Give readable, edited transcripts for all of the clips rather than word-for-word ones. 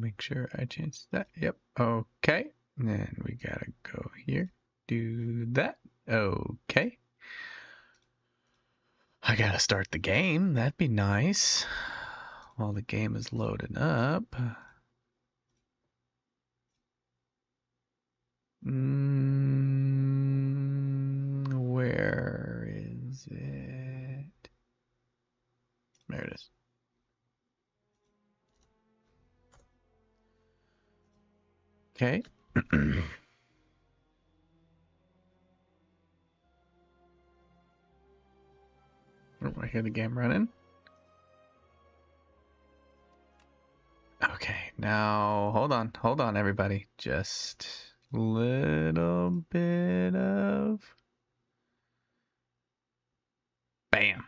Make sure I change that. Yep. Okay. And then we gotta go here. Do that. Okay. I gotta start the game. That'd be nice. While the game is loading up. Where is it? There it is. Okay. Oh, I hear the game running. Okay, now hold on, everybody. Just a little bit of bam.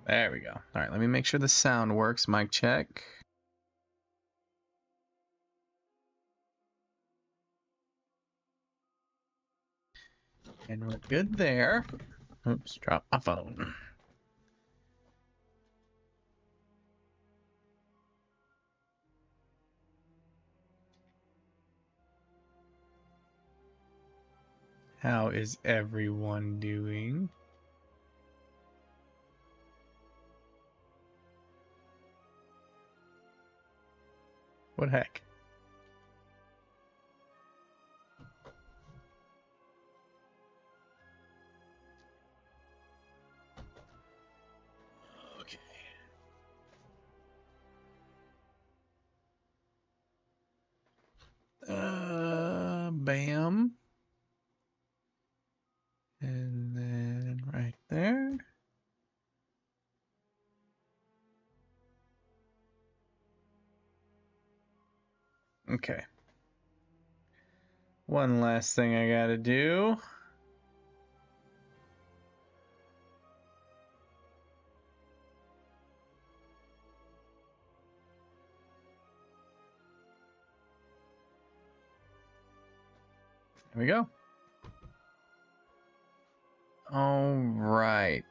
There we go. All right, let me make sure the sound works. Mic check. And we're good there. Oops, drop my phone. How is everyone doing? What heck? Okay. Bam. And then right there. Okay. One last thing I gotta do. There we go. All right.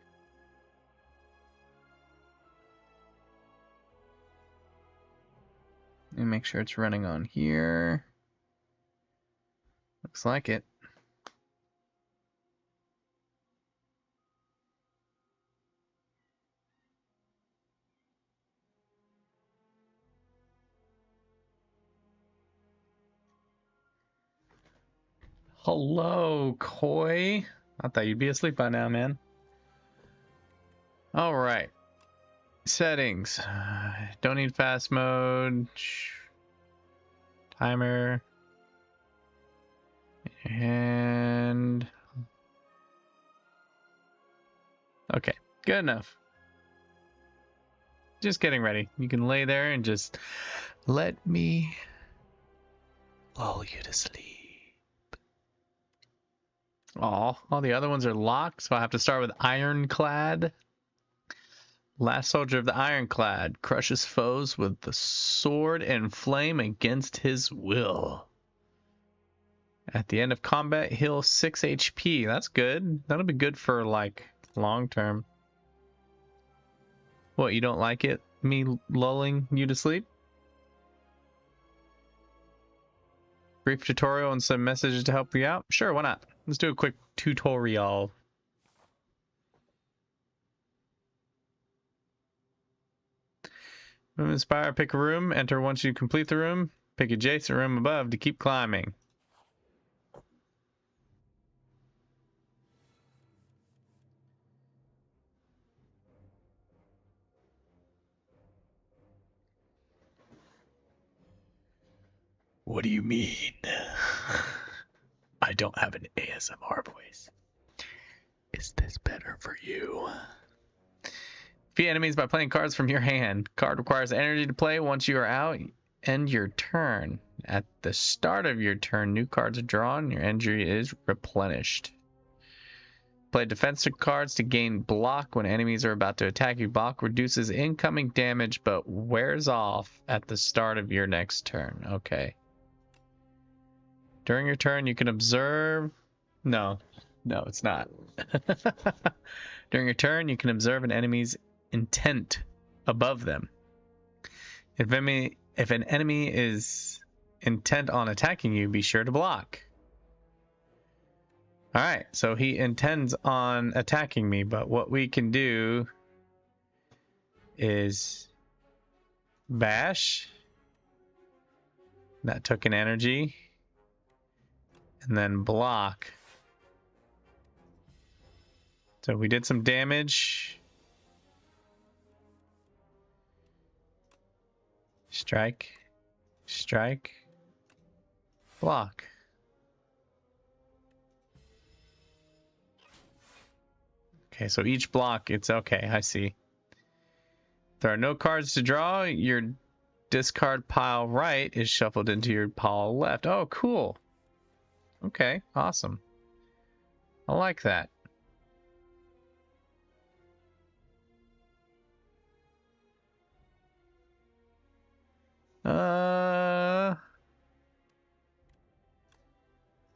Let me make sure it's running on here. Looks like it. Hello, Koi. I thought you'd be asleep by now, man. All right. Settings. Don't need fast mode. Timer. And... okay, good enough. Just getting ready. You can lay there and just let me lull you to sleep. Aw, all the other ones are locked, so I have to start with Ironclad. Last soldier of the Ironclad crushes foes with the sword and flame against his will. At the end of combat, heal 6 HP. That's good. That'll be good for, like, long term. What, you don't like it? Me lulling you to sleep? Brief tutorial and some messages to help you out? Sure, why not? Let's do a quick tutorial. Move in Spire, pick a room, enter once you complete the room, pick adjacent room above to keep climbing. What do you mean? I don't have an ASMR voice. Is this better for you? Defeat enemies by playing cards from your hand. Card requires energy to play. Once you are out, end your turn. At the start of your turn, new cards are drawn. Your energy is replenished. Play defensive cards to gain block when enemies are about to attack you. Block reduces incoming damage but wears off at the start of your next turn. Okay. During your turn, you can observe... no. No, it's not. During your turn, you can observe an enemy's intent above them. If an enemy is intent on attacking you, be sure to block. Alright, so he intends on attacking me, but what we can do is bash. That took an energy. And then block. So we did some damage. Strike. Strike. Block. Okay, so each block, it's okay, I see. There are no cards to draw. Your discard pile right is shuffled into your pile left. Oh, cool. Okay, awesome. I like that.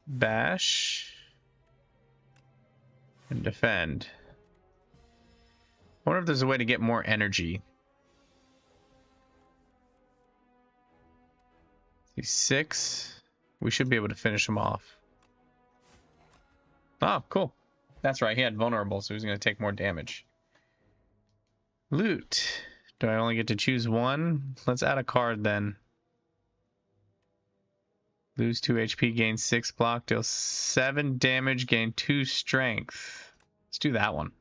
Bash and defend. I wonder if there's a way to get more energy. See, 6. We should be able to finish him off. Oh, cool. That's right, he had vulnerable, so he's going to take more damage. Loot. Do I only get to choose one? Let's add a card then. Lose 2 HP, gain 6 block, deal 7 damage, gain 2 strength. Let's do that one.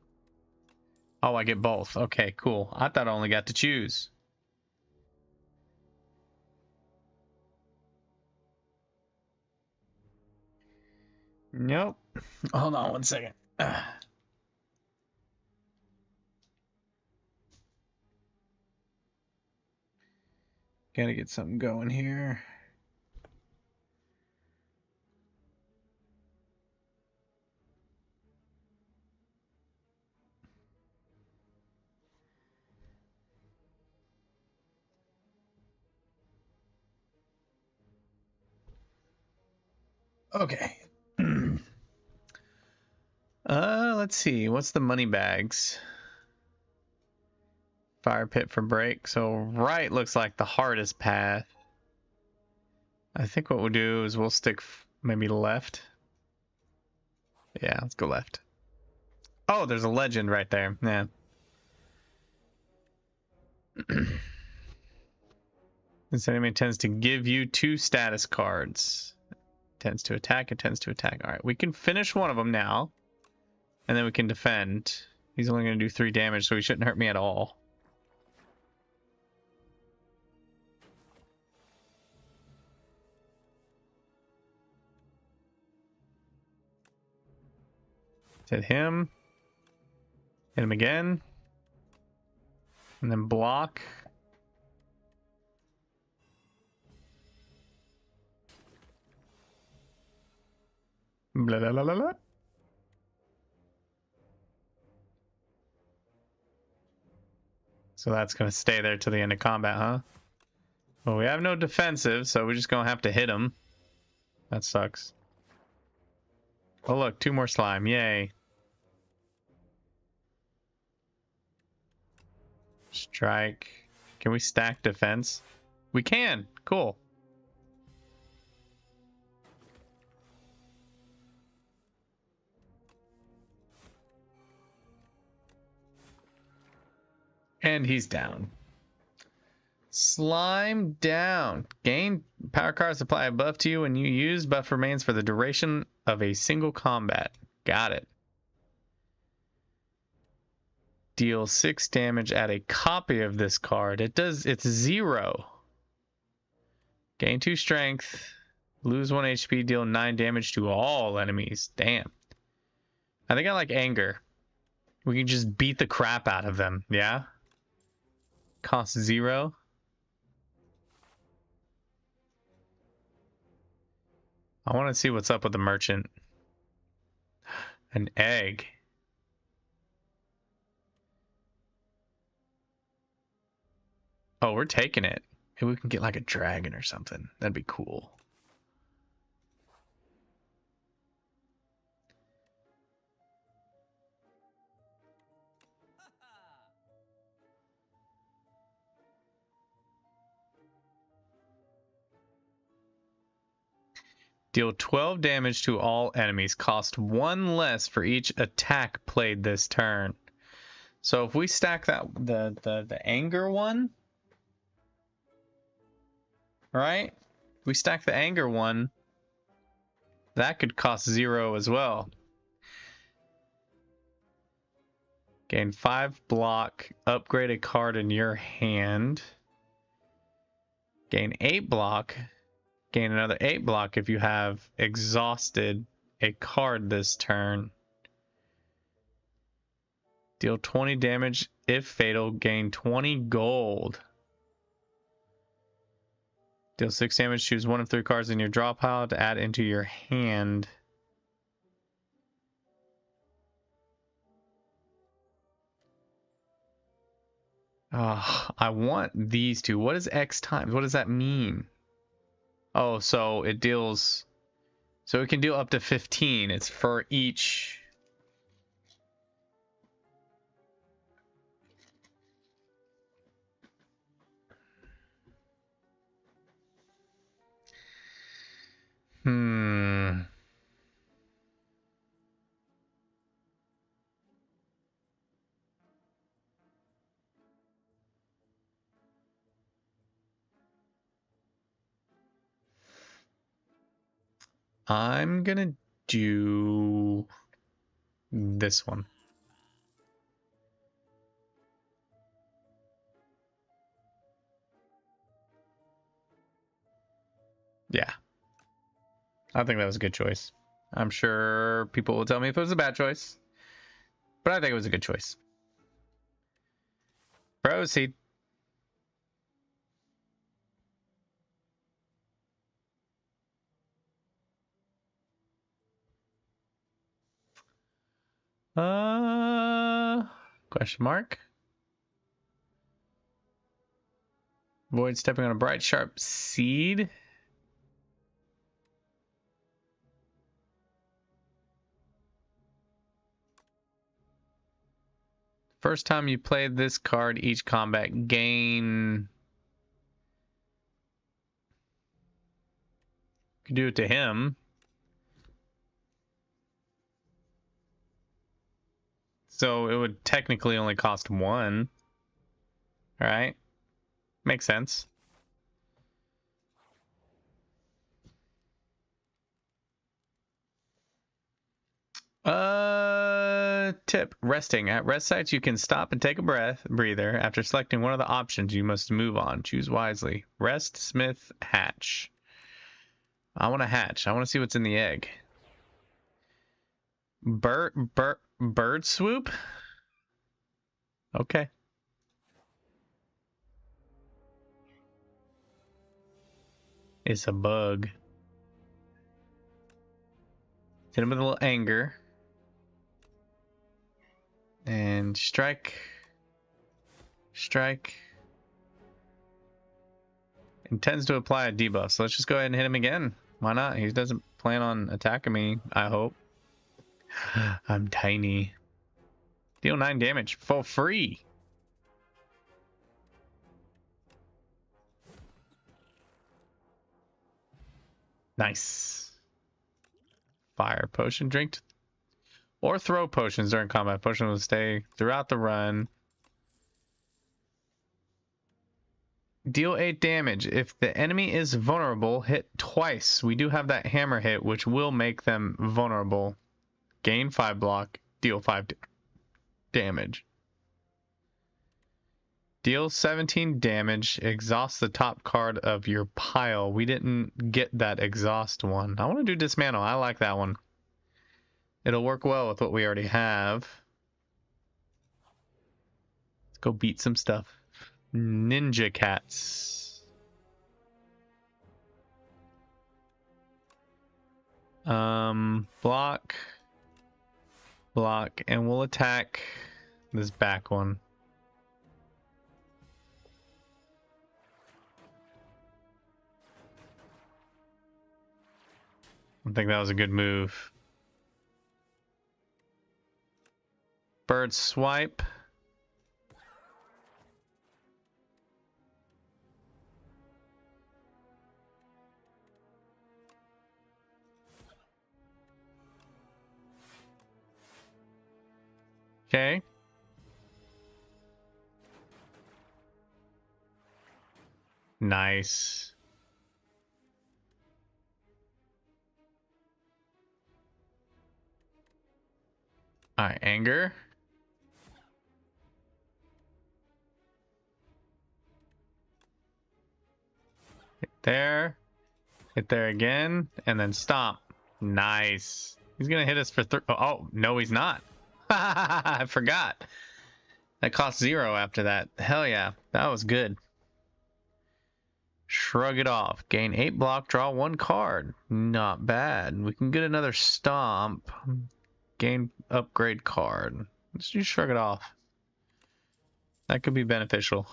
Oh, I get both. Okay, cool. I thought I only got to choose. Nope. Hold on one second. Gotta get something going here. Okay. Let's see. What's the money bags? Fire pit for break. So right looks like the hardest path. I think what we'll do is we'll stick maybe left. Yeah, let's go left. Oh, there's a legend right there. Yeah. This enemy tends to give you 2 status cards. Tends to attack, it tends to attack. Alright, we can finish one of them now. And then we can defend. He's only going to do 3 damage, so he shouldn't hurt me at all. Hit him. Hit him again. And then block. Blah, blah, blah, blah, blah. So that's going to stay there till the end of combat, huh? Well, we have no defensive, so we're just going to have to hit him. That sucks. Oh, look, 2 more slime. Yay. Strike. Can we stack defense? We can. Cool. And he's down. Slime down. Gain power cards apply a buff to you when you use. Buff remains for the duration of a single combat. Got it. Deal 6 damage at a copy of this card. It's 0. Gain 2 strength. Lose 1 HP. Deal 9 damage to all enemies. Damn. I think I like anger. We can just beat the crap out of them. Yeah? Cost 0. I want to see what's up with the merchant. An egg. Oh, we're taking it. Maybe we can get like a dragon or something. That'd be cool. Deal 12 damage to all enemies. Cost 1 less for each attack played this turn. So if we stack that the anger one, right? If we stack the anger one, that could cost 0 as well. Gain 5 block, upgrade a card in your hand. Gain 8 block, gain another 8 block if you have exhausted a card this turn. Deal 20 damage if fatal, gain 20 gold. Deal 6 damage, choose 1 of 3 cards in your draw pile to add into your hand. I want these two. What is X times? What does that mean? Oh, so it deals... So it can deal up to 15. It's for each... I'm gonna do this one. Yeah. I think that was a good choice. I'm sure people will tell me if it was a bad choice, but I think it was a good choice. Proceed. Question mark. Avoid stepping on a bright, sharp seed. First time you play this card, each combat gain. You can do it to him. So it would technically only cost 1. All right. Makes sense. Tip. Resting. At rest sites, you can stop and take a breather. After selecting one of the options, you must move on. Choose wisely. Rest, smith, hatch. I want to hatch. I want to see what's in the egg. Bird swoop? Okay. It's a bug. Hit him with a little anger. And strike. Strike. Intends to apply a debuff, so let's just go ahead and hit him again. Why not? He doesn't plan on attacking me, I hope. I'm tiny. Deal 9 damage for free. Nice. Fire potion. Drink or throw potions during combat. Potion will stay throughout the run. Deal 8 damage. If the enemy is vulnerable, hit twice. We do have that hammer hit, which will make them vulnerable. Gain 5 block. Deal 5 damage. Deal 17 damage. Exhaust the top card of your pile. We didn't get that exhaust one. I want to do dismantle. I like that one. It'll work well with what we already have. Let's go beat some stuff. Ninja cats. Block. Block. And we'll attack this back one. I think that was a good move. Bird swipe. Okay. Nice. Alright, anger. Hit there. Hit there again. And then stomp. Nice. He's gonna hit us for oh, no he's not. I forgot. That cost 0 after that. Hell yeah. That was good. Shrug it off. Gain 8 block, draw 1 card. Not bad. We can get another stomp. Gain upgrade card. Let's just shrug it off. That could be beneficial.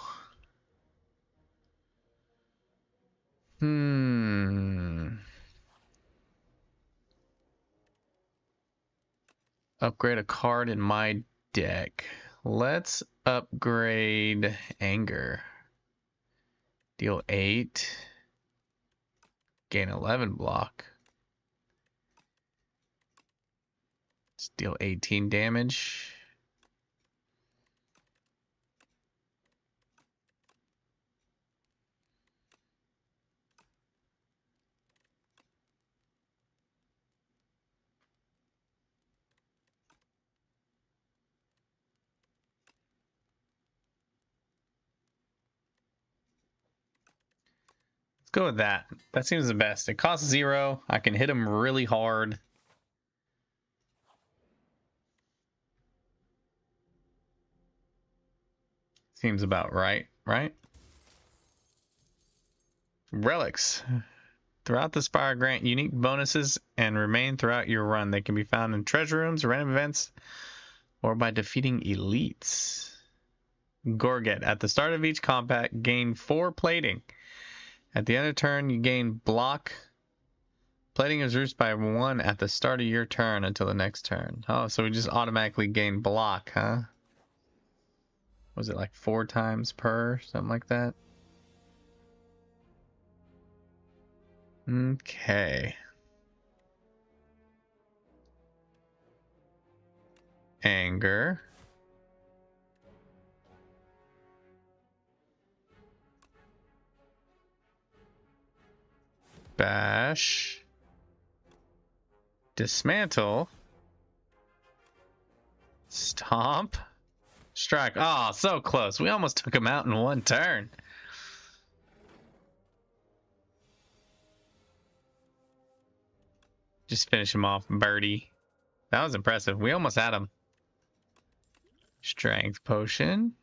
Upgrade a card in my deck. Let's upgrade anger. Deal 8. Gain 11 block. Let's deal 18 damage. Let's go with that. That seems the best. It costs 0. I can hit him really hard. Seems about right, right? Relics. Throughout the Spire grant unique bonuses and remain throughout your run. They can be found in treasure rooms, random events, or by defeating elites. Gorget. At the start of each combat, gain 4 plating. At the end of turn, you gain block. Plating is reduced by 1 at the start of your turn until the next turn. Oh, so we just automatically gain block, huh? Was it like 4 times per? Something like that? Okay. Anger. Bash. Dismantle. Stomp. Strike. Oh, so close. We almost took him out in 1 turn. Just finish him off, birdie. That was impressive. We almost had him. Strength potion.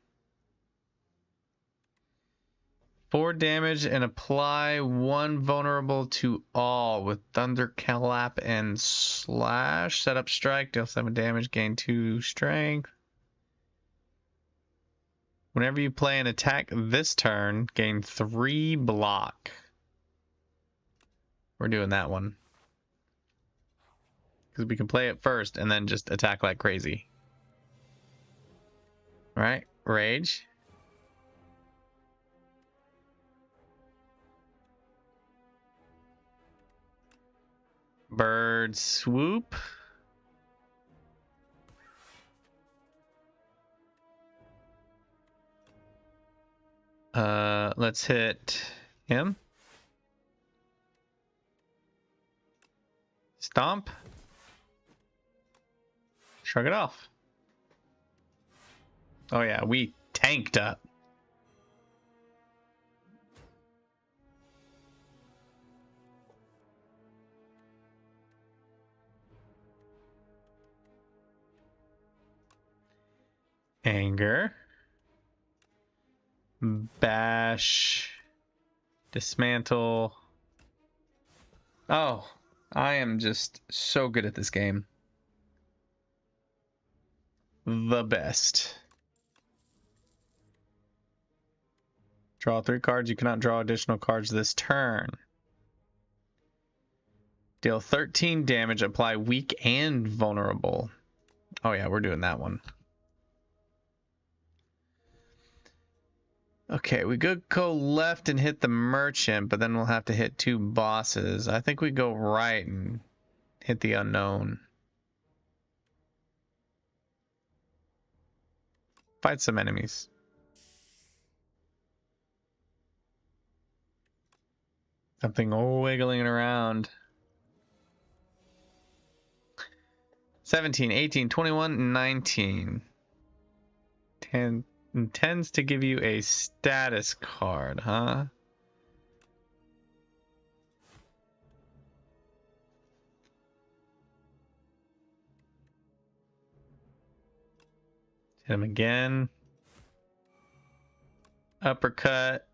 4 damage and apply 1 vulnerable to all with thunderclap and slash. Set up strike, deal 7 damage, gain 2 strength. Whenever you play an attack this turn, gain 3 block. We're doing that one. Because we can play it first and then just attack like crazy. Right? Rage. Bird swoop. Let's hit him. Stomp. Shrug it off. Oh yeah, we tanked up. Anger. Bash. Dismantle. Oh, I am just so good at this game. The best. Draw 3 cards. You cannot draw additional cards this turn. Deal 13 damage. Apply weak and vulnerable. Oh yeah, we're doing that one. Okay, we could go left and hit the merchant, but then we'll have to hit 2 bosses. I think we go right and hit the unknown. fight some enemies. Something wiggling around. 17, 18, 21, 19. 10 intends to give you a status card, huh? Hit him again. Uppercut.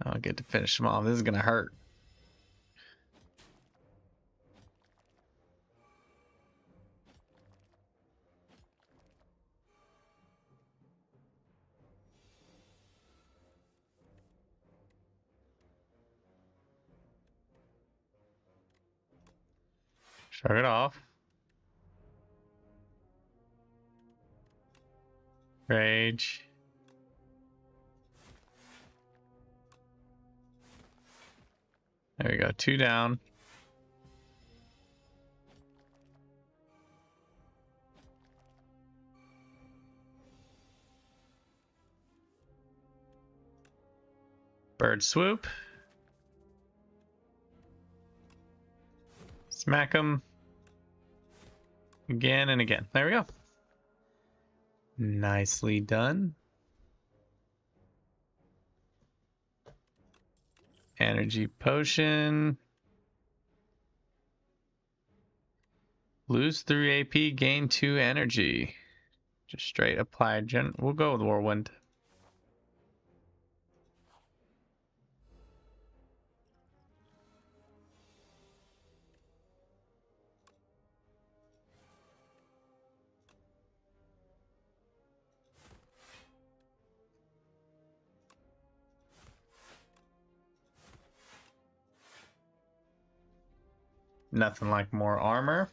I'll get to finish him off. This is gonna hurt. Shrug it off. Rage. There we go. 2 down. Bird swoop. Smack him. Again and again. There we go. Nicely done. Energy potion. Lose 3 AP, gain 2 energy. Just straight apply. We'll go with Whirlwind. Nothing like more armor.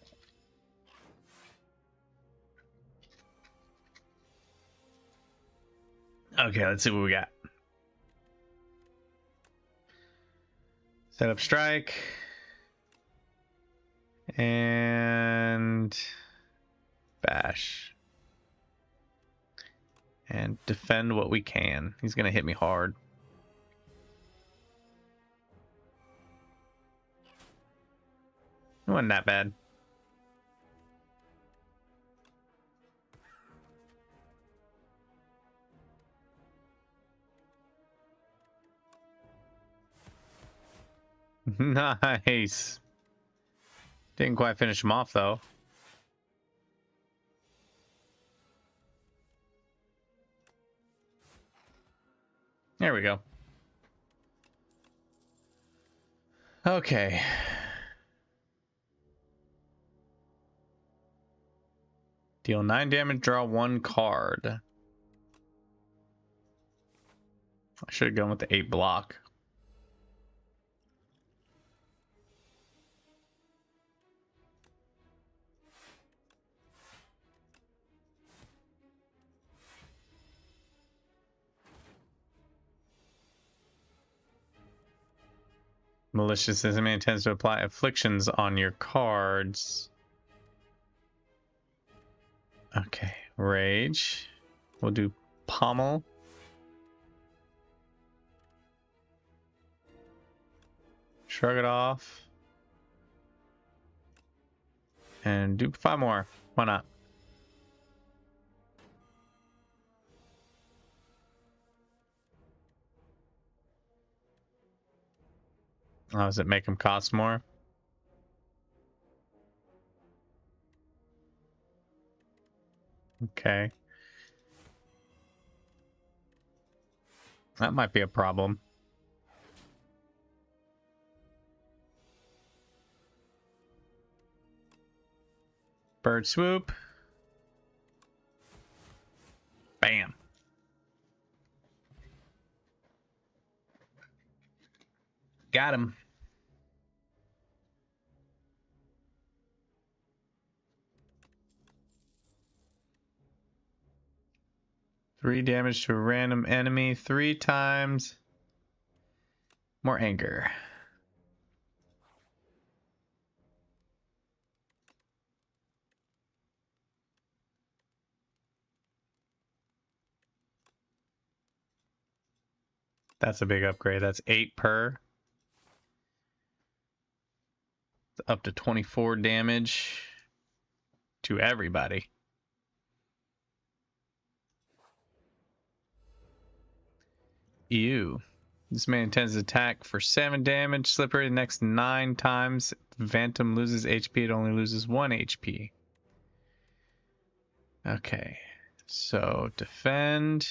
Okay, let's see what we got. Set up strike. And bash. And defend what we can. He's gonna hit me hard. It wasn't that bad. Nice. Didn't quite finish him off though. There we go. Okay. Deal 9 damage, draw 1 card. I should have gone with the 8 block. Malicious enemy intends to apply afflictions on your cards. Okay, rage. We'll do pommel. Shrug it off. And do 5 more. Why not? Oh, does it make him cost more? Okay. That might be a problem. Bird swoop. Bam. Got him. Three damage to a random enemy 3 times. More anger. That's a big upgrade. That's 8 per. Up to 24 damage to everybody. Ew. This man intends to attack for 7 damage. Slippery the next 9 times. If Phantom loses HP, it only loses 1 HP. Okay. So, defend.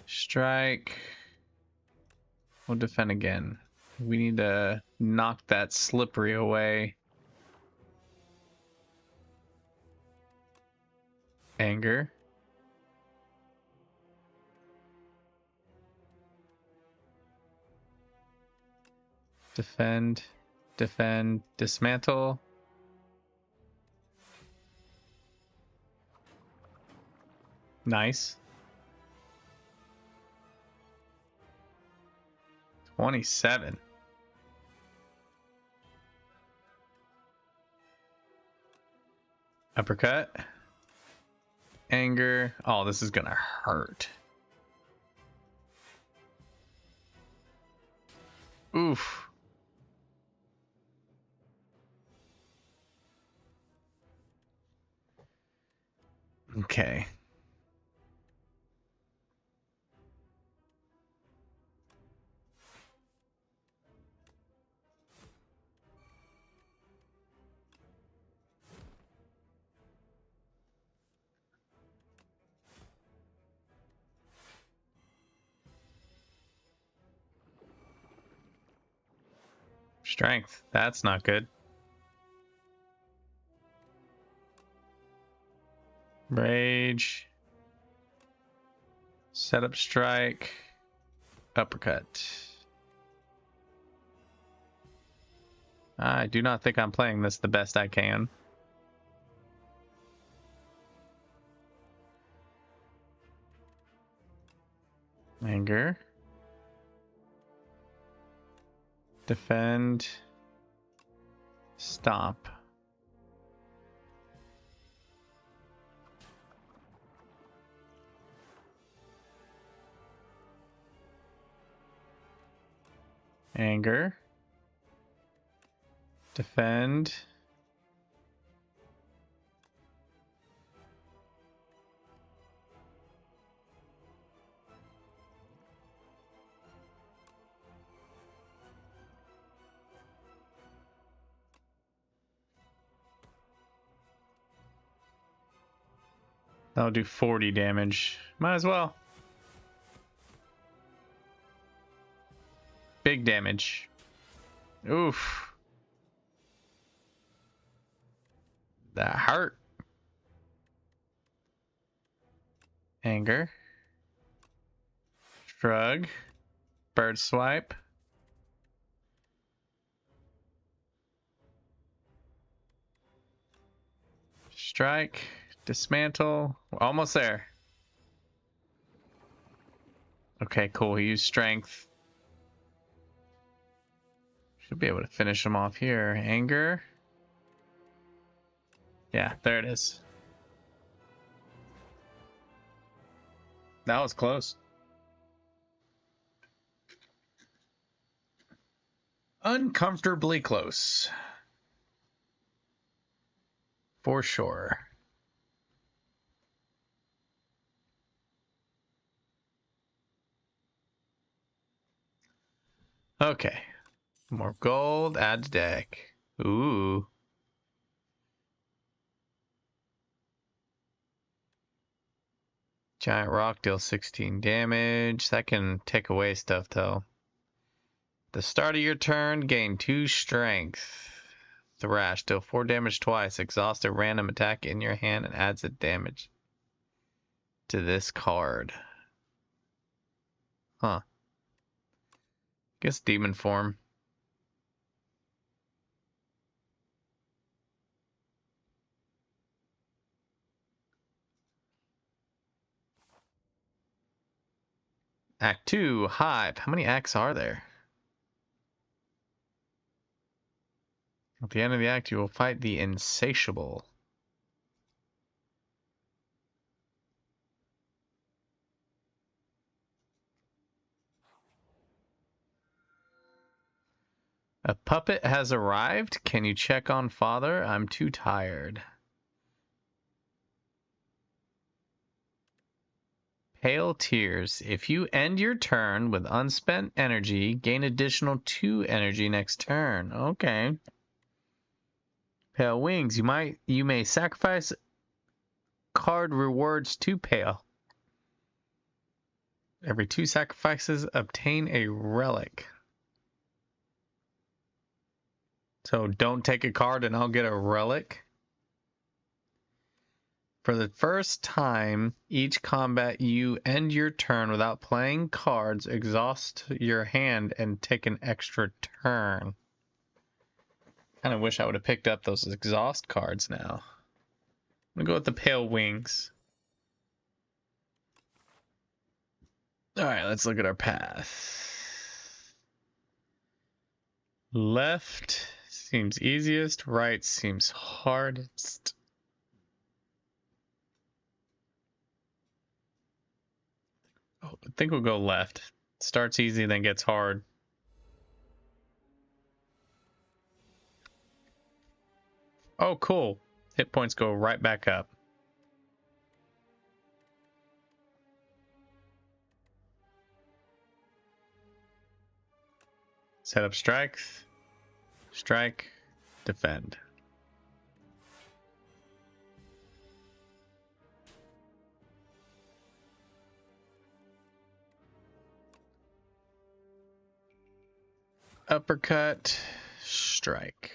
Strike. We'll defend again. We need to knock that Slippery away. Anger. Defend. Defend. Dismantle. Nice. 27. Uppercut. Anger. Oh, this is gonna hurt. Oof. Okay. Strength. That's not good. Rage. Setup strike. Uppercut. I do not think I'm playing this the best I can. Anger. Defend. Stop. Anger. Defend. That'll do 40 damage. Might as well. Big damage. Oof. That hurt. Anger. Shrug. Bird swipe. Strike. Dismantle. We're almost there. Okay, cool. He used strength. Should be able to finish him off here. Anger. Yeah, there it is. That was close. Uncomfortably close. For sure. Okay. More gold. Add to deck. Ooh. Giant rock deals 16 damage. That can take away stuff though. The start of your turn, gain 2 strength. Thrash, deal 4 damage twice. Exhaust a random attack in your hand and adds a damage to this card. Huh. Guess demon form. Act 2, Hive. How many acts are there? At the end of the act, you will fight the Insatiable. A puppet has arrived. Can you check on father? I'm too tired. Pale tears. If you end your turn with unspent energy, gain additional 2 energy next turn. Okay. Pale wings. You may sacrifice card rewards to pale. Every 2 sacrifices, obtain a relic. So don't take a card and I'll get a relic. For the first time, each combat you end your turn without playing cards, exhaust your hand and take an extra turn. Kind of wish I would have picked up those exhaust cards now. I'm gonna go with the pale wings. Alright, let's look at our path. Left seems easiest, right seems hardest. Oh, I think we'll go left. Starts easy, then gets hard. Oh, cool. Hit points go right back up. Set up strikes. Strike. Defend. Uppercut. Strike.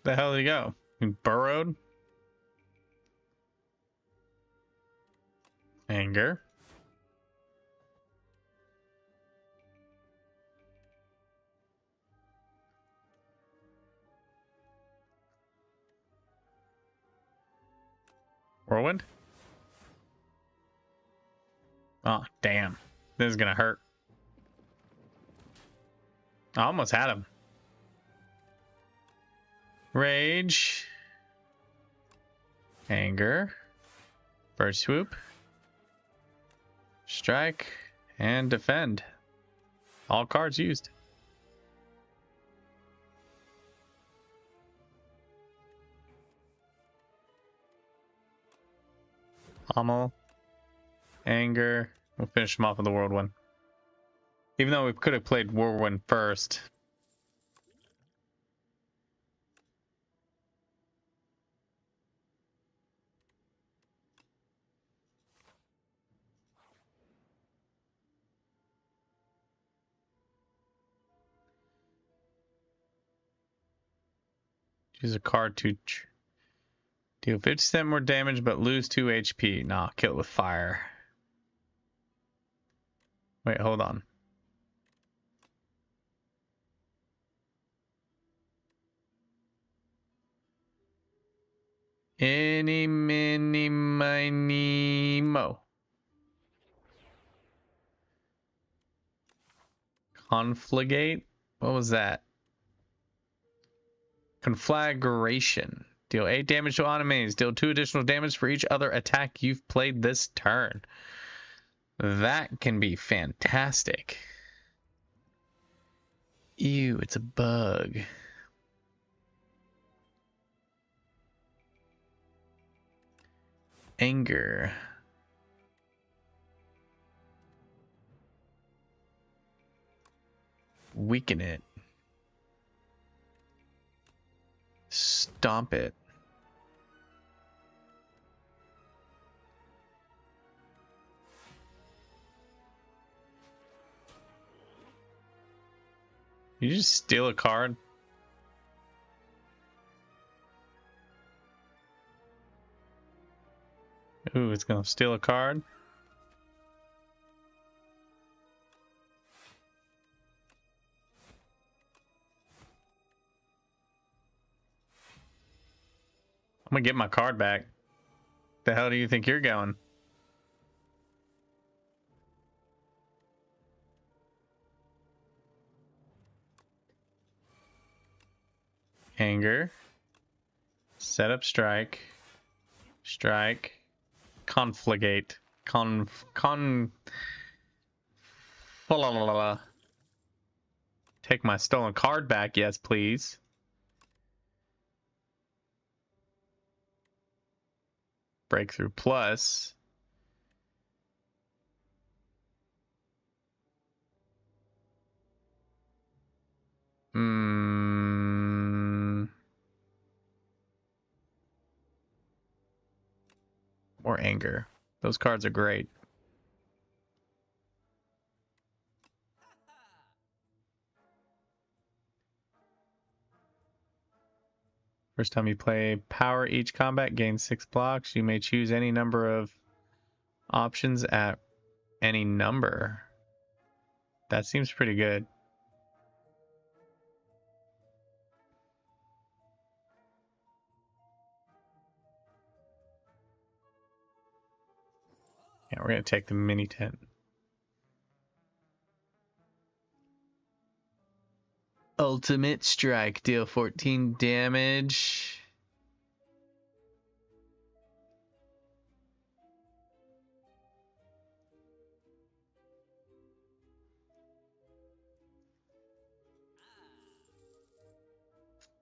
The hell did he go? He burrowed. Anger. Whirlwind. Oh, damn. This is gonna hurt. I almost had him. Rage. Anger. Bird swoop. Strike. And defend. All cards used. Pommel. Anger. We'll finish him off with the Whirlwind. Even though we could have played Whirlwind first. Use a card to deal 50% more damage but lose 2 HP. Nah, kill it with fire. Wait, hold on. Any, mini, miny, mo. Confligate? What was that? Conflagration. Deal 8 damage to enemies. Deal 2 additional damage for each other attack you've played this turn. That can be fantastic. Ew, it's a bug. Anger. Weaken it. Stomp it. You just steal a card? Ooh, it's gonna steal a card. I'm gonna get my card back. The hell do you think you're going? Anger. Set up strike. Strike. Confligate. Con. Take my stolen card back, yes, please. Breakthrough plus. Or anger. Those cards are great. First time you play power each combat, gain 6 blocks. You may choose any number of options at any number. That seems pretty good. Yeah, we're going to take the mini tent. Ultimate strike. Deal 14 damage.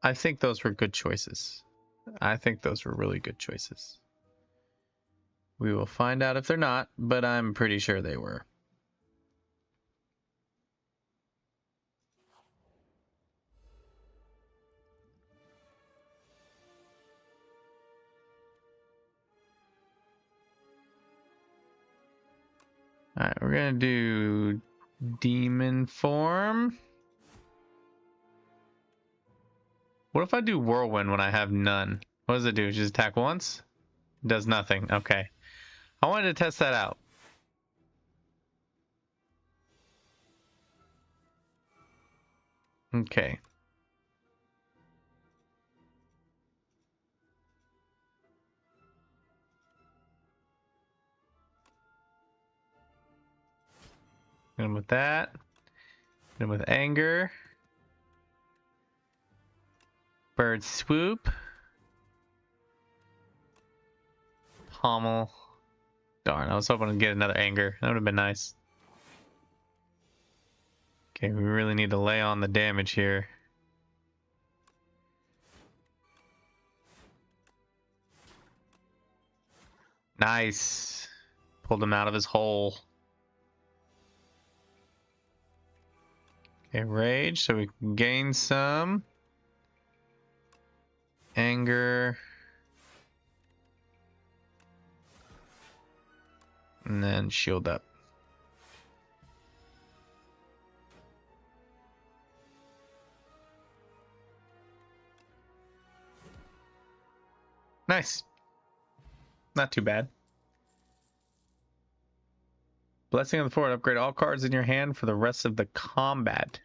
I think those were good choices. I think those were really good choices. We will find out if they're not, but I'm pretty sure they were. Alright, we're gonna do demon form. What if I do whirlwind when I have none? What does it do? Just attack once? Does nothing. Okay. I wanted to test that out. Okay. Hit him with that. Hit him with anger. Bird swoop. Pommel. Darn, I was hoping to get another anger. That would have been nice. Okay, we really need to lay on the damage here. Nice. Pulled him out of his hole. Okay, rage, so we can gain some. Anger. And then shield up. Nice. Not too bad. Blessing of the Forward. Upgrade all cards in your hand for the rest of the combat.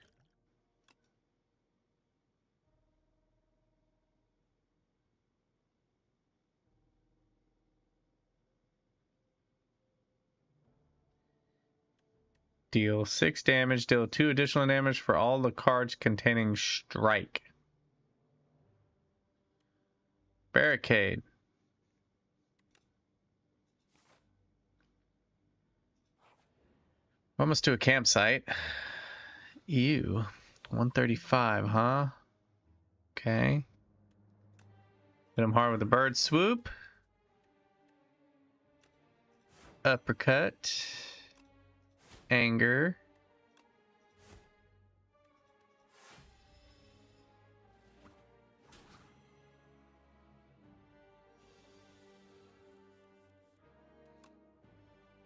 Deal 6 damage. Deal 2 additional damage for all the cards containing strike. Barricade. Almost to a campsite. Ew. 135, huh? Okay. Hit him hard with a bird swoop. Uppercut. Anger.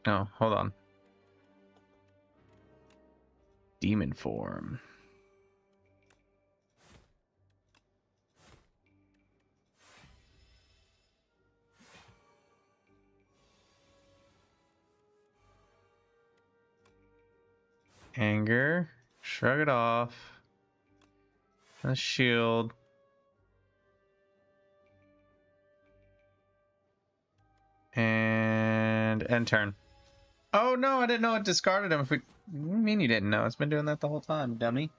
Oh, hold on. Demon form. Anger. Shrug it off. A shield. And end turn. Oh no, I didn't know it discarded him. If we... What do you mean you didn't know? It's been doing that the whole time, dummy.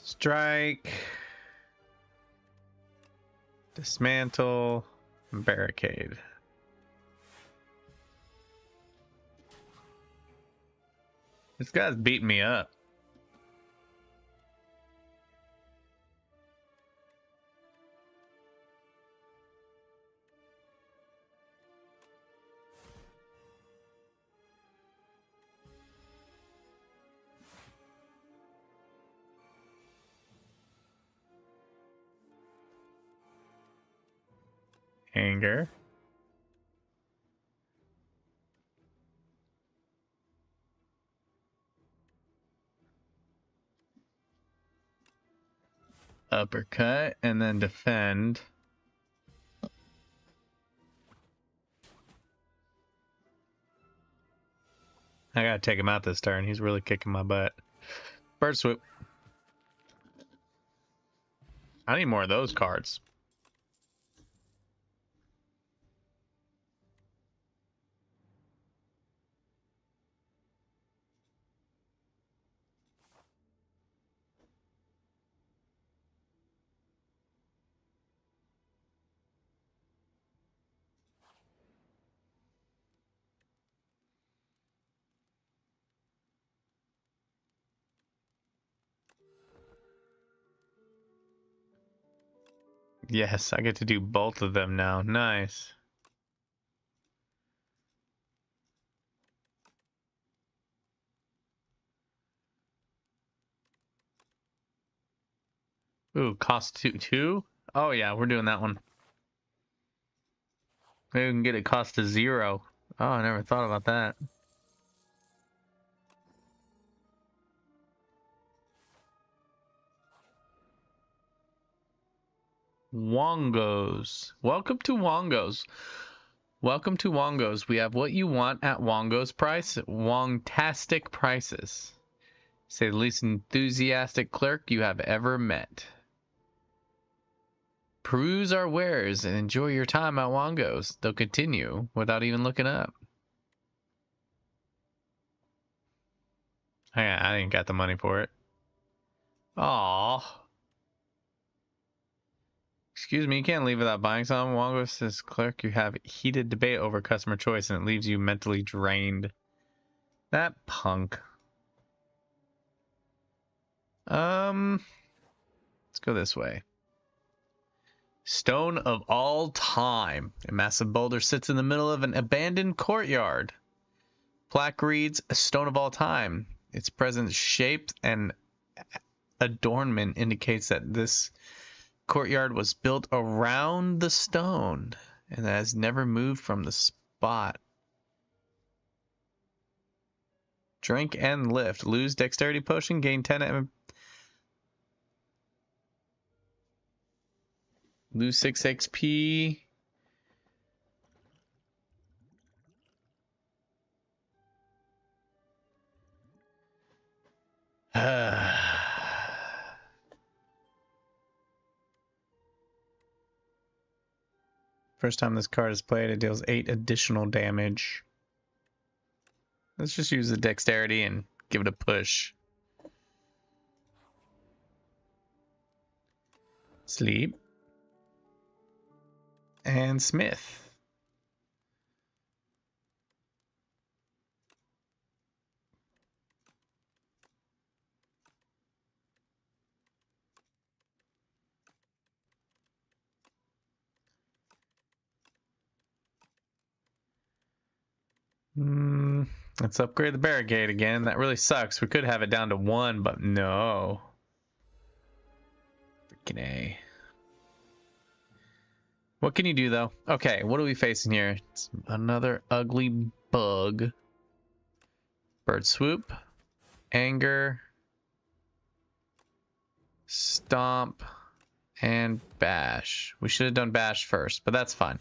Strike. Dismantle. Barricade. This guy's beating me up. Anger. Uppercut and then defend. I gotta take him out this turn. He's really kicking my butt. Bird swoop. I need more of those cards. Yes, I get to do both of them now. Nice. Ooh, cost two? Oh yeah, we're doing that one. Maybe we can get it cost to 0. Oh, I never thought about that. Wongos. Welcome to Wongos. Welcome to Wongos. We have what you want at Wongo's price. Wongtastic prices. Say the least enthusiastic clerk you have ever met. Peruse our wares and enjoy your time at Wongo's. They'll continue without even looking up. I didn't got the money for it. Aww. Excuse me, you can't leave without buying some. Wongo says, clerk, you have heated debate over customer choice and it leaves you mentally drained. That punk. Let's go this way. Stone of all time. A massive boulder sits in the middle of an abandoned courtyard. Plaque reads, a stone of all time. Its present shape and adornment indicates that this courtyard was built around the stone and has never moved from the spot. Drink and lift. Lose dexterity potion. Gain 10. Lose 6 XP. First time this card is played, it deals 8 additional damage. Let's just use the dexterity and give it a push. Sleep. And Smith. Let's upgrade the barricade again. That really sucks. We could have it down to 1, but no. Freaking A. What can you do, though? Okay, what are we facing here? It's another ugly bug. Bird swoop. Anger. Stomp. And bash. We should have done bash first, but that's fine.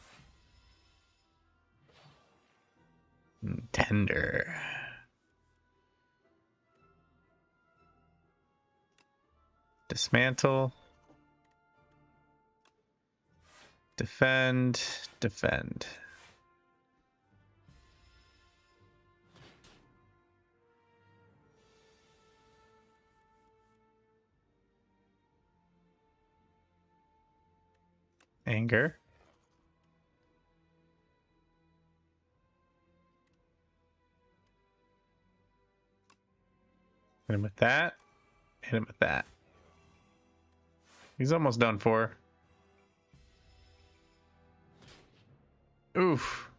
Tender. Dismantle. Defend. Defend. Anger. Hit him with that. Hit him with that. He's almost done for. Oof.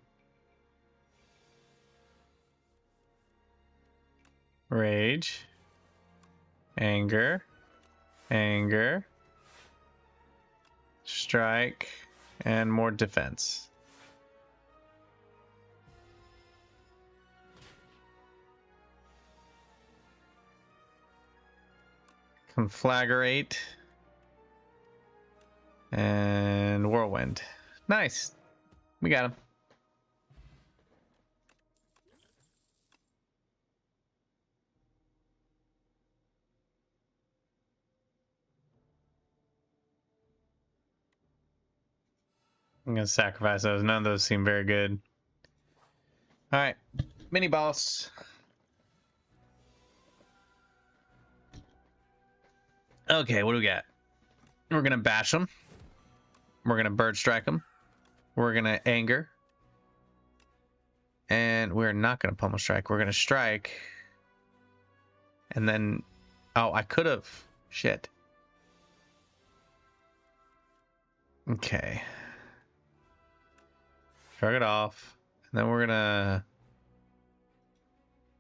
Rage. Anger. Anger. Strike. And more defense. Conflagrate. And Whirlwind. Nice. We got him. I'm going to sacrifice those. None of those seem very good. Alright. Mini boss. Okay, what do we got? We're going to bash them. We're going to bird strike them. We're going to anger. And we're not going to pummel strike. We're going to strike. And then... Oh, I could have. Shit. Okay. Shrug it off. And then we're going to...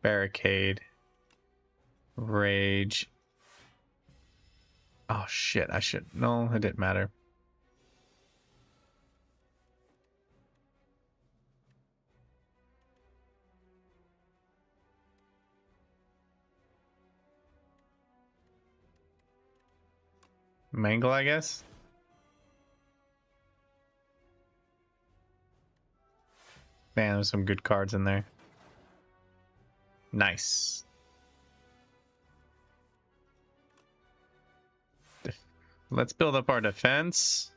Barricade. Rage. Oh, shit. I should... No, it didn't matter. Mangle, I guess? Man, there's some good cards in there. Nice. Let's build up our defense.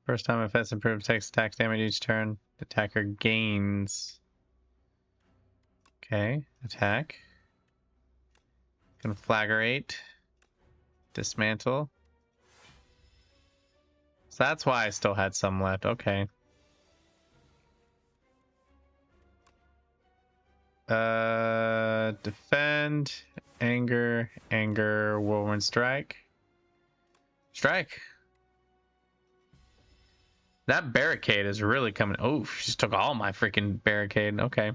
First time offense improved takes attack damage each turn. Attacker gains. Okay, attack. Conflagrate. Dismantle. So that's why I still had some left. Okay. Defend. Anger. Anger. Whirlwind strike. Strike. That barricade is really coming. Oh, she just took all my freaking barricade. Okay.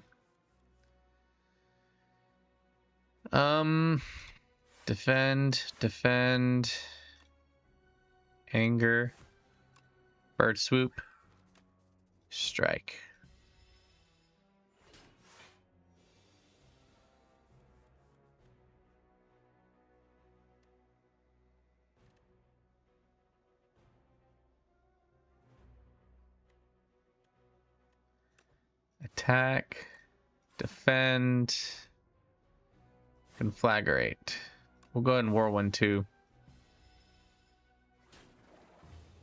Defend, defend, anger, bird swoop, strike. Attack, defend, conflagrate. We'll go ahead and Whirlwind too.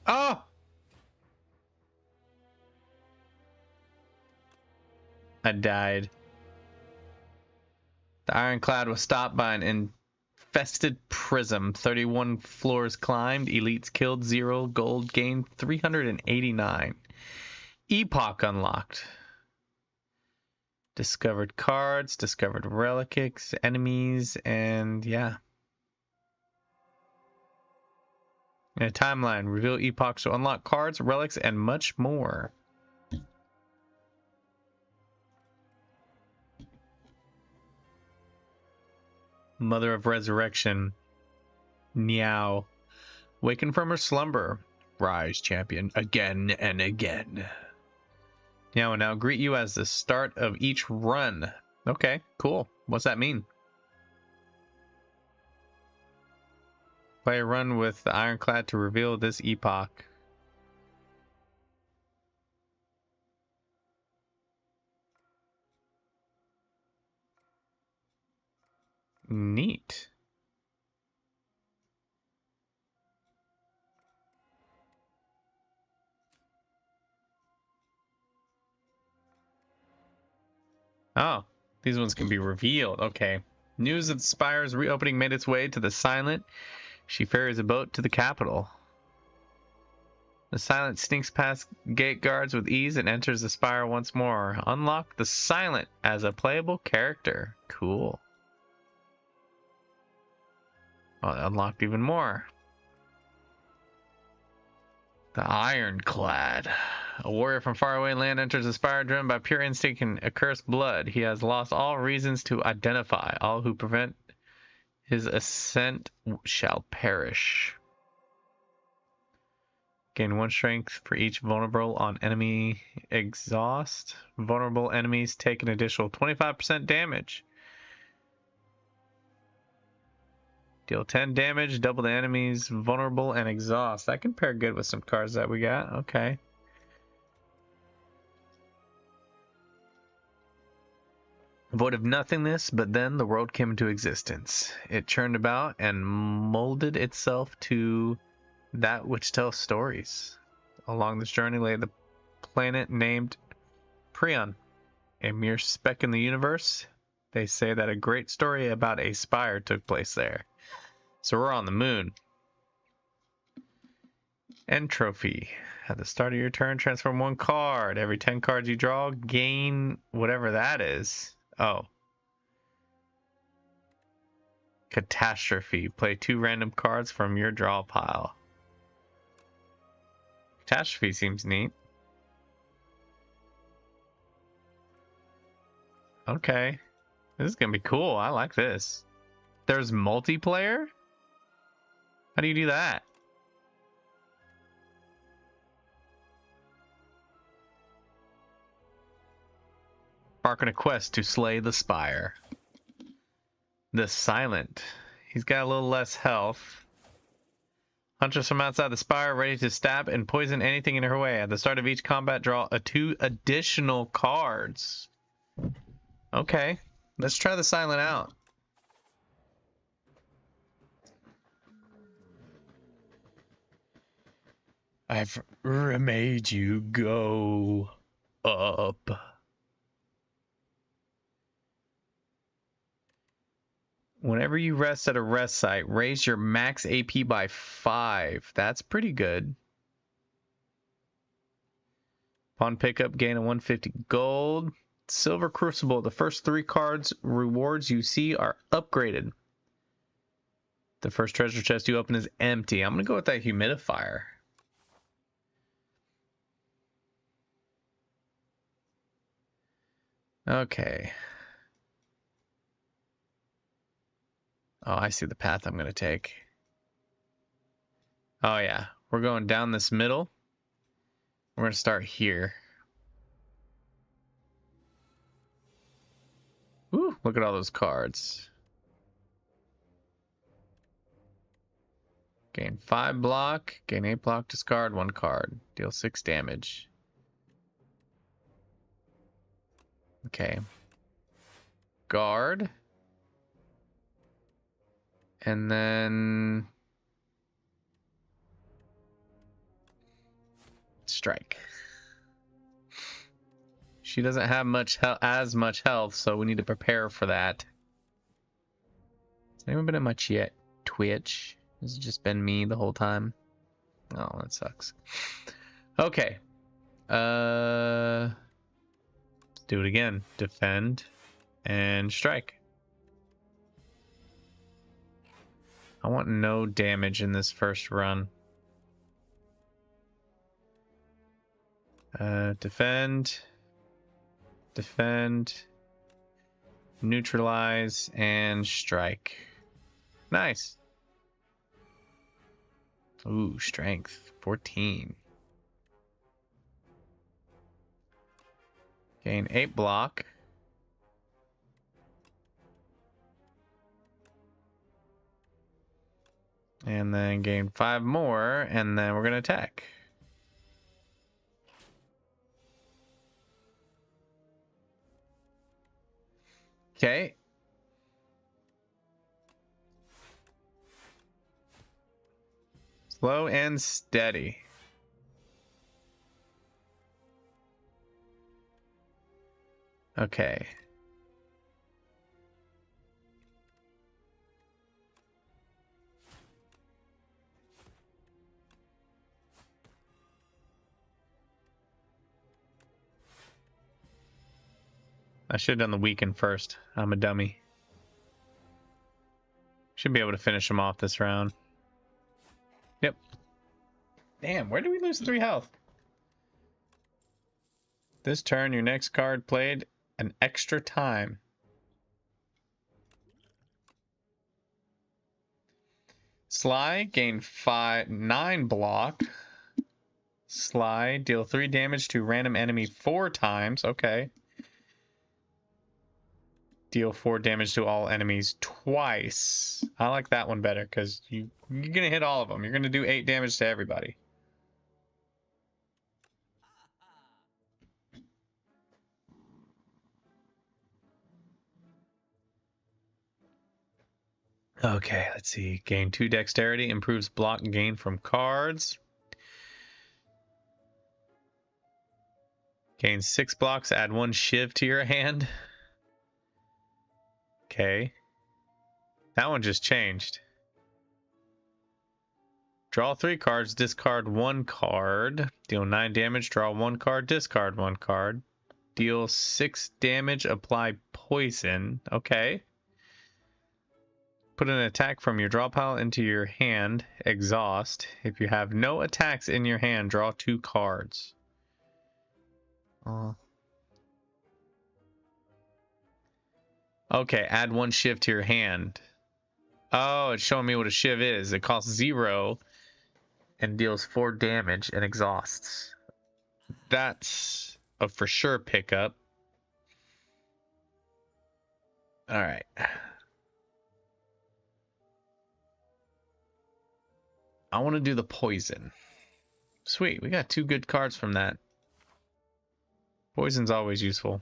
Oh! I died. The Ironclad was stopped by an infested prism. 31 floors climbed, elites killed, 0 gold gained, 389. Epoch unlocked. Discovered cards, discovered relics, enemies, and yeah. In a timeline, reveal epochs to unlock cards, relics, and much more. Mother of Resurrection. Niao. Waken from her slumber. Rise, champion, again and again. Niao will now greet you as the start of each run. Okay, cool. What's that mean? Play a run with the Ironclad to reveal this epoch. Neat. Oh, these ones can be revealed. Okay. News of the Spire's reopening made its way to the Silent. She ferries a boat to the capital. The Silent sneaks past gate guards with ease and enters the Spire once more. Unlock the Silent as a playable character. Cool. Oh, unlocked even more. The Ironclad. A warrior from faraway land enters the Spire driven by pure instinct and accursed blood. He has lost all reasons to identify. All who prevent his ascent shall perish. Gain 1 strength for each vulnerable on enemy exhaust. Vulnerable enemies take an additional 25% damage. Deal 10 damage, double the enemy's vulnerable and exhaust. That can pair good with some cards that we got. Okay. Void of nothingness, but then the world came into existence. It churned about and molded itself to that which tells stories. Along this journey lay the planet named Prion, a mere speck in the universe. They say that a great story about a spire took place there. So we're on the moon. End trophy. At the start of your turn, transform 1 card. Every 10 cards you draw, gain whatever that is. Oh. Catastrophe. Play 2 random cards from your draw pile. Catastrophe seems neat. Okay. This is going to be cool. I like this. There's multiplayer? How do you do that? Embark on a quest to slay the Spire. The Silent. He's got a little less health. Hunters from outside the Spire ready to stab and poison anything in her way. At the start of each combat, draw 2 additional cards. Okay. Let's try the Silent out. I've made you go up. Whenever you rest at a rest site, raise your max AP by 5. That's pretty good. Upon pickup, gain a 150 gold. Silver Crucible. The first 3 cards rewards you see are upgraded. The first treasure chest you open is empty. I'm going to go with that humidifier. Okay. Oh, I see the path I'm going to take. Oh, yeah. We're going down this middle. We're going to start here. Ooh, look at all those cards. Gain 5 block. Gain 8 block. Discard 1 card. Deal 6 damage. Okay. Guard. And then strike. She doesn't have as much health, so we need to prepare for that. Has anyone been in my chat? Twitch? Has it just been me the whole time? Oh, that sucks. Okay. Let's do it again. Defend and strike. I want no damage in this first run. Defend, neutralize, and strike. Nice. Ooh, strength, 14. Gain 8 block. And then gain 5 more, and then we're going to attack. Okay. Slow and steady. Okay. I should have done the weaken first. I'm a dummy. Should be able to finish him off this round. Yep. Damn, where did we lose 3 health? This turn, your next card played an extra time. Sly, gain 9 block. Sly, deal 3 damage to random enemy 4 times. Okay. Deal 4 damage to all enemies twice. I like that one better because you're going to hit all of them. You're going to do 8 damage to everybody. Okay, let's see. Gain 2 dexterity, improves block gain from cards. Gain 6 blocks, add 1 shiv to your hand. Okay. That one just changed. Draw 3 cards, discard 1 card. Deal 9 damage, draw 1 card, discard 1 card. Deal 6 damage, apply poison. Okay. Put an attack from your draw pile into your hand. Exhaust. If you have no attacks in your hand, draw 2 cards. Okay, add 1 shiv to your hand. Oh, it's showing me what a shiv is. It costs 0 and deals 4 damage and exhausts. That's a for sure pickup. All right. I want to do the poison. Sweet, we got 2 good cards from that. Poison's always useful.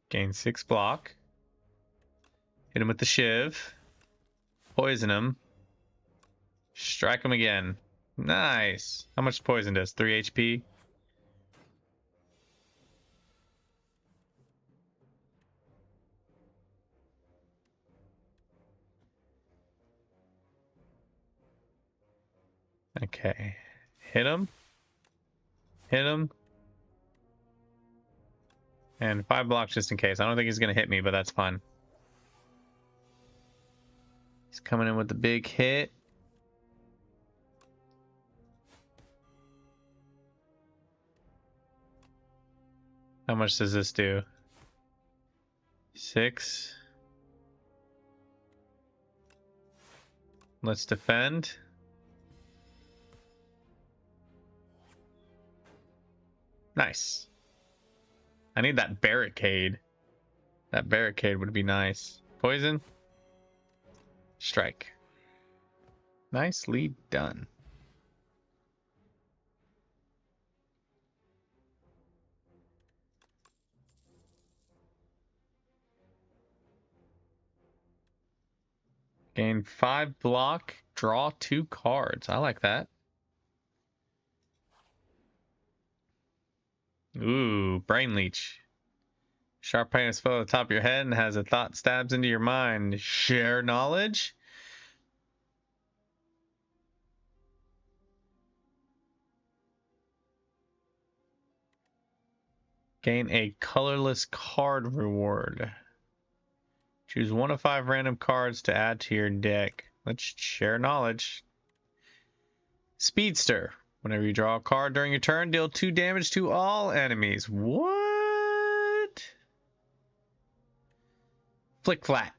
Gain 6 block. Hit him with the shiv. Poison him. Strike him again. Nice. How much poison does? 3 HP? Okay. Hit him. Hit him. And 5 blocks just in case. I don't think he's going to hit me, but that's fine. He's coming in with the big hit. How much does this do? 6. Let's defend. Nice. I need that barricade. That barricade would be nice. Poison. Strike. Nicely done. Gain 5 block. Draw 2 cards. I like that. Ooh, Brain Leech. Sharp pain is fell at the top of your head and has a thought stabs into your mind. Share knowledge? Gain a colorless card reward. Choose 1 of 5 random cards to add to your deck. Let's share knowledge. Speedster. Whenever you draw a card during your turn, deal 2 damage to all enemies. What? Flick Flat.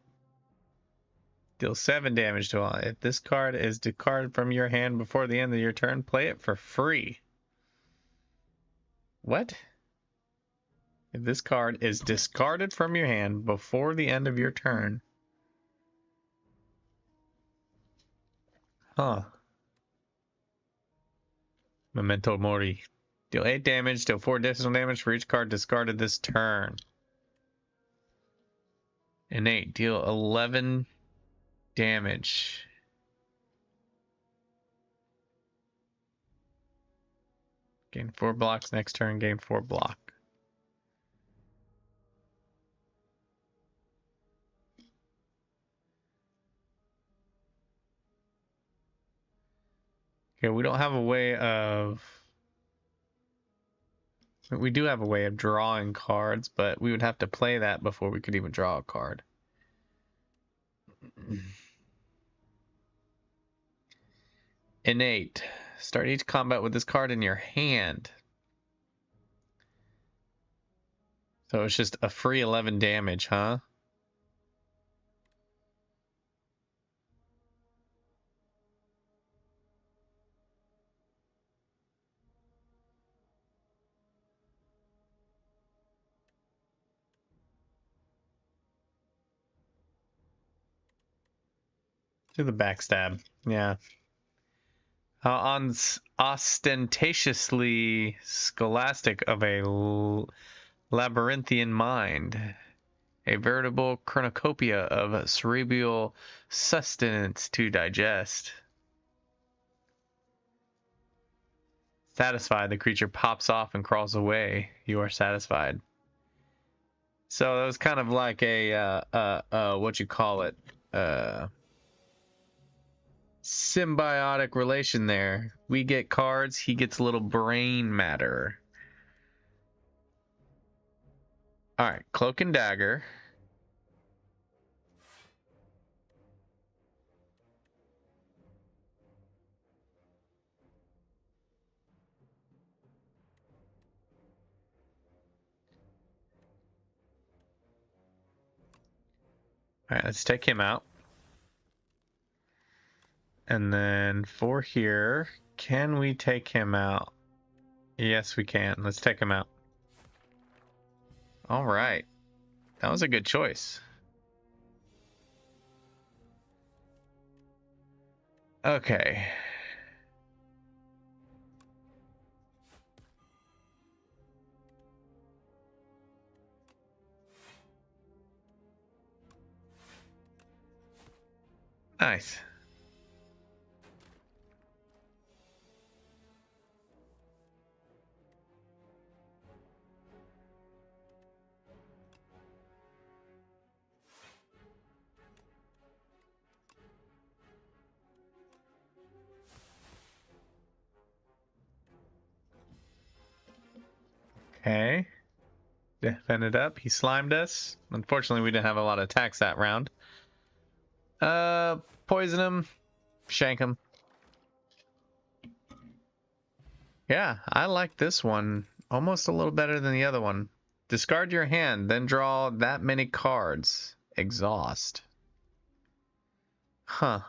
Deal 7 damage to all. If this card is discarded from your hand before the end of your turn, play it for free. What? If this card is discarded from your hand before the end of your turn. Huh. Memento Mori. Deal 8 damage, deal 4 additional damage for each card discarded this turn. Innate. Deal 11 damage. Gain 4 blocks next turn, gain 4 block. Okay, we don't have a way of... We do have a way of drawing cards, but we would have to play that before we could even draw a card. Innate. Start each combat with this card in your hand. So it's just a free 11 damage, huh? Do the backstab. Yeah. Ostentatiously scholastic of a labyrinthian mind. A veritable cornucopia of cerebral sustenance to digest. Satisfied, the creature pops off and crawls away. You are satisfied. So that was kind of like a what you call it, symbiotic relation there. We get cards, he gets a little brain matter. All right, Cloak and Dagger. All right, let's take him out. And then for here, can we take him out? Yes, we can. Let's take him out. All right. That was a good choice. Okay. Nice. Okay. Defend it up. He slimed us. Unfortunately, we didn't have a lot of attacks that round. Poison him. Shank him. Yeah, I like this one almost a little better than the other one. Discard your hand, then draw that many cards. Exhaust. Huh.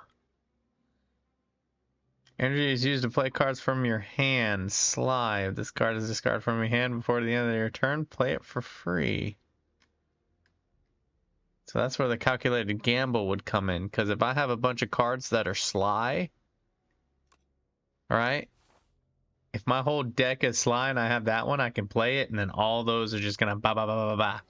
Energy is used to play cards from your hand. Sly. If this card is discarded from your hand before the end of your turn, play it for free. So that's where the calculated gamble would come in. Because if I have a bunch of cards that are Sly, right? If my whole deck is Sly and I have that one, I can play it, and then all those are just gonna ba ba ba ba ba.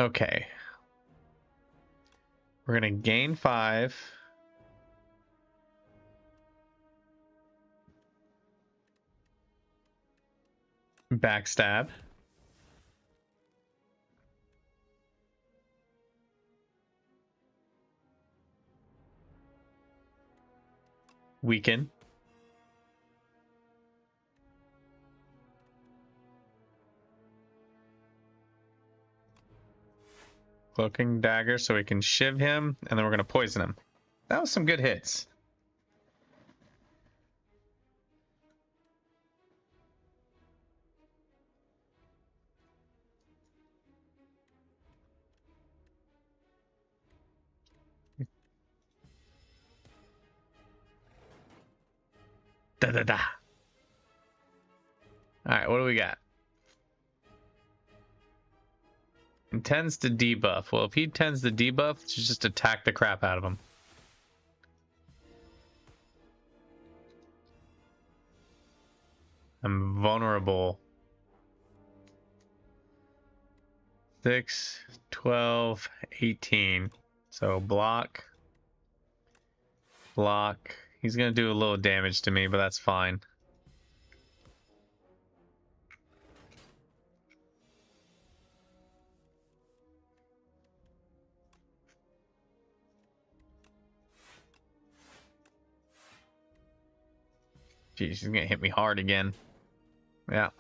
Okay. We're gonna gain 5. Backstab. Weaken. Cloaking Dagger so we can shiv him, and then we're gonna poison him. That was some good hits. Da da da. Alright, what do we got? Intends to debuff. Well, if he tends to debuff, just attack the crap out of him. I'm vulnerable. 6, 12, 18. So block. Block. He's going to do a little damage to me, but that's fine. Geez, she's gonna hit me hard again. Yeah.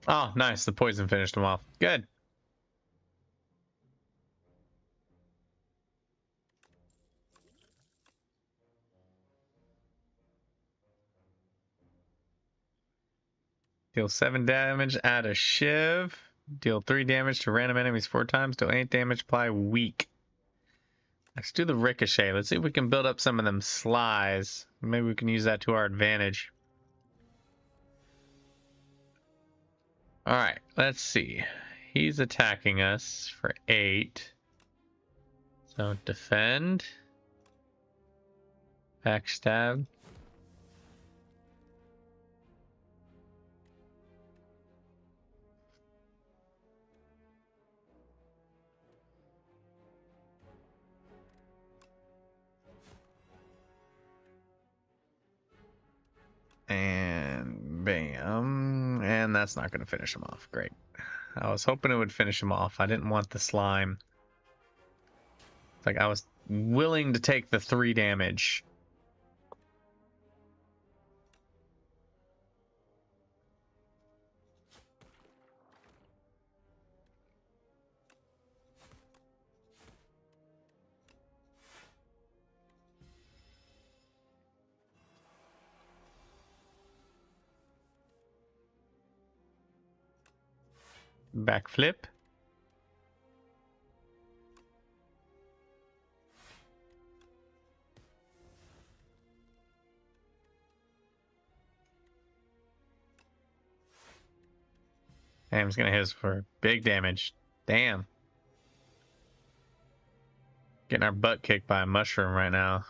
Oh, nice. The poison finished him off. Good. Deal 7 damage, add a shiv. Deal 3 damage to random enemies 4 times. Deal 8 damage, apply weak. Let's do the ricochet. Let's see if we can build up some of them slies. Maybe we can use that to our advantage. Alright, let's see. He's attacking us for 8. So defend. Backstab. And bam. And that's not going to finish him off. Great. I was hoping it would finish him off. I didn't want the slime. It's like I was willing to take the 3 damage. Backflip. I'm just gonna hit us for big damage. Damn. Getting our butt kicked by a mushroom right now.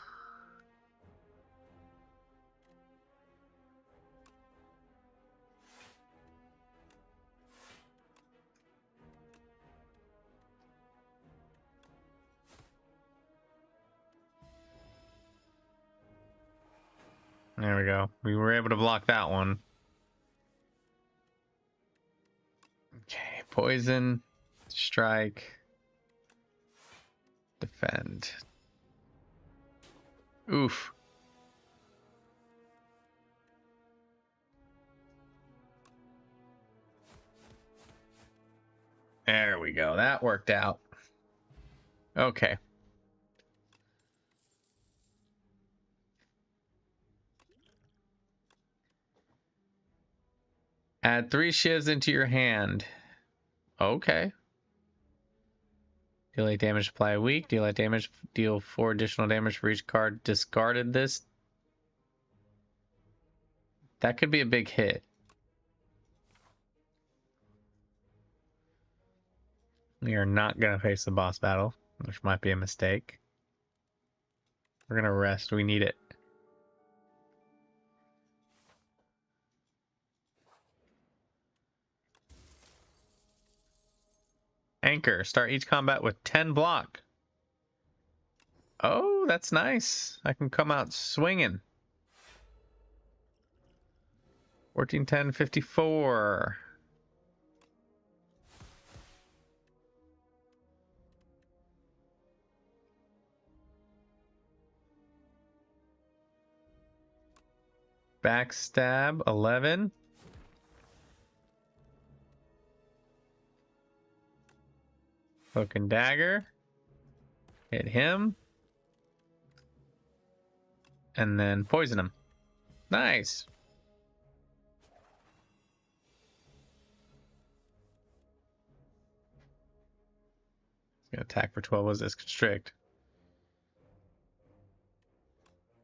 There we go. We were able to block that one. Okay, poison, strike, defend. Oof. There we go. That worked out. Okay. Add 3 shivs into your hand. Okay. Deal 8 damage, apply weak. Deal 8 damage, deal 4 additional damage for each card discarded this. That could be a big hit. We are not going to face the boss battle, which might be a mistake. We're going to rest. We need it. Anchor. Start each combat with 10 block. Oh, that's nice. I can come out swinging. 14, 10, 54. Backstab, 11. Hook and dagger. Hit him. And then poison him. Nice. It's gonna attack for 12 as this constrict.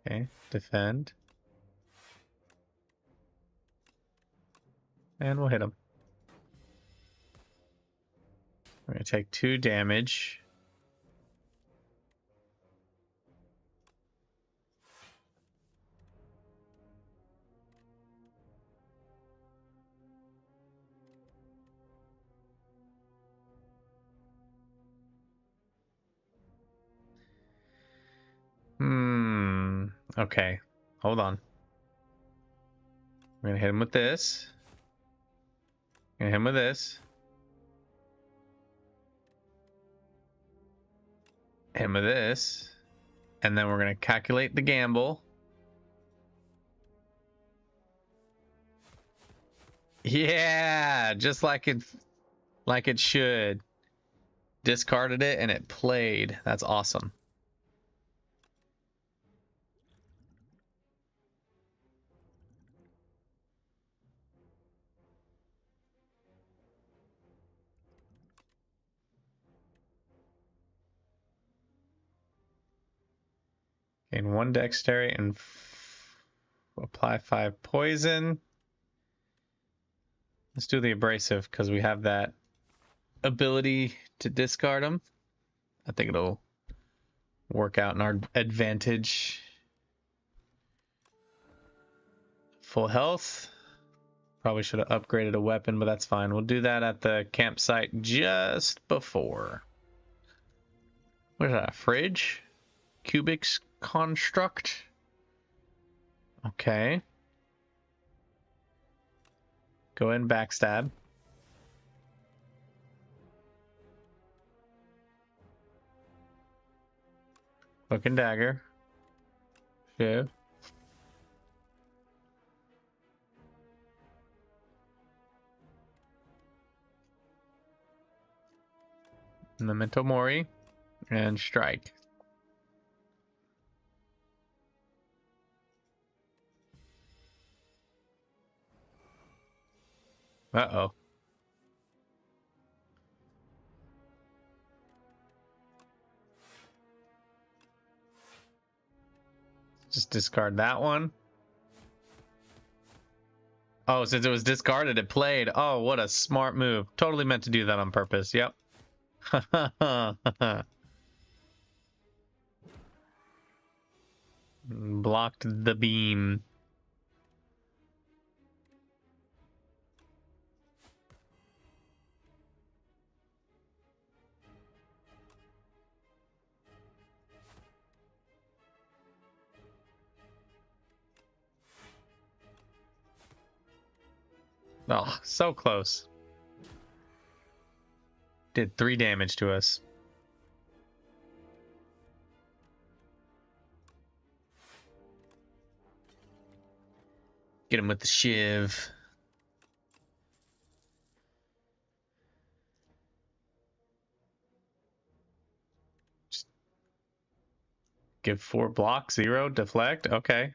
Okay, defend. And we'll hit him. We're gonna take 2 damage. Okay, hold on. We're gonna hit him with this. Gonna hit him with this. Hit him with this. And then we're gonna calculate the gamble. Yeah, just like it should. Discarded it and it played. That's awesome. Gain 1 dexterity and apply 5 poison. Let's do the abrasive because we have that ability to discard them. I think it'll work out in our advantage. Full health. Probably should have upgraded a weapon, but that's fine. We'll do that at the campsite just before. What is that? A fridge? Cubics construct? Okay. Go ahead and backstab. Hook and dagger. Shiv. Memento Mori. And strike. Uh-oh. Just discard that one. Oh, since it was discarded, it played. Oh, what a smart move. Totally meant to do that on purpose. Yep. Blocked the beam. Oh, so close. Did 3 damage to us. Get him with the shiv. Just give 4 block, 0, deflect. Okay.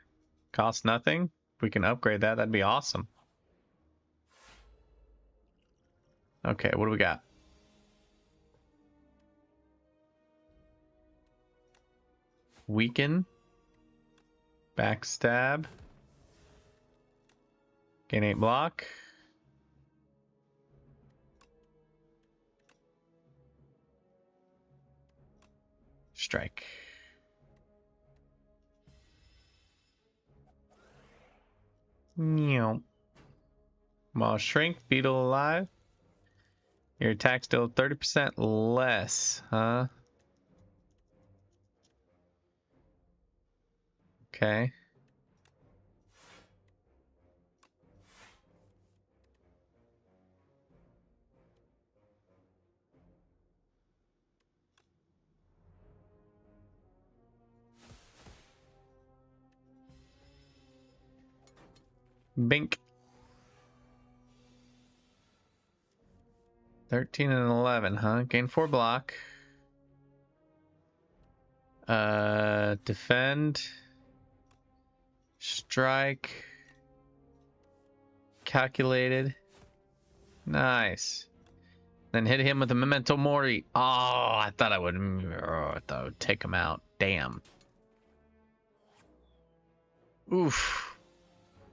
Cost nothing. If we can upgrade that, that'd be awesome. Okay, what do we got? Weaken. Backstab. Gain 8 block. Strike. Meow. While shrink, beetle alive. Your attack still 30% less, huh? Okay. Bink. 13 and 11, huh? Gain 4 block. Defend. Strike. Calculated. Nice. Then hit him with a Memento Mori. Oh, I thought I would take him out. Damn. Oof.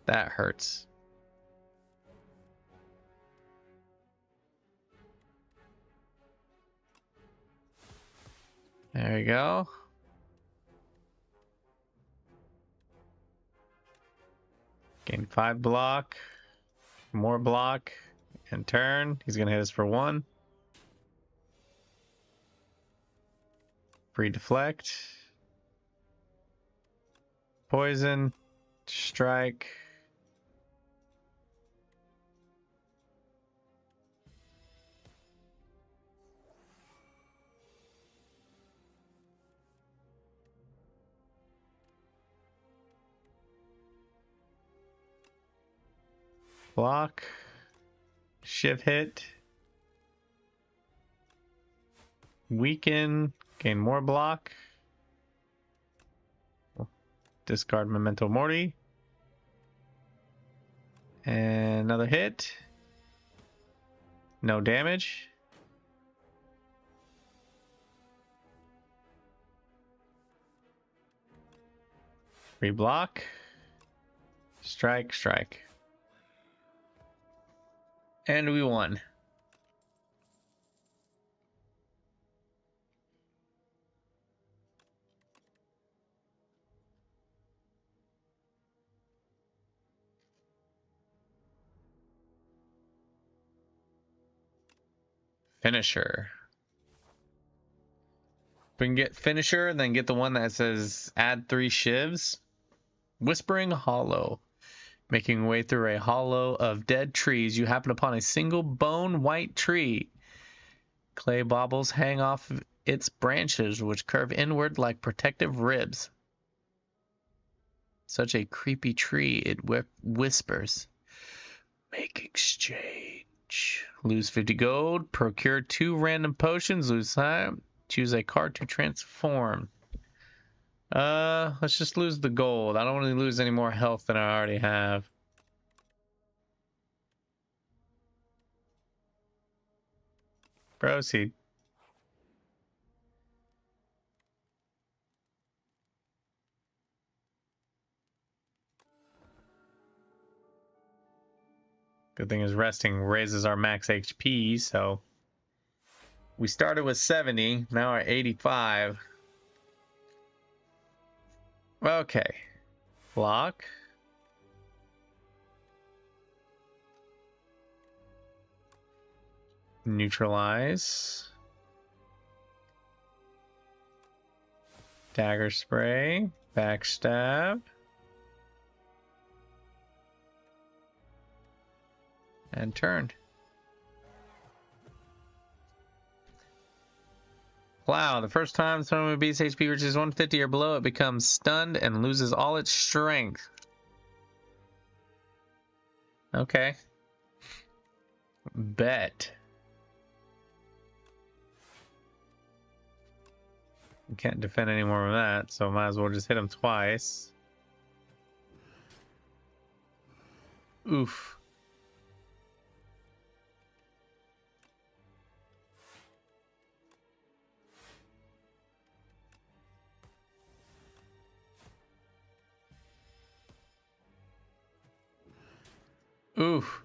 That hurts. There you go. Gain 5 block. More block. And turn. He's going to hit us for 1. Free deflect. poison. Strike. Block. Shiv hit. Weaken. Gain more block. Discard Memento Mori. And another hit. No damage. Reblock. Strike, strike. And we won. Finisher. We can get Finisher and then get the one that says add 3 shivs. Whispering Hollow. Making way through a hollow of dead trees, you happen upon a single bone white tree. Clay baubles hang off its branches, which curve inward like protective ribs. Such a creepy tree, it whispers. Make exchange. Lose 50 gold. Procure 2 random potions. Lose time. Choose a card to transform. Let's just lose the gold. I don't want to lose any more health than I already have. Proceed. Good thing is resting raises our max HP, so we started with 70, now we're 85. Okay. Block. Neutralize. Dagger spray. Backstab. And turn. Wow, the first time someone with beast HP reaches 150 or below, it becomes stunned and loses all its strength. Okay. Bet. We can't defend any more of that, so might as well just hit him twice. Oof. Oof.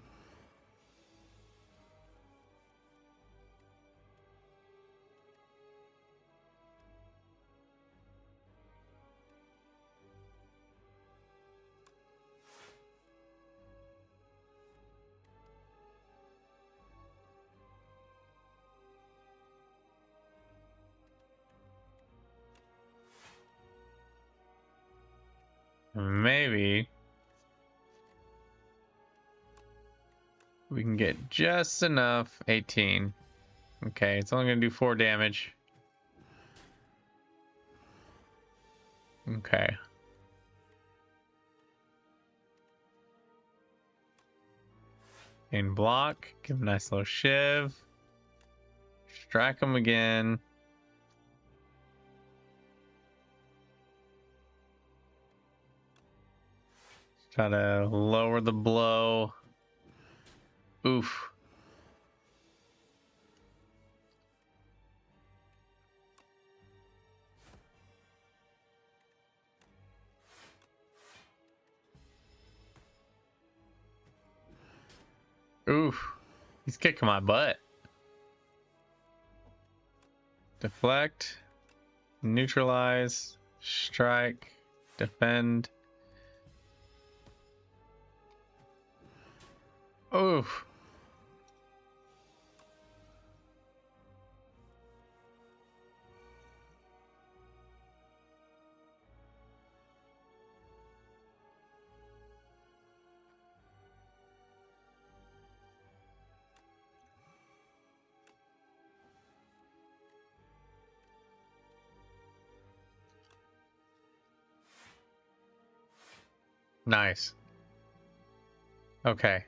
Maybe we can get just enough. 18. Okay, it's only gonna do 4 damage. Okay. In block, give a nice little shiv. Strike him again. Try to lower the blow. Oof. Oof. He's kicking my butt. Deflect. Neutralize. Strike. Defend. Oof. Nice. Okay.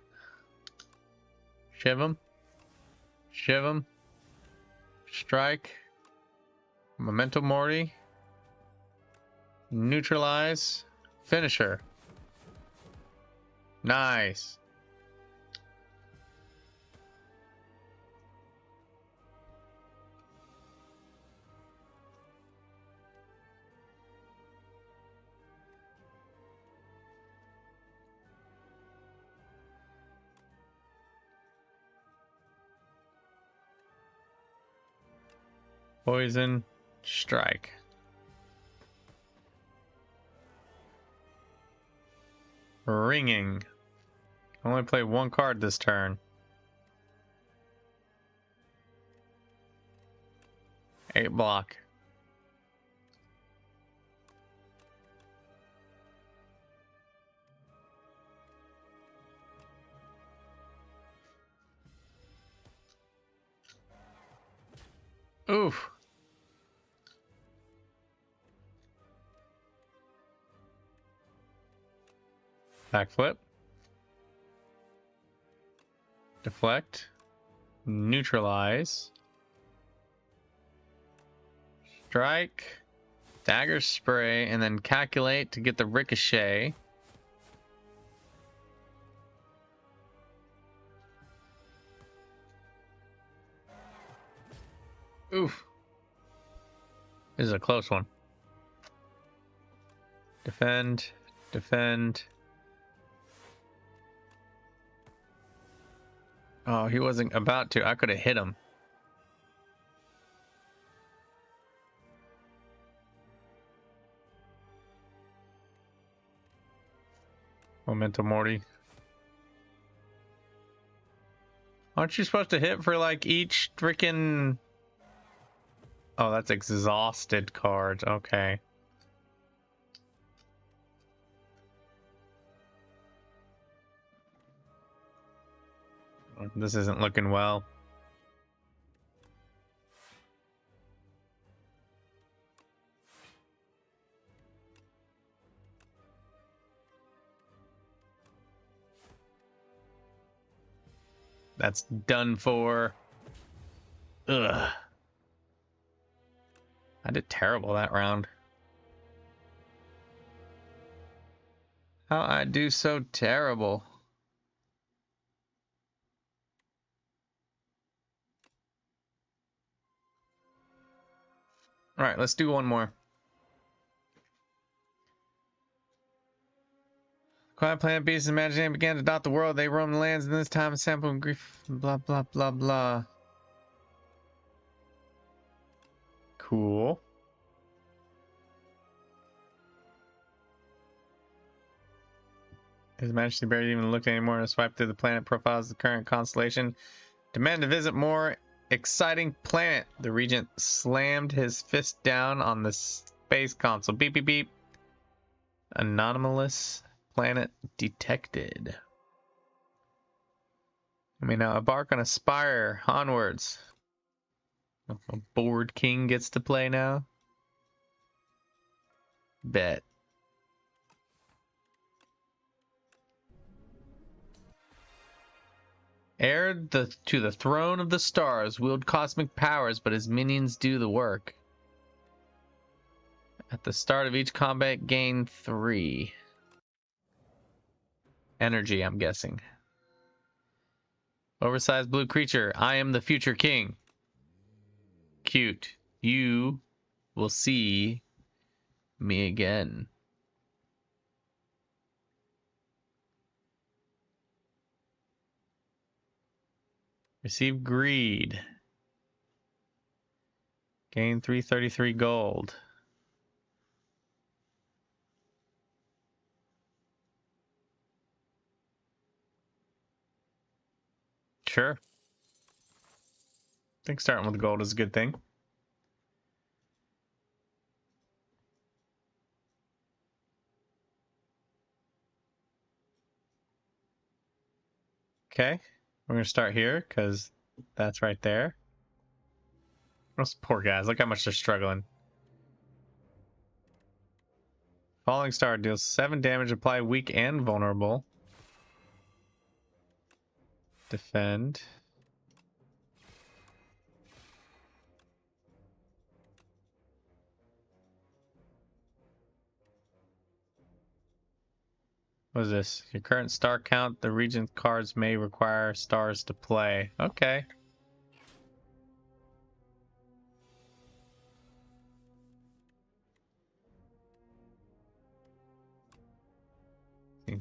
Shiv him. Shiv him. Strike. Memento Mori. Neutralize. Finisher. Nice. Poison. Strike. Ringing. Only play one card this turn. 8 block. Oof. Backflip. Deflect. Neutralize. Strike. Dagger spray, and then calculate to get the ricochet. Oof. This is a close one. Defend. Defend. Oh, he wasn't about to. I could have hit him. Memento Mori. Aren't you supposed to hit for like each freaking... Oh, that's exhausted cards. Okay. This isn't looking well. That's done for. Ugh. I did terrible that round. How I do so terrible. All right, let's do one more. Quiet Planet Beasts and Imagination began to dot the world. They roamed the lands in this time of sample and grief. Blah, blah, blah, blah. Cool. His Majesty barely even looked anymore and swiped through the planet profiles of the current constellation. Demand to visit more exciting planet. The regent slammed his fist down on the space console. Beep, beep, beep. Anomalous planet detected. I may now embark on a Spire onwards. A bored king gets to play now. Bet. Heir to the throne of the stars, wield cosmic powers, but his minions do the work. At the start of each combat, gain 3 energy, I'm guessing. Oversized blue creature. I am the future king. Cute. You will see me again. Receive greed. Gain 333 gold. Sure. I think starting with gold is a good thing. Okay. We're going to start here because that's right there. Those poor guys. Look how much they're struggling. Falling Star deals 7 damage, apply weak and vulnerable. Defend. What is this? Your current star count, the region's cards may require stars to play. Okay.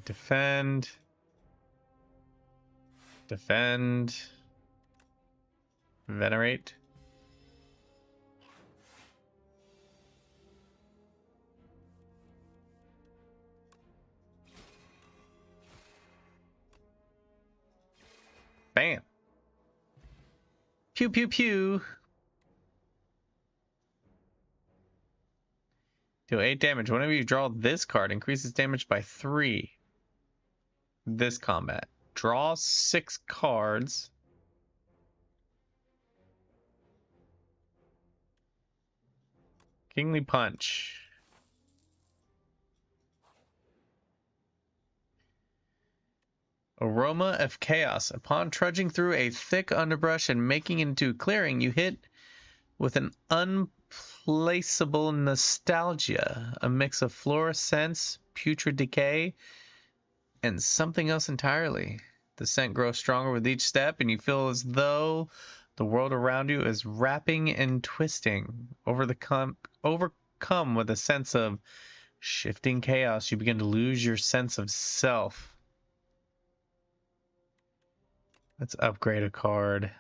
Defend. Defend. Venerate. Bam. Pew pew pew. Deal 8 damage. Whenever you draw this card, increases damage by 3. This combat. Draw 6 cards. Kingly Punch. Aroma of Chaos. Upon trudging through a thick underbrush and making it into a clearing, you hit with an unplaceable nostalgia, a mix of fluorescence, putrid decay, and something else entirely. The scent grows stronger with each step, and you feel as though the world around you is wrapping and twisting. Overcome with a sense of shifting chaos, you begin to lose your sense of self. Let's upgrade a card.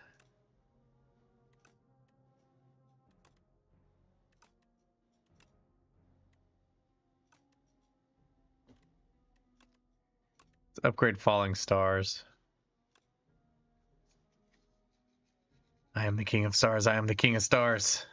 Let's upgrade Falling Stars. I am the King of Stars. I am the King of Stars.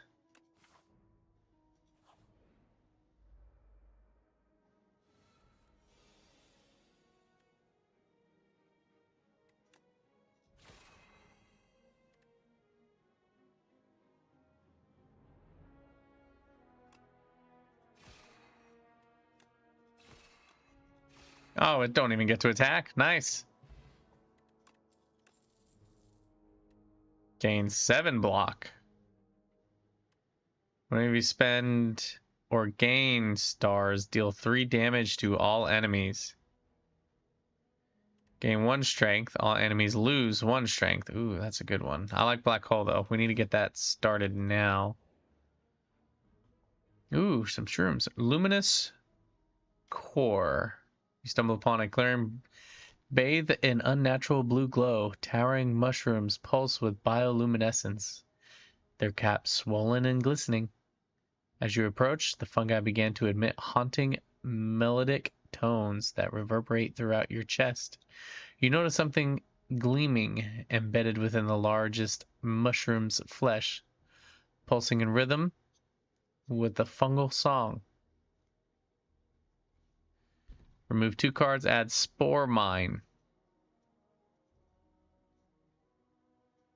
Oh, it don't even get to attack. Nice. Gain 7 block. Whenever you spend or gain stars, deal 3 damage to all enemies. Gain 1 strength. All enemies lose 1 strength. Ooh, that's a good one. I like Black Hole, though. We need to get that started now. Ooh, some shrooms. Luminous Core. You stumble upon a clearing, bathe in unnatural blue glow. Towering mushrooms pulse with bioluminescence, their caps swollen and glistening. As you approach, the fungi began to emit haunting melodic tones that reverberate throughout your chest. You notice something gleaming embedded within the largest mushroom's flesh, pulsing in rhythm with the fungal song. Remove 2 cards, add Spore Mine.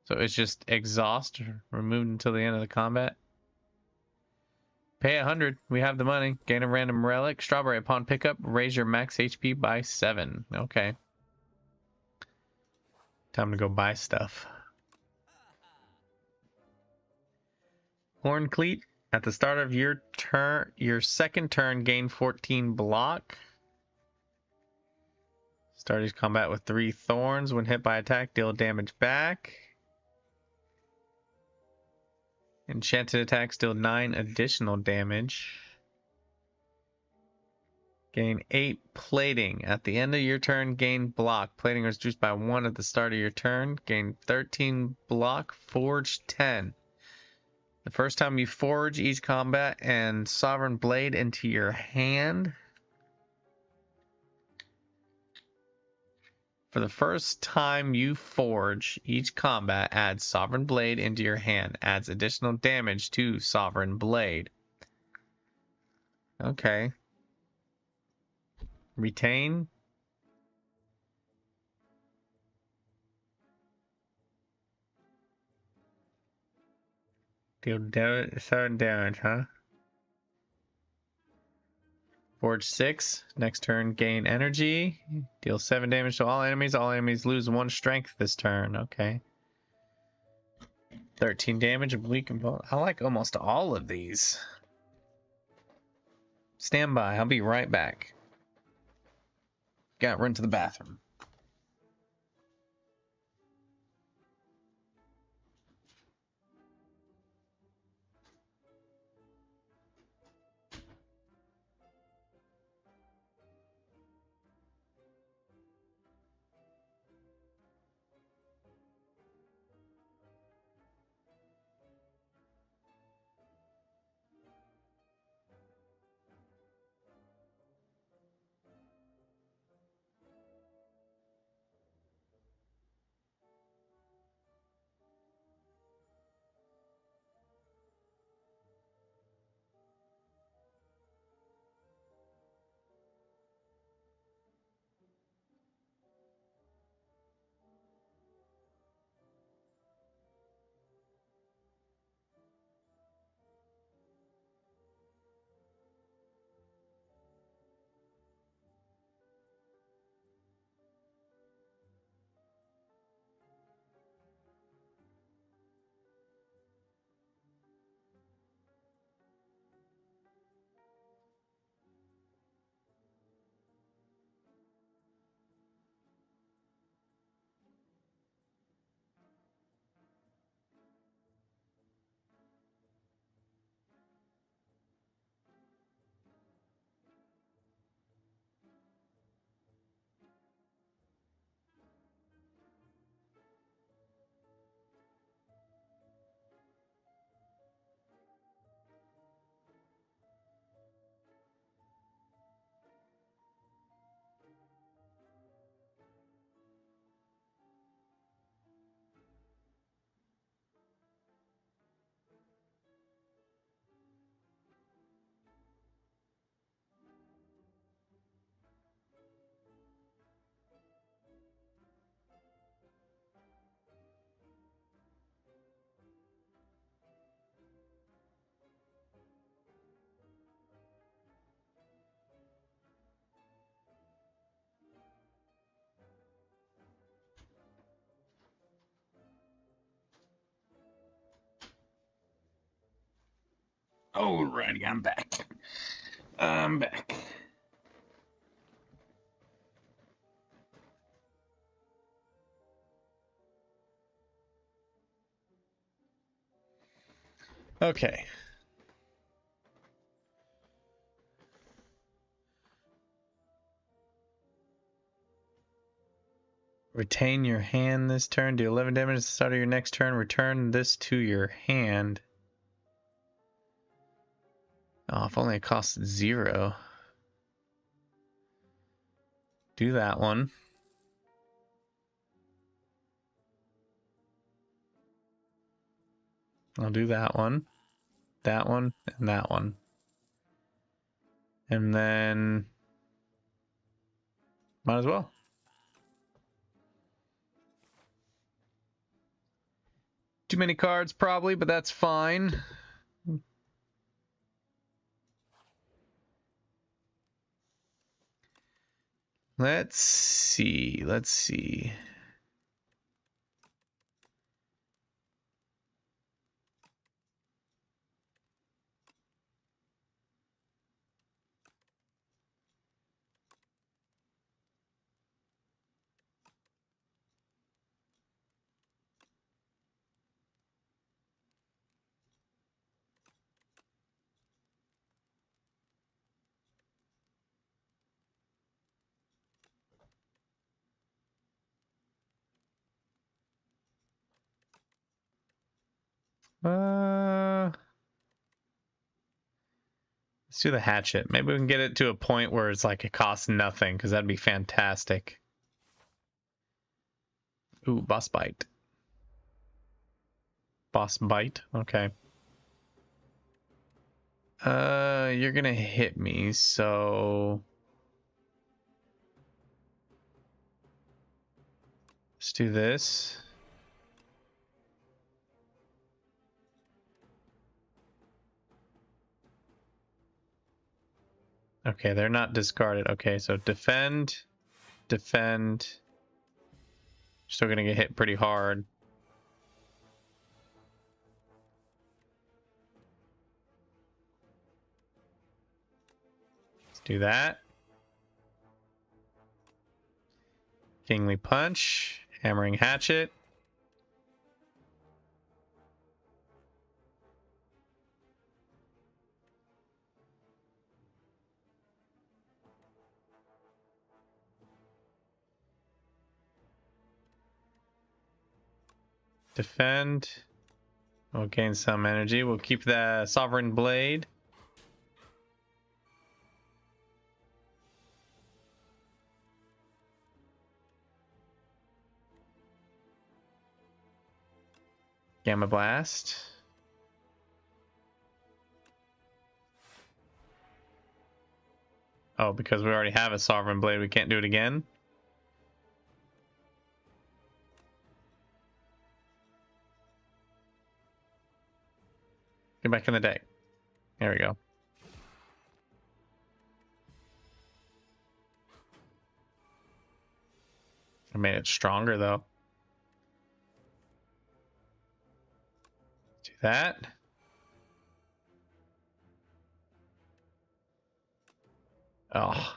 So it's just exhaust, removed until the end of the combat. Pay 100. We have the money. Gain a random relic. Strawberry. Upon pickup, raise your max HP by 7. Okay. Time to go buy stuff. Horn Cleat. At the start of your turn, your second turn, gain 14 block. Start each combat with 3 thorns. When hit by attack, deal damage back. Enchanted attacks deal 9 additional damage. Gain 8 plating. At the end of your turn, gain block. Plating is reduced by 1 at the start of your turn. Gain 13 block. Forge 10. The first time you forge each combat and Sovereign Blade into your hand. For the first time you forge each combat, add Sovereign Blade into your hand. Adds additional damage to Sovereign Blade. Okay. Retain. Deal 7 damage, huh? Forge 6. Next turn, gain energy. Deal 7 damage to all enemies. All enemies lose 1 strength this turn. Okay. 13 damage. Oblique and I like almost all of these. Stand by. I'll be right back. Got run to the bathroom. Alrighty, I'm back. I'm back. Okay. Retain your hand this turn. Do 11 damage at the start of your next turn. Return this to your hand. Oh, if only it costs 0. Do that one. I'll do that one, and that one. And then might as well. Too many cards probably, but that's fine. Let's see. Let's see. Let's do the hatchet. Maybe we can get it to a point where it's like it costs nothing, because that'd be fantastic. Ooh, boss bite. Boss bite. Okay. You're gonna hit me, so let's do this. Okay, they're not discarded. Okay, so defend, defend. Still gonna get hit pretty hard. Let's do that. Kingly Punch, Hammering Hatchet. Defend. We'll gain some energy. We'll keep the Sovereign Blade. Gamma Blast. Oh, because we already have a Sovereign Blade, we can't do it again? Get back in the deck. There we go. I made it stronger, though. Do that. Oh.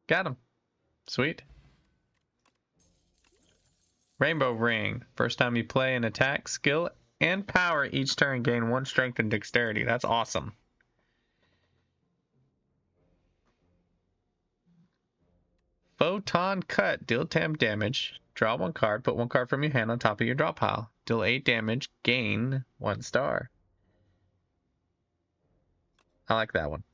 Got him. Sweet. Rainbow Ring. First time you play an attack, skill, and power each turn, gain 1 strength and dexterity. That's awesome. Photon Cut. Deal 10 damage. Draw 1 card. Put 1 card from your hand on top of your draw pile. Deal 8 damage. Gain 1 star. I like that one.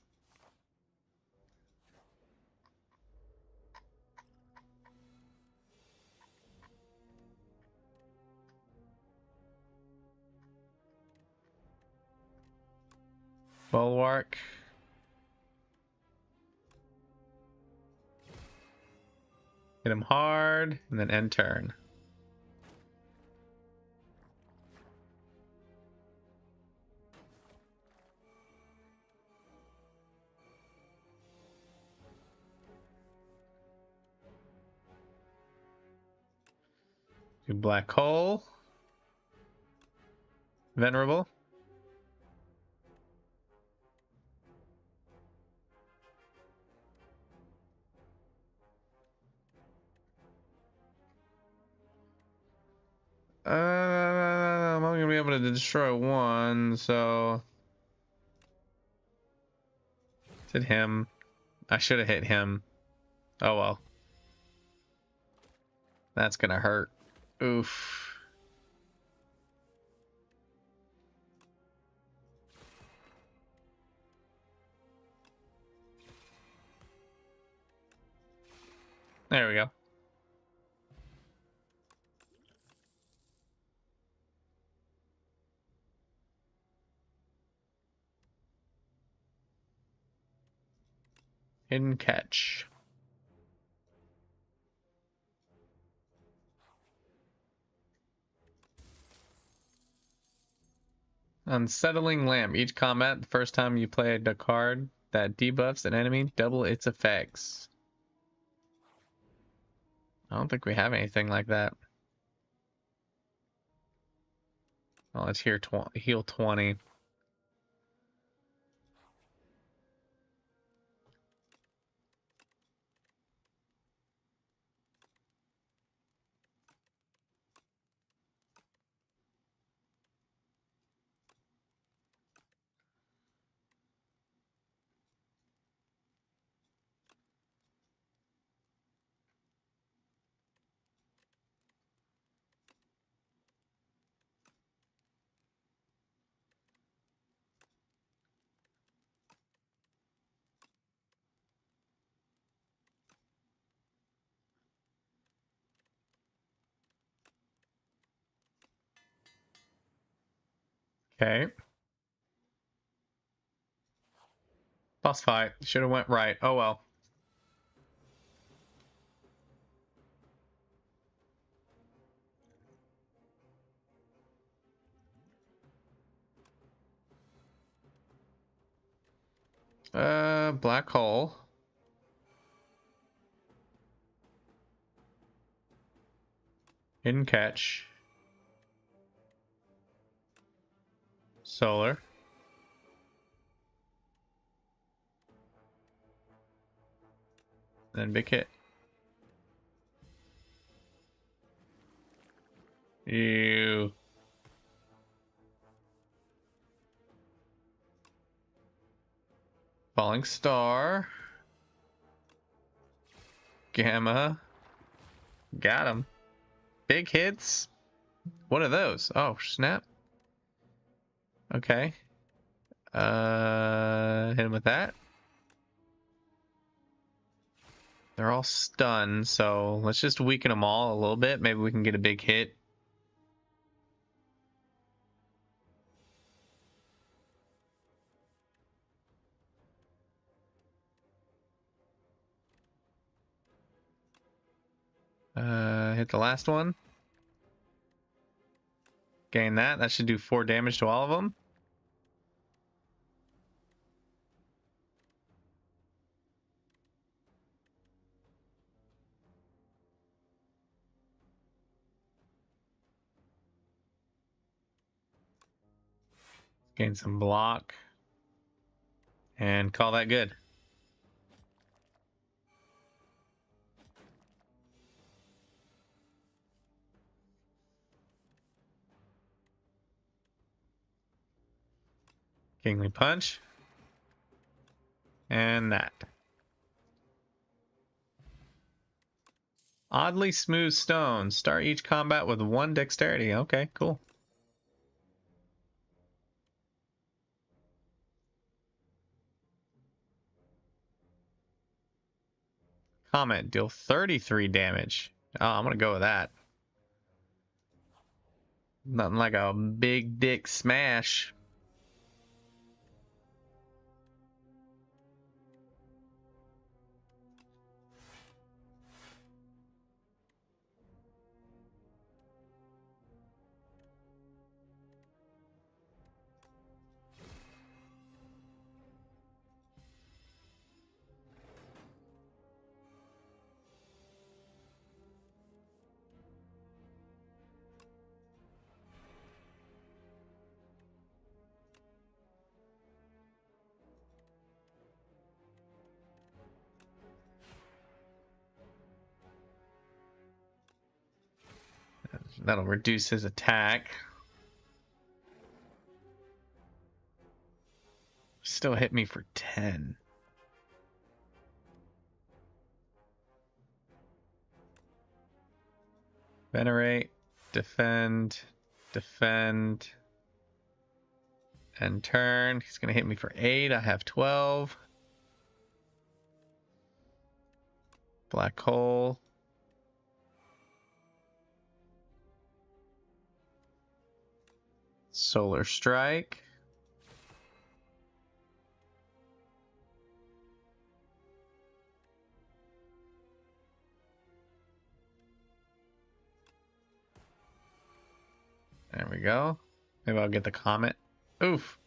Bulwark. Hit him hard, and then end turn. Do Black Hole. Venerable. I'm only gonna be able to destroy 1, so hit him. I should have hit him. Oh well. That's gonna hurt. Oof. There we go. Hidden Catch. Unsettling Lamp. Each combat, the first time you play a card that debuffs an enemy, double its effects. I don't think we have anything like that. Oh, let's heal 20. Okay. Boss fight. Should have went right. Oh well. Black hole. Hidden catch. Solar. Then big hit. Ew. Falling star. Gamma. Got him. Big hits. What are those? Oh, snap. Okay. Hit him with that. They're all stunned, so let's just weaken them all a little bit. Maybe we can get a big hit. Hit the last one. Gain that. That should do 4 damage to all of them. Gain some block. And call that good. Kingly punch. And that. Oddly smooth stone. Start each combat with 1 dexterity. Okay, cool. Comment. Deal 33 damage. Oh, I'm gonna go with that. Nothing like a big dick smash. That'll reduce his attack. Still hit me for 10. Venerate, defend, defend, and turn. He's going to hit me for 8. I have 12. Black hole. Solar strike. There we go. Maybe I'll get the comet. Oof.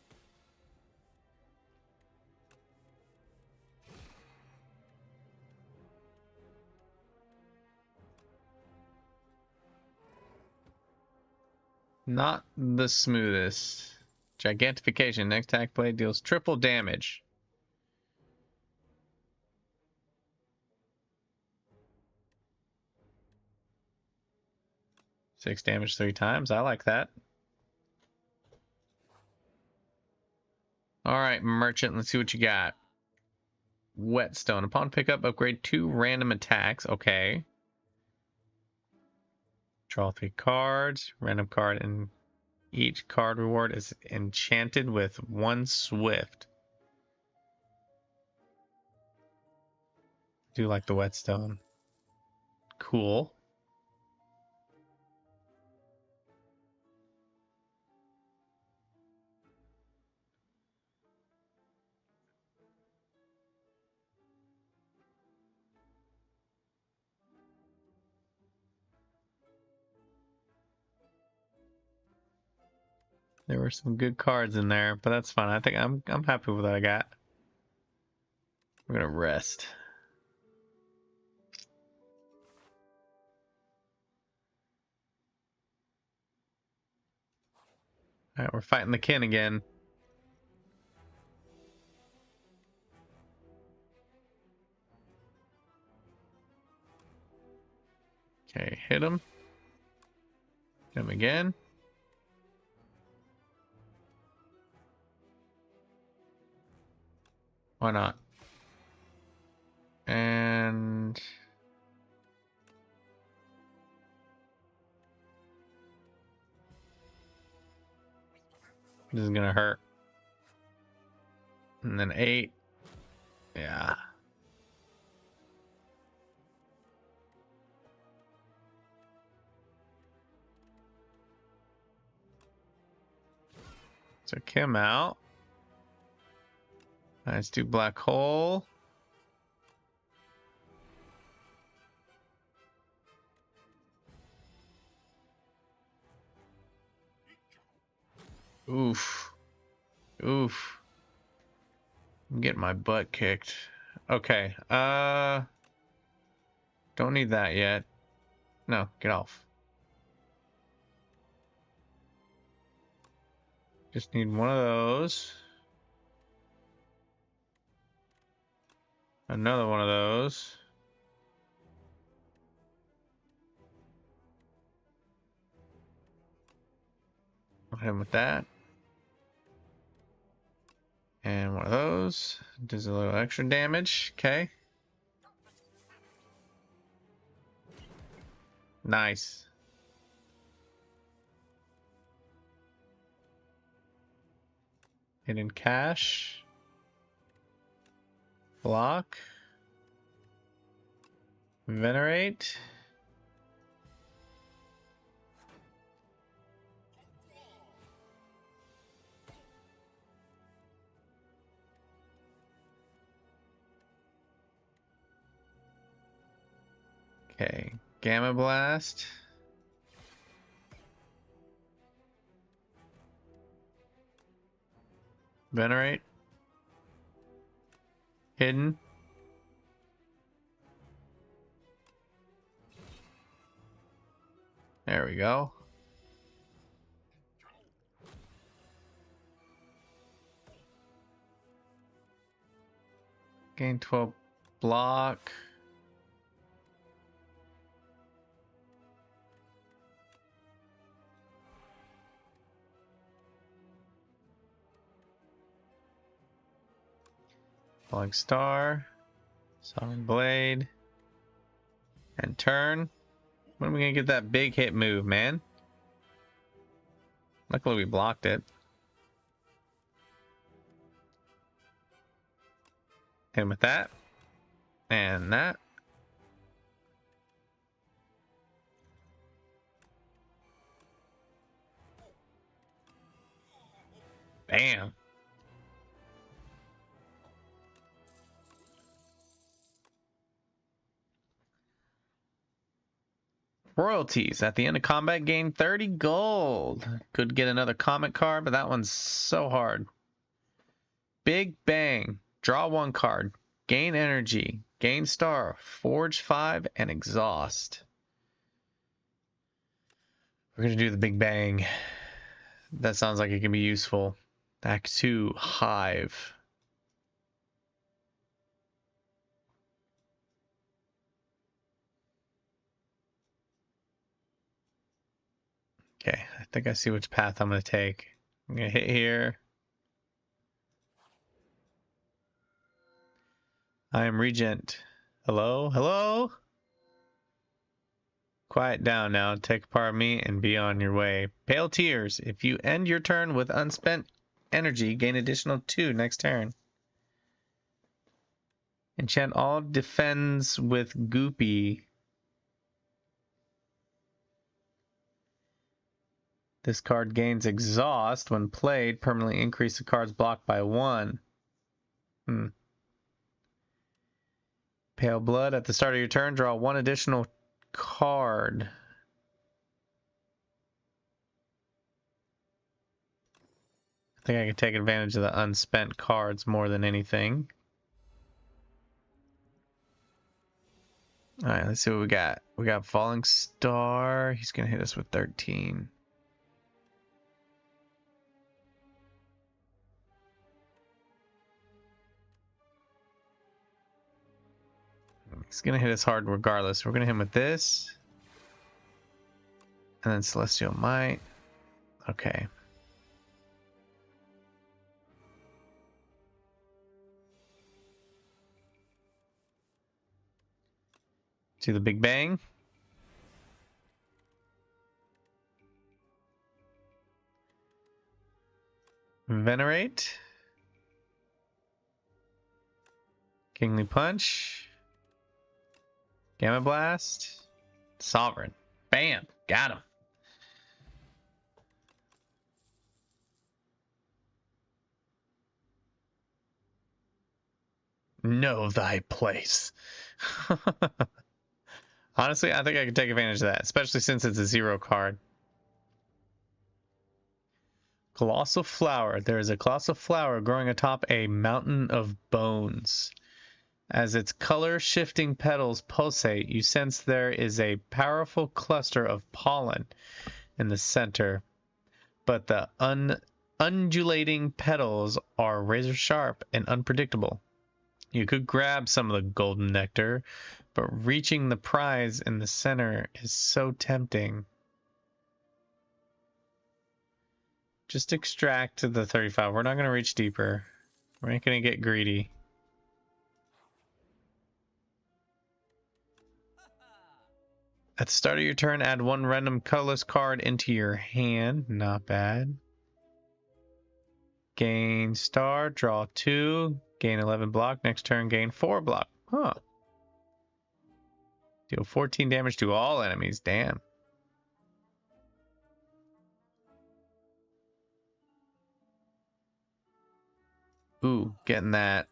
Not the smoothest. Gigantification. Next attack blade deals triple damage. Six damage 3 times. I like that. Alright, merchant. Let's see what you got. Whetstone. Upon pickup, upgrade 2 random attacks. Okay. Draw 3 cards. Random card, and each card reward is enchanted with 1 swift. Do like the whetstone. Cool. There were some good cards in there, but that's fine. I think I'm happy with what I got. We're gonna rest. Alright, we're fighting the kin again. Okay, hit him. Hit him again. Why not? And this is gonna hurt. And then 8. Yeah. Took him out. Let's do black hole. Oof. Oof. I'm getting my butt kicked. Okay. Don't need that yet. No, get off. Just need one of those. Another one of those. I'll hit him with that. And one of those. Does a little extra damage. Okay. Nice. Hidden cache. Block. Venerate. Okay. Gamma Blast. Venerate. Hidden. There we go. Gain 12 block. Falling Star. Sovereign Blade. And turn. When are we gonna get that big hit move, man? Luckily we blocked it. Hit him with that. And that. Bam. Royalties. At the end of combat, gain 30 gold. Could get another comic card, but that one's so hard. Big Bang. Draw 1 card. Gain energy. Gain star. Forge 5 and exhaust. We're going to do the Big Bang. That sounds like it can be useful. Act 2. Hive. Okay, I think I see which path I'm going to take. I'm going to hit here. I am Regent. Hello? Hello? Quiet down now. Take part of me and be on your way. Pale Tears. If you end your turn with unspent energy, gain additional 2 next turn. Enchant all defends with Goopy. This card gains exhaust. When played, permanently increase the card's block by 1. Pale Blood. At the start of your turn, draw 1 additional card. I think I can take advantage of the unspent cards more than anything. All right, let's see what we got. We got Falling Star. He's going to hit us with 13. He's going to hit us hard regardless. We're going to hit him with this. And then Celestial Might. Okay. Do the Big Bang. Venerate. Kingly Punch. Gamma Blast. Sovereign. Bam! Got him. Know thy place. Honestly, I think I could take advantage of that, especially since it's a 0 card. Colossal Flower. There is a colossal flower growing atop a mountain of bones. As its color-shifting petals pulsate, you sense there is a powerful cluster of pollen in the center, but the undulating petals are razor-sharp and unpredictable. You could grab some of the golden nectar, but reaching the prize in the center is so tempting. Just extract to the 35. We're not going to reach deeper. We're not going to get greedy. At the start of your turn, add one random colorless card into your hand. Not bad. Gain star, draw 2, gain 11 block. Next turn, gain 4 block. Huh. Deal 14 damage to all enemies. Damn. Ooh, getting that.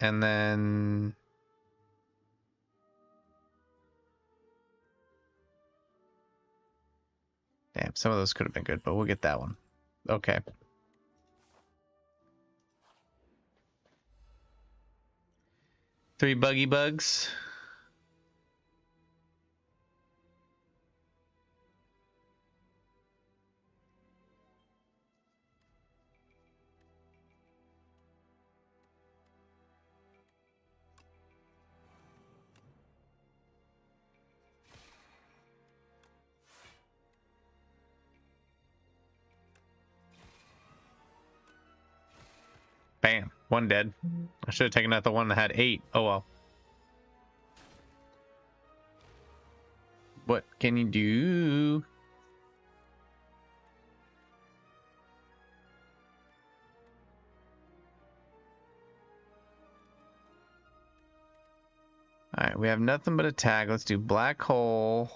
And then... Damn, some of those could have been good, but we'll get that one. Okay. Three buggy bugs. Bam. One dead. I should have taken out the one that had 8. Oh well. What can you do? Alright, we have nothing but a tag. Let's do Black Hole.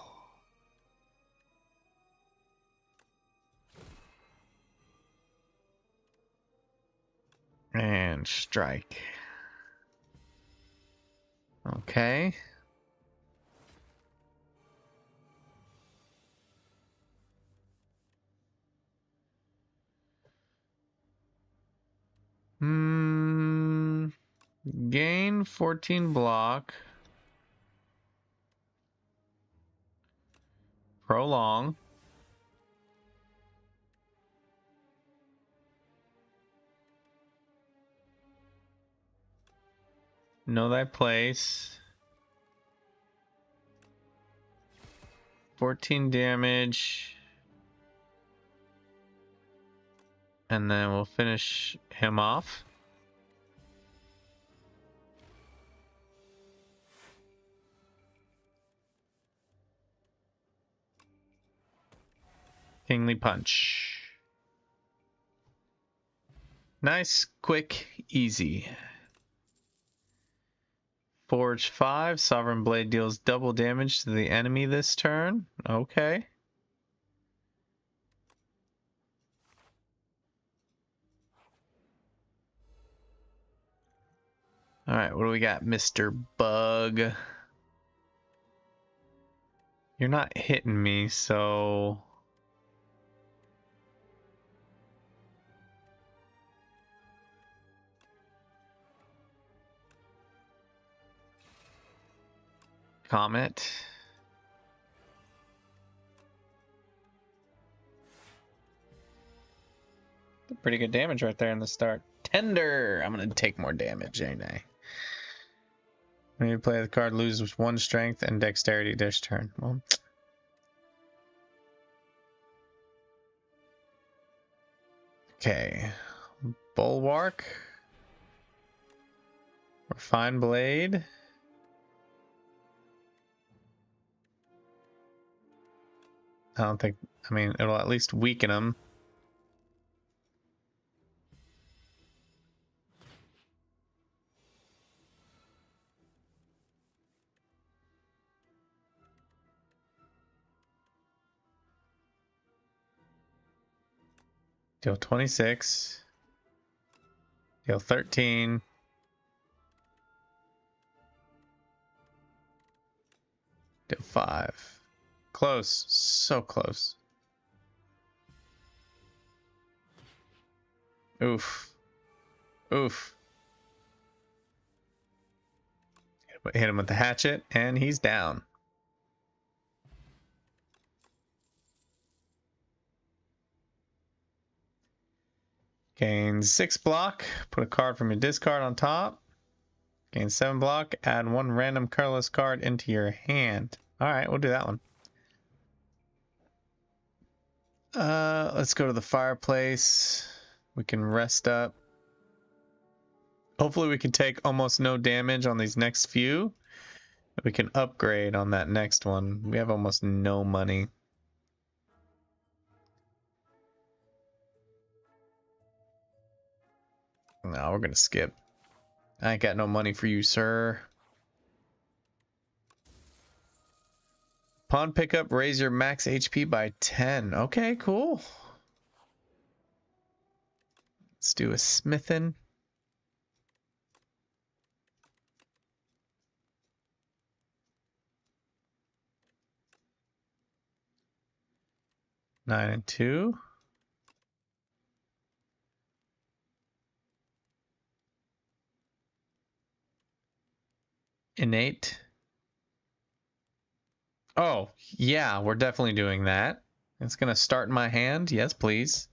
And Strike. Okay. Gain 14 block. Prolong. Know thy place. 14 damage. And then we'll finish him off. Kingly Punch. Nice, quick, easy. Forge 5. Sovereign Blade deals double damage to the enemy this turn. Okay. Alright, what do we got, Mr. Bug? You're not hitting me, so... Comet. Pretty good damage right there in the start. Tender! I'm going to take more damage, ain't I? When you play the card, loses 1 strength and dexterity this turn. Well, okay. Bulwark. Refined Blade. I don't think, I mean, it'll at least weaken him. Deal 26. Deal 13. Deal 5. Close. So close. Oof. Oof. Hit him with the hatchet, and he's down. Gain 6 block. Put a card from your discard on top. Gain 7 block. Add 1 random colorless card into your hand. Alright, we'll do that one. Let's go to the fireplace. We can rest up. Hopefully we can take almost no damage on these next few. We can upgrade on that next one. We have almost no money. No, we're gonna skip. I ain't got no money for you, sir. Pawn pickup, raise your max HP by 10. Okay, cool. Let's do a smithing. Nine and 2. Innate. Oh, yeah, we're definitely doing that. It's gonna start in my hand. Yes, please.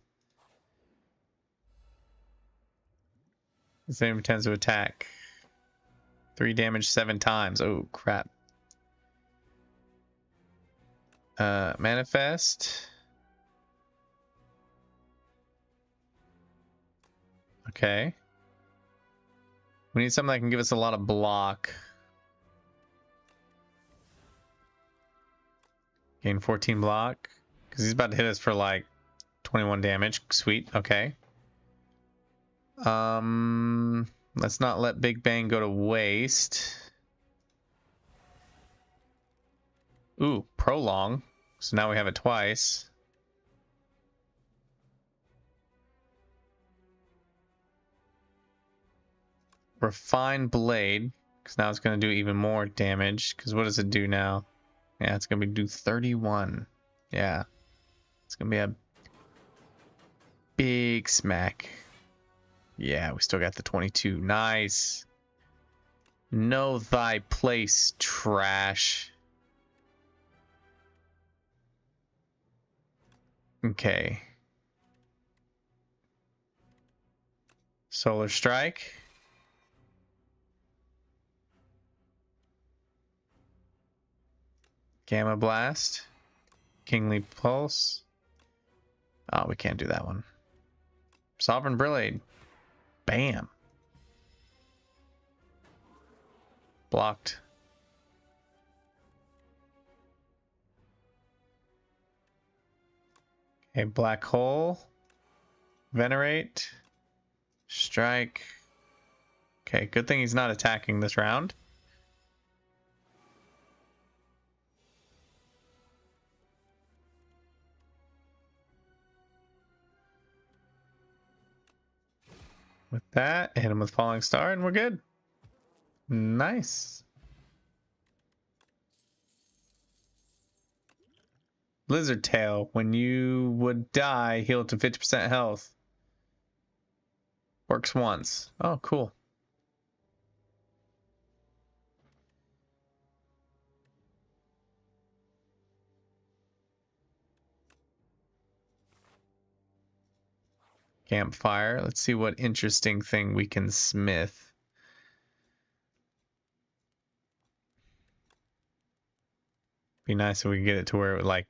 This enemy tends to attack. 3 damage 7 times. Oh, crap. Manifest. Okay. We need something that can give us a lot of block. Gain 14 block. Because he's about to hit us for like 21 damage. Sweet. Okay. Let's not let Big Bang go to waste. Ooh, prolong. So now we have it twice. Refined Blade. Because now it's going to do even more damage. Because what does it do now? Yeah, it's going to do 31. Yeah. It's going to be a big smack. Yeah, we still got the 22. Nice. Know thy place, trash. Okay. Solar Strike. Gamma Blast. Kingly Pulse. Oh, we can't do that one. Sovereign Blade. Bam. Blocked. Okay, Black Hole. Venerate. Strike. Okay, good thing he's not attacking this round. With that, hit him with Falling Star and we're good. Nice. Blizzard Tail. When you would die, heal to 50% health. Works once. Oh, cool. Campfire. Let's see what interesting thing we can smith. Be nice if we could get it to where it would like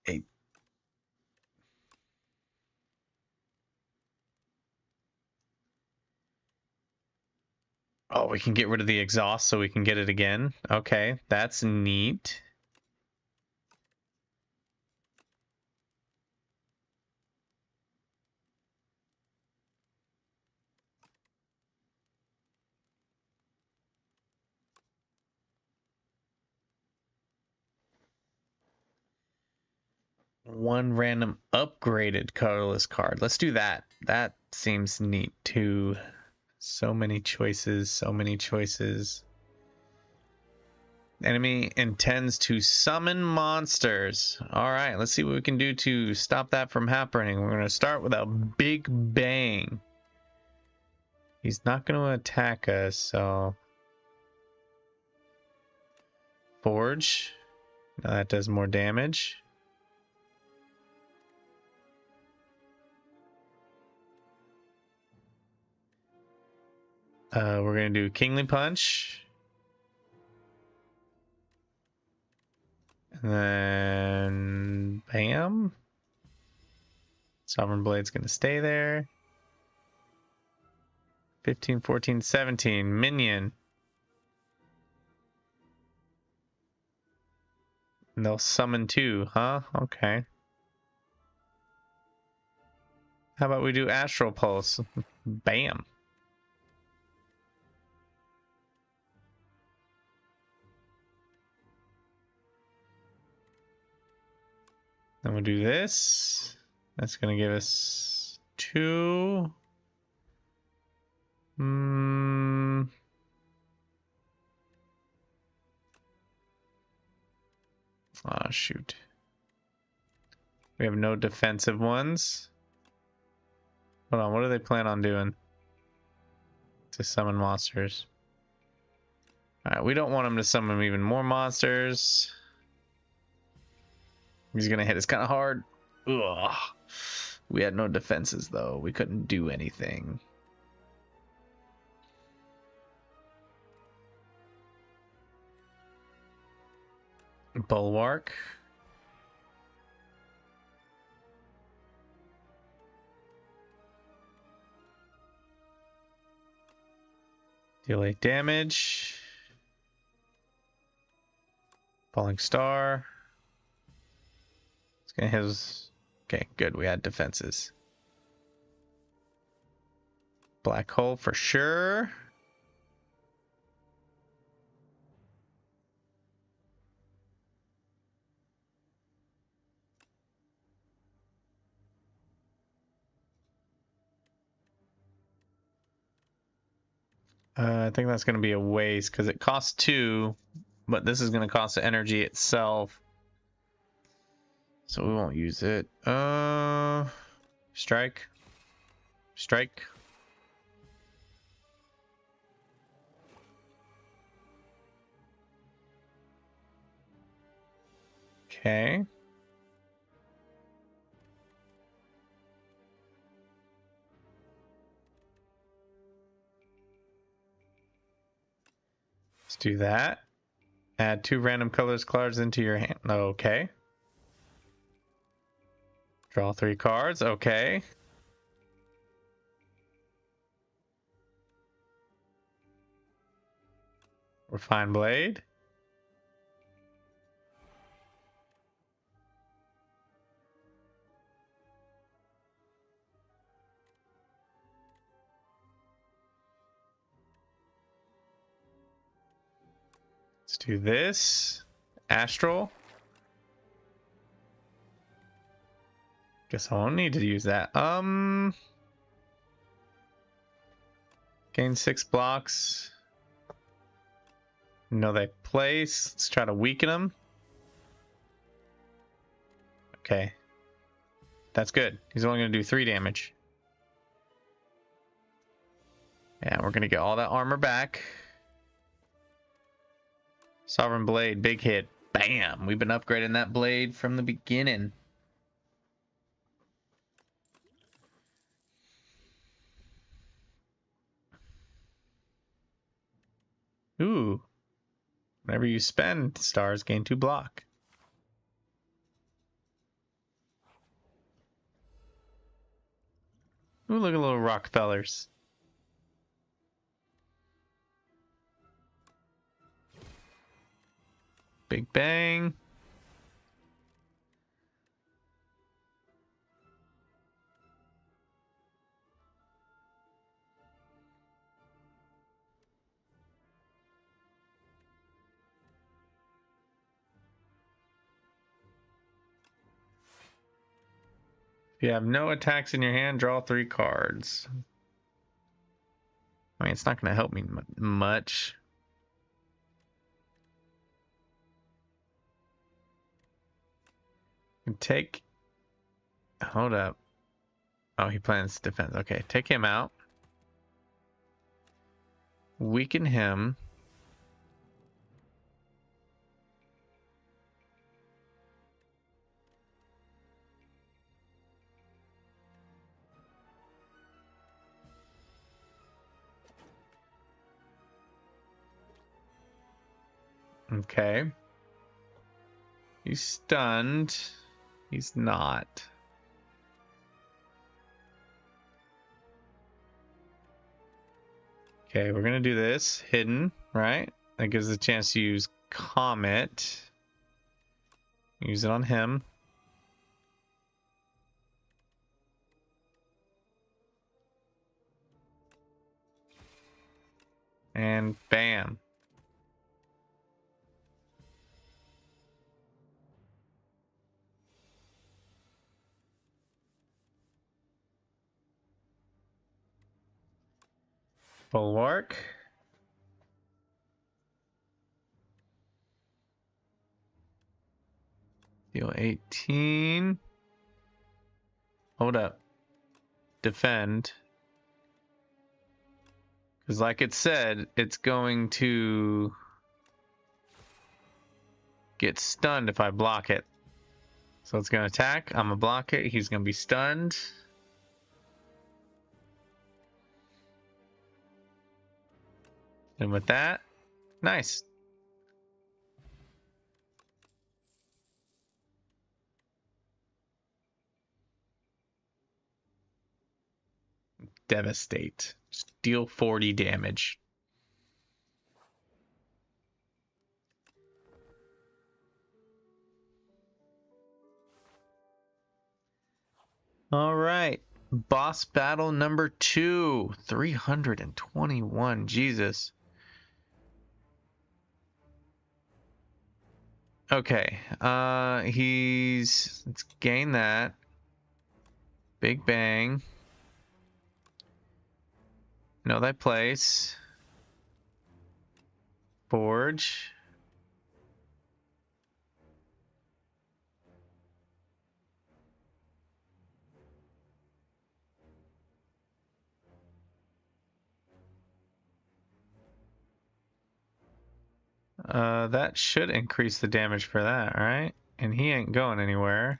a oh, we can get rid of the exhaust so we can get it again. Okay, that's neat. One random upgraded colorless card. Let's do that. That seems neat too. So many choices, so many choices. Enemy intends to summon monsters. All right, let's see what we can do to stop that from happening. We're going to start with a big bang. He's not going to attack us, so... Forge. Now that does more damage. We're going to do Kingly Punch. And then... Bam. Sovereign Blade's going to stay there. 15, 14, 17. Minion. And they'll summon two, huh? Okay. How about we do Astral Pulse? Bam. Then we'll do this. That's going to give us two. Ah, shoot. We have no defensive ones. Hold on, what do they plan on doing? To summon monsters. Alright, we don't want them to summon even more monsters. He's gonna hit us kind of hard. Ugh. We had no defenses though. We couldn't do anything. Bulwark. Deal 8 damage. Falling Star. It's gonna hit us. Okay, good. We had defenses. Black Hole for sure. I think that's going to be a waste because it costs 2, but this is going to cost the energy itself. So we won't use it. Strike. Strike. Okay. Let's do that. Add 2 random colors cards into your hand. Okay. Draw 3 cards. Okay. Refine Blade. Let's do this. Astral. Guess I won't need to use that. Gain 6 blocks. Know they place. Let's try to weaken them. Okay. That's good. He's only going to do 3 damage. Yeah, we're going to get all that armor back. Sovereign Blade, big hit. Bam! We've been upgrading that blade from the beginning. Ooh. Whenever you spend stars, gain 2 block. Ooh, look at little Rockefellers. Big Bang. If you have no attacks in your hand, draw 3 cards. I mean, it's not going to help me much. Take... Hold up. Oh, he plans defense. Okay, take him out. Weaken him. Okay. He's stunned. He's not. Okay, we're gonna do this. Hidden, right? That gives us a chance to use Comet. Use it on him. And bam. Bulwark. Deal 18. Hold up. Defend. Because like it said, it's going to get stunned if I block it. So it's going to attack. I'm going to block it. He's going to be stunned. And with that, nice. Devastate. Just deal 40 damage. All right. Boss battle number 2. 321. Jesus. Okay. Let's gain that. Big Bang. Know thy place. Forge. That should increase the damage for that, right? And he ain't going anywhere.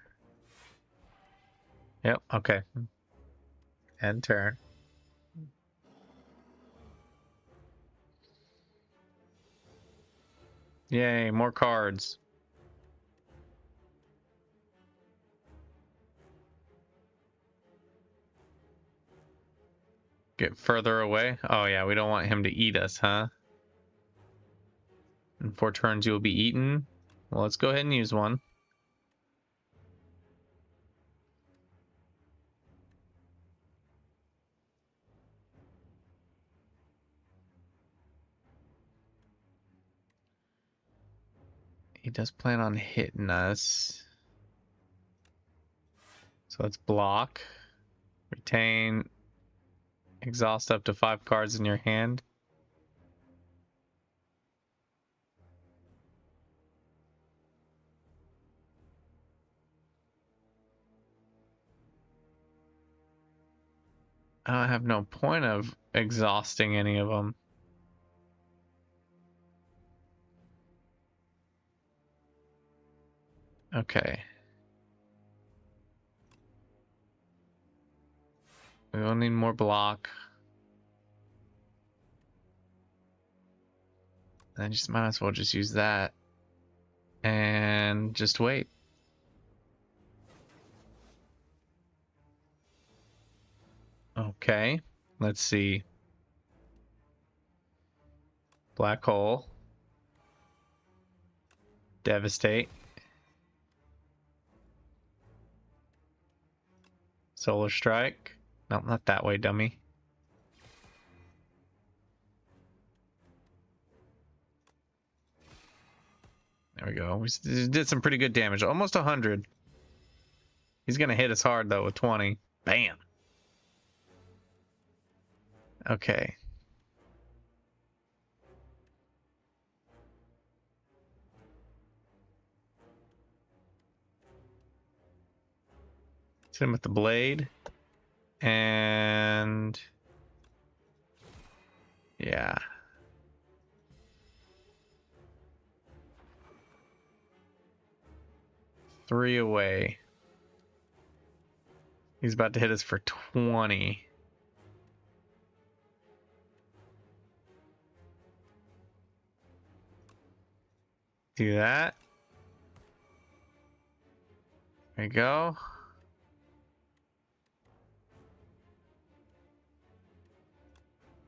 Yep, okay. End turn. Yay, more cards. Get further away. Oh yeah, we don't want him to eat us, huh? In 4 turns you will be eaten. Well, let's go ahead and use one. He does plan on hitting us. So let's block. Retain. Exhaust up to 5 cards in your hand. I have no point of exhausting any of them. Okay. We will need more block. I just might as well just use that. And just wait. Okay, let's see. Black hole. Devastate. Solar strike. No, not that way, dummy. There we go. We did some pretty good damage. Almost 100. He's gonna hit us hard though with 20. Bam. Okay. Hit him with the blade. And yeah. Three away. He's about to hit us for 20. Do that. There you go.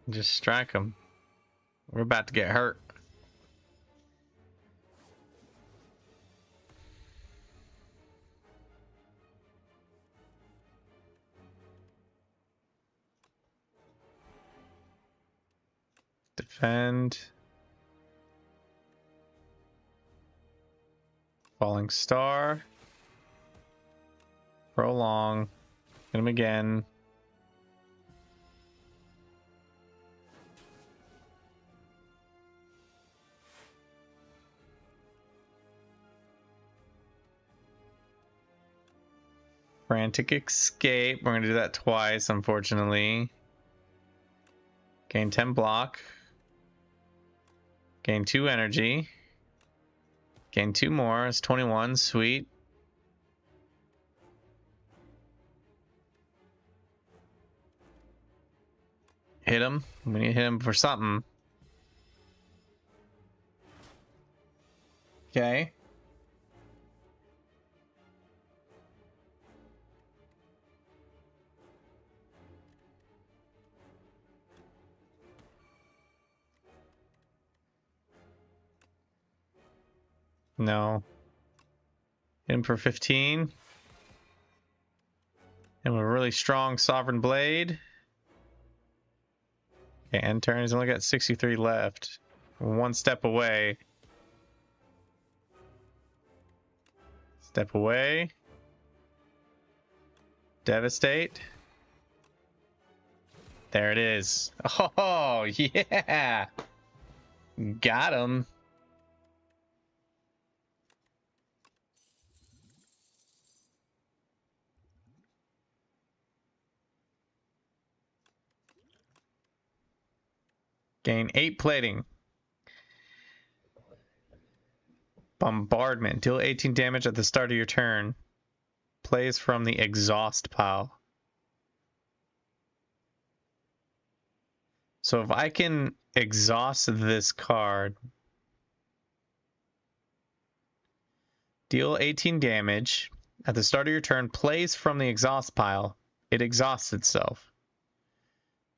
Just strike him. We're about to get hurt. Defend. Falling star. Prolong. Hit him again. Frantic escape. We're gonna do that twice, unfortunately. Gain 10 block. Gain 2 energy. Gain 2 more. It's 21. Sweet. Hit him. We need to hit him for something. Okay. No. Hit him for 15. And with a really strong Sovereign Blade. Okay, end turn. He's only got 63 left. One step away. Step away. Devastate. There it is. Oh, yeah. Got him. Gain 8 plating. Bombardment. Deal 18 damage at the start of your turn. Plays from the exhaust pile. So if I can exhaust this card, deal 18 damage at the start of your turn, plays from the exhaust pile, it exhausts itself.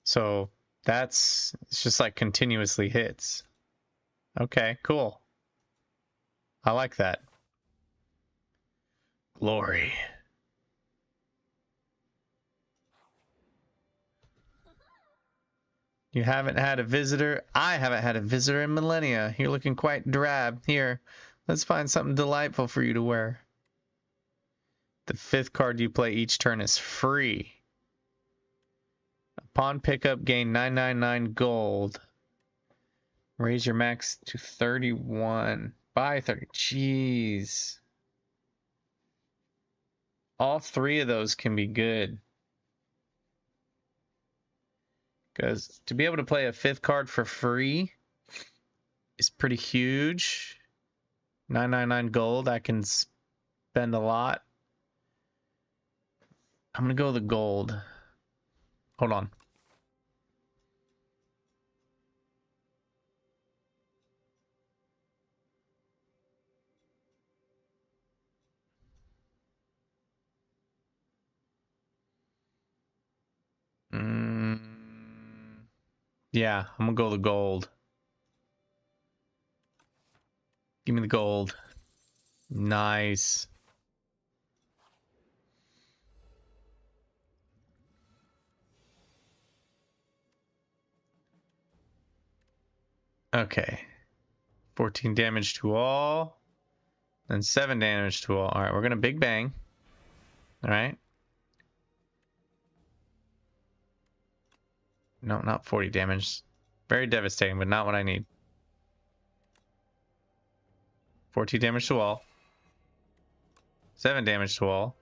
So it's just like continuously hits. Okay, cool. I like that. Glory. You haven't had a visitor. I haven't had a visitor in millennia. You're looking quite drab. Here, let's find something delightful for you to wear. The 5th card you play each turn is free. Upon pickup, gain 999 gold. Raise your max to 31. Buy 30. Jeez. All 3 of those can be good. Because to be able to play a 5th card for free is pretty huge. 999 gold, I can spend a lot. I'm going to go with the gold. Hold on. Yeah, I'm gonna go the gold. Give me the gold. Nice. Okay. 14 damage to all. And 7 damage to all. Alright, we're gonna big bang. Alright. No, not 40 damage. Very devastating, but not what I need. 14 damage to all. 7 damage to all.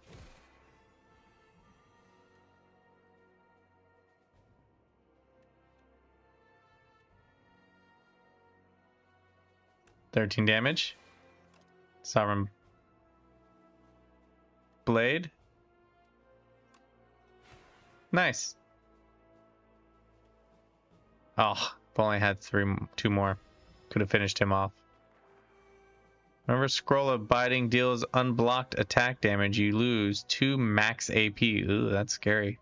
$13 damage. Sovereign Blade. Nice. Oh, if only I had two more. Could have finished him off. Whenever Scroll of Biting deals unblocked attack damage, you lose 2 max AP. Ooh, that's scary.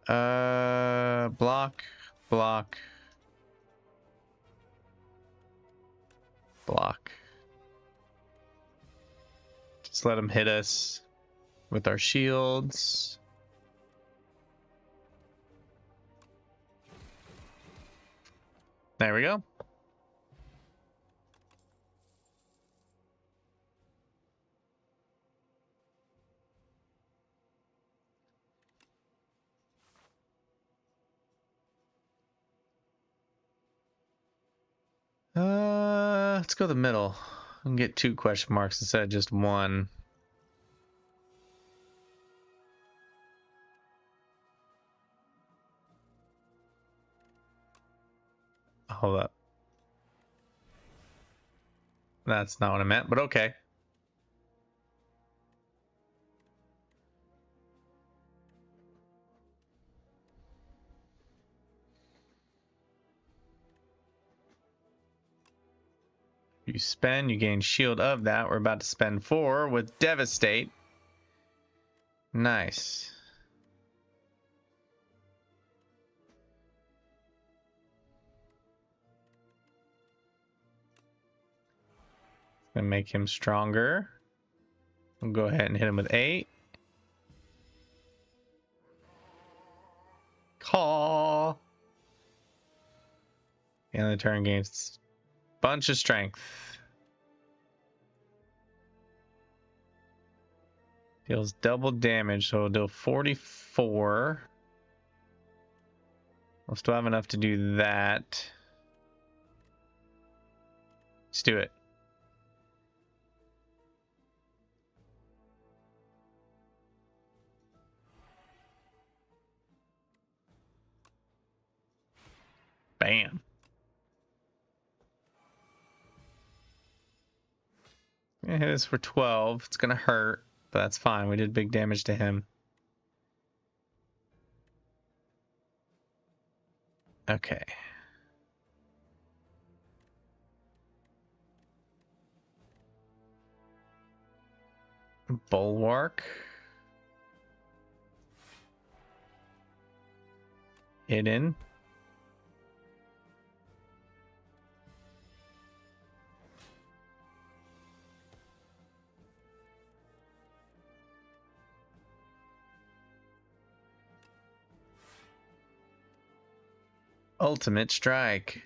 Block, block, block. Just let him hit us with our shields. There we go. Let's go the middle and get 2 question marks instead of just 1. Hold up. That's not what I meant, but okay. You spend, you gain shield of that. We're about to spend 4 with Devastate. Nice. Gonna make him stronger. We'll go ahead and hit him with 8. Call. And the turn gains bunch of strength. Deals double damage, so it'll deal 44. We'll still have enough to do that. Let's do it. Bam. Hit us for 12. It's gonna hurt, but that's fine. We did big damage to him. Okay. Bulwark. Hidden. Ultimate Strike.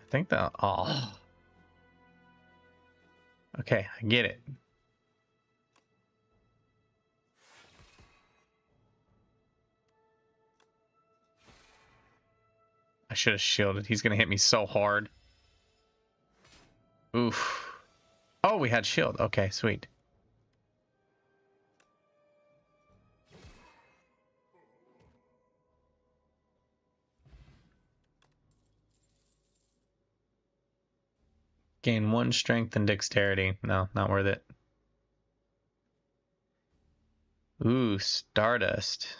I think that. Oh. Okay, I get it. I should have shielded. He's gonna hit me so hard. Oof. Oh, we had shield. Okay, sweet. Gain 1 strength and dexterity. No, not worth it. Ooh, Stardust.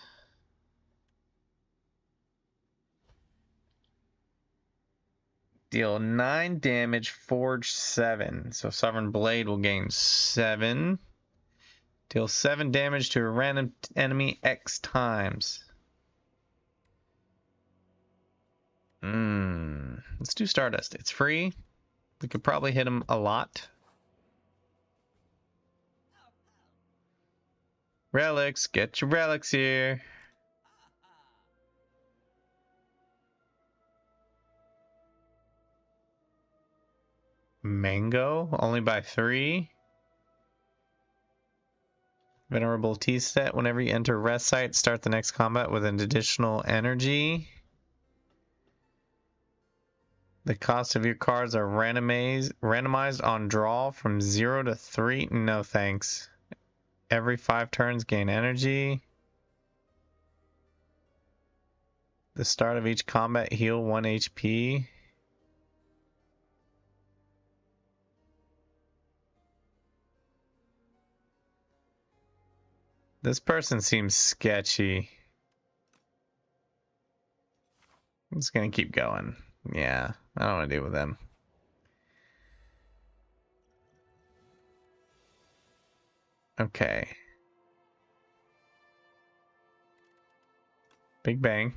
Deal 9 damage, forge 7. So Sovereign Blade will gain 7. Deal 7 damage to a random enemy X times. Let's do Stardust. It's free. We could probably hit him a lot. Relics, get your relics here. Mango, only by 3. Venerable Tea set. Whenever you enter rest site, start the next combat with an additional energy. The cost of your cards are randomized on draw from 0 to 3. No thanks. Every 5 turns, gain energy. The start of each combat, heal 1 HP. This person seems sketchy. I'm just gonna keep going. Yeah, I don't want to deal with them. Okay. Big Bang.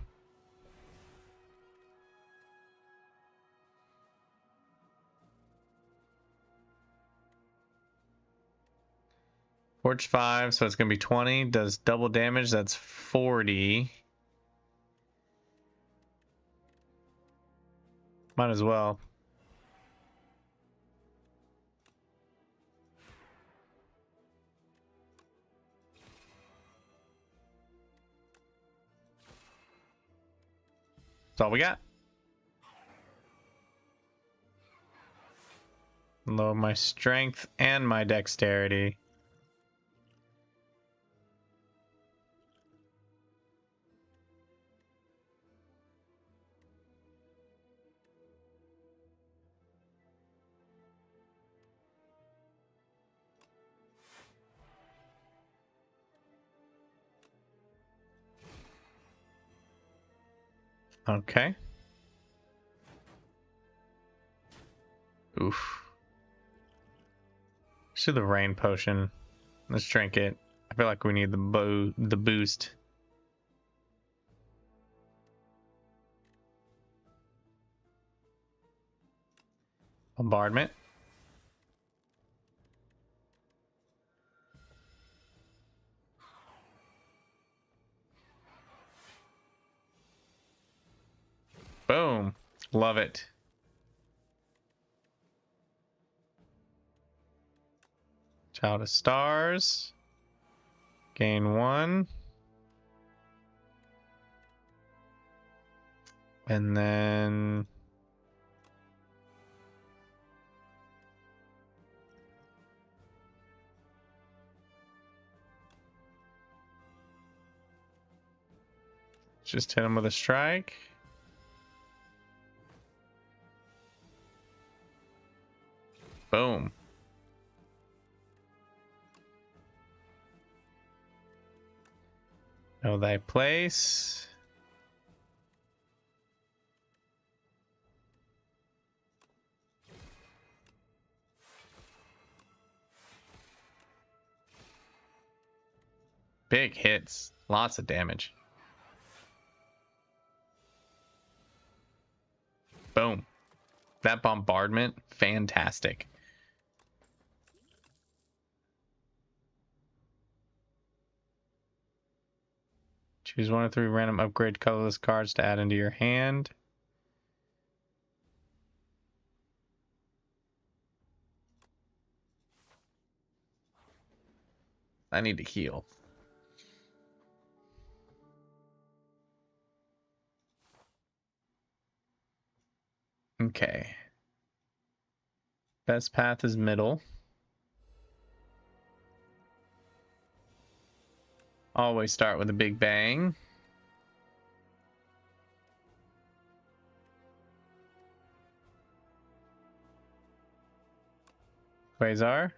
Forge 5, so it's going to be 20. Does double damage, that's 40. Might as well. That's all we got. Lower my strength and my dexterity. Okay. Oof. Let's do the rain potion. Let's drink it. I feel like we need the boost. Bombardment. Boom. Love it. Child of Stars. Gain 1. And then... just hit him with a strike. Boom. Know thy place. Big hits. Lots of damage. Boom. That bombardment, fantastic. Choose 1 of 3 random upgrade colorless cards to add into your hand. I need to heal. Okay. Best path is middle. Always start with a big bang. Quasar.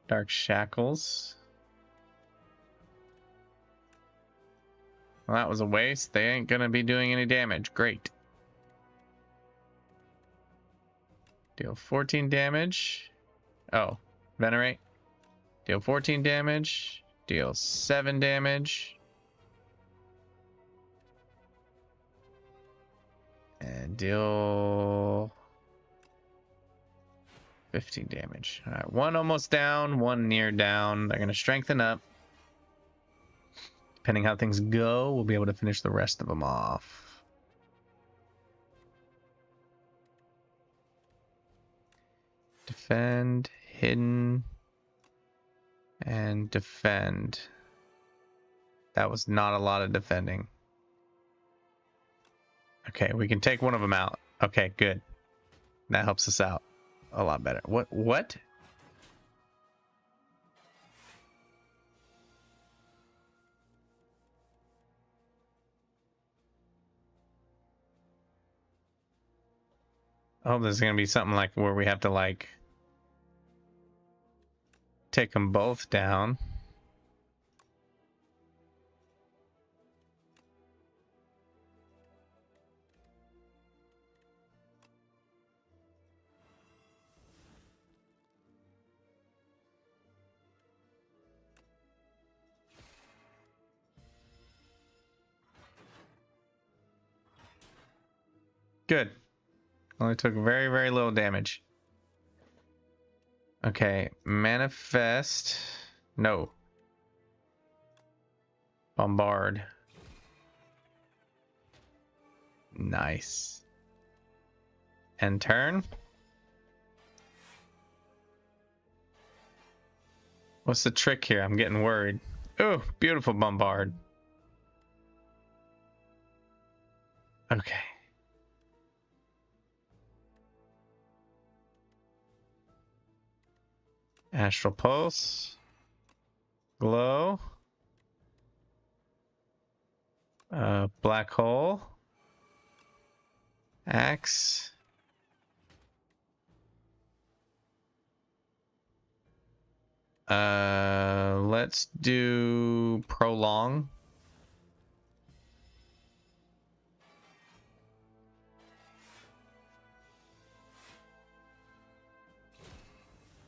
Dark Shackles. Well, that was a waste. They ain't gonna be doing any damage. Great. Deal 14 damage. Oh, Venerate. Deal 14 damage. Deal 7 damage. And deal 15 damage. All right, one almost down, one near down. They're going to strengthen up. Depending how things go, we'll be able to finish the rest of them off. Defend, hidden, and defend. That was not a lot of defending. Okay, we can take one of them out. Okay, good. That helps us out a lot better. What? Oh, there's gonna be something like where we have to like take them both down. Good. Only took very, very little damage. Okay, manifest. No. Bombard. Nice. And turn. What's the trick here? I'm getting worried. Oh, beautiful bombard. Okay. Astral Pulse. Glow. Black Hole. Axe. Let's do Prolong.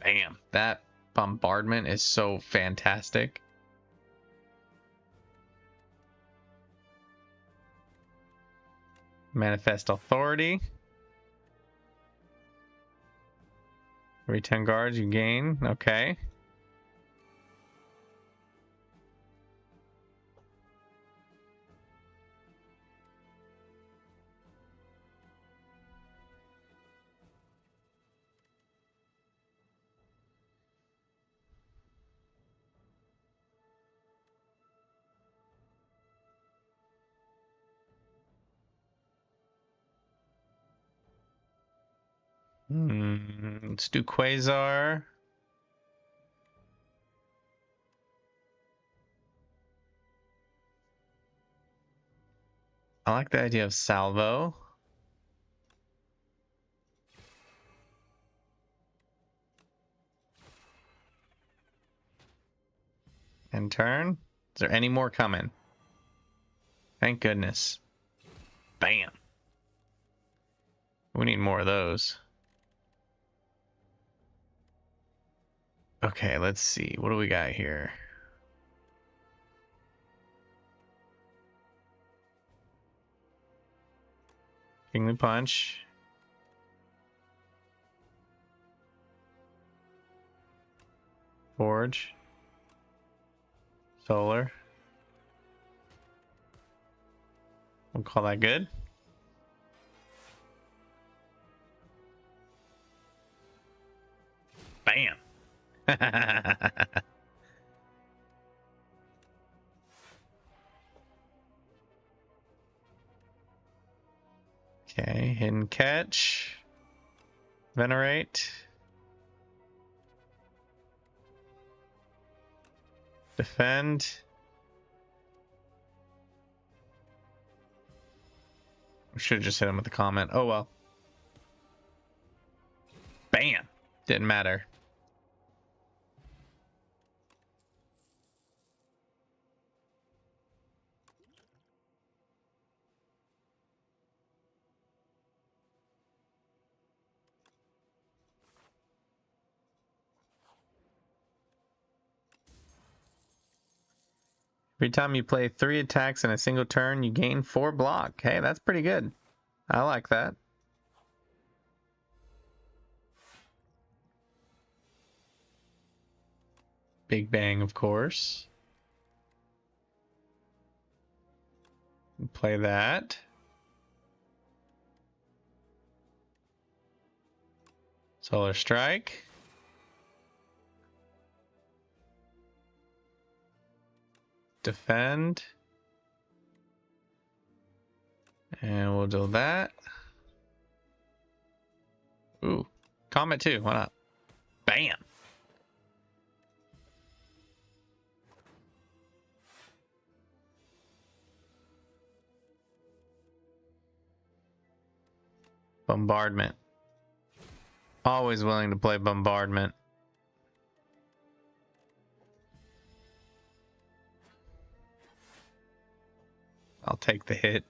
Bam. That bombardment is so fantastic. Manifest Authority. Every 10 guards you gain. Okay. Let's do Quasar. I like the idea of Salvo. And turn. Is there any more coming? Thank goodness. Bam. We need more of those. Okay, let's see. What do we got here? Kingly Punch. Forge. Solar. We'll call that good. Bam. Okay, Hidden Catch. Venerate. Defend. We should have just hit him with a comment. Oh well. Bam. Didn't matter. Every time you play 3 attacks in a single turn, you gain 4 block. Hey, that's pretty good. I like that. Big Bang, of course. Play that. Solar Strike. Defend. And we'll do that. Ooh. Comet 2, why not? Bam! Bombardment. Always willing to play Bombardment. I'll take the hit.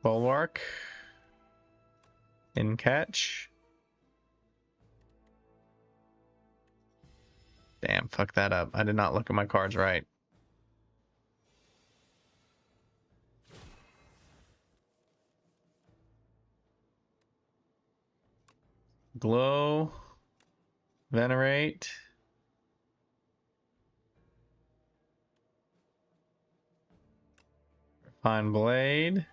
Bulwark. In catch. Damn, fuck that up. I did not look at my cards right. Glow. Venerate. Fine Blade.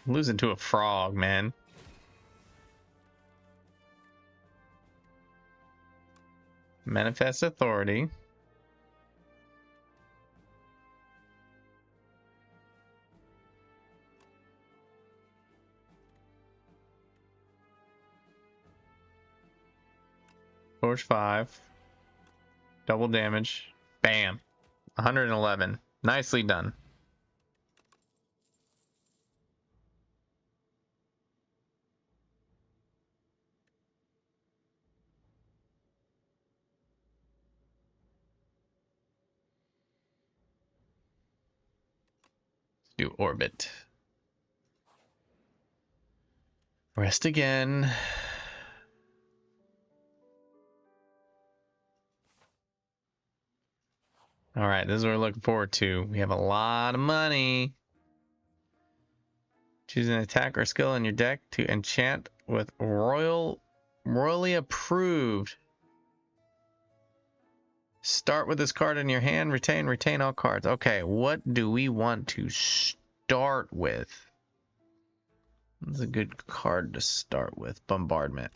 I'm losing to a frog, man. Manifest Authority. Forge 5. Double damage. Bam. 111. Nicely done. Do orbit. Rest again. All right, this is what we're looking forward to. We have a lot of money. Choose an attack or skill in your deck to enchant with royally approved. Start with this card in your hand. Retain all cards. Okay, what do we want to start with? This is a good card to start with. Bombardment.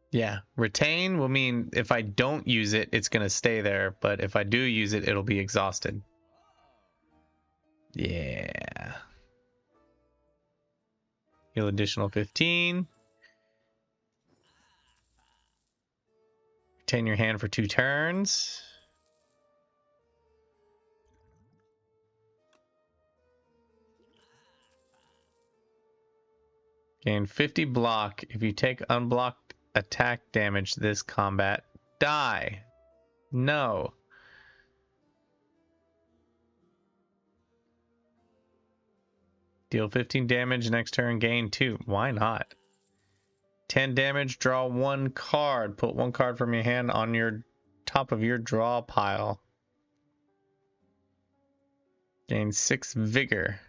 Yeah, retain will mean if I don't use it, it's going to stay there. But if I do use it, it'll be exhausted. Yeah. Heal additional 15. Retain your hand for 2 turns. Gain 50 block. If you take unblocked attack damage this combat, die. No. Deal 15 damage next turn, gain 2. Why not? 10 damage, draw 1 card. Put 1 card from your hand on your top of your draw pile. Gain 6 vigor.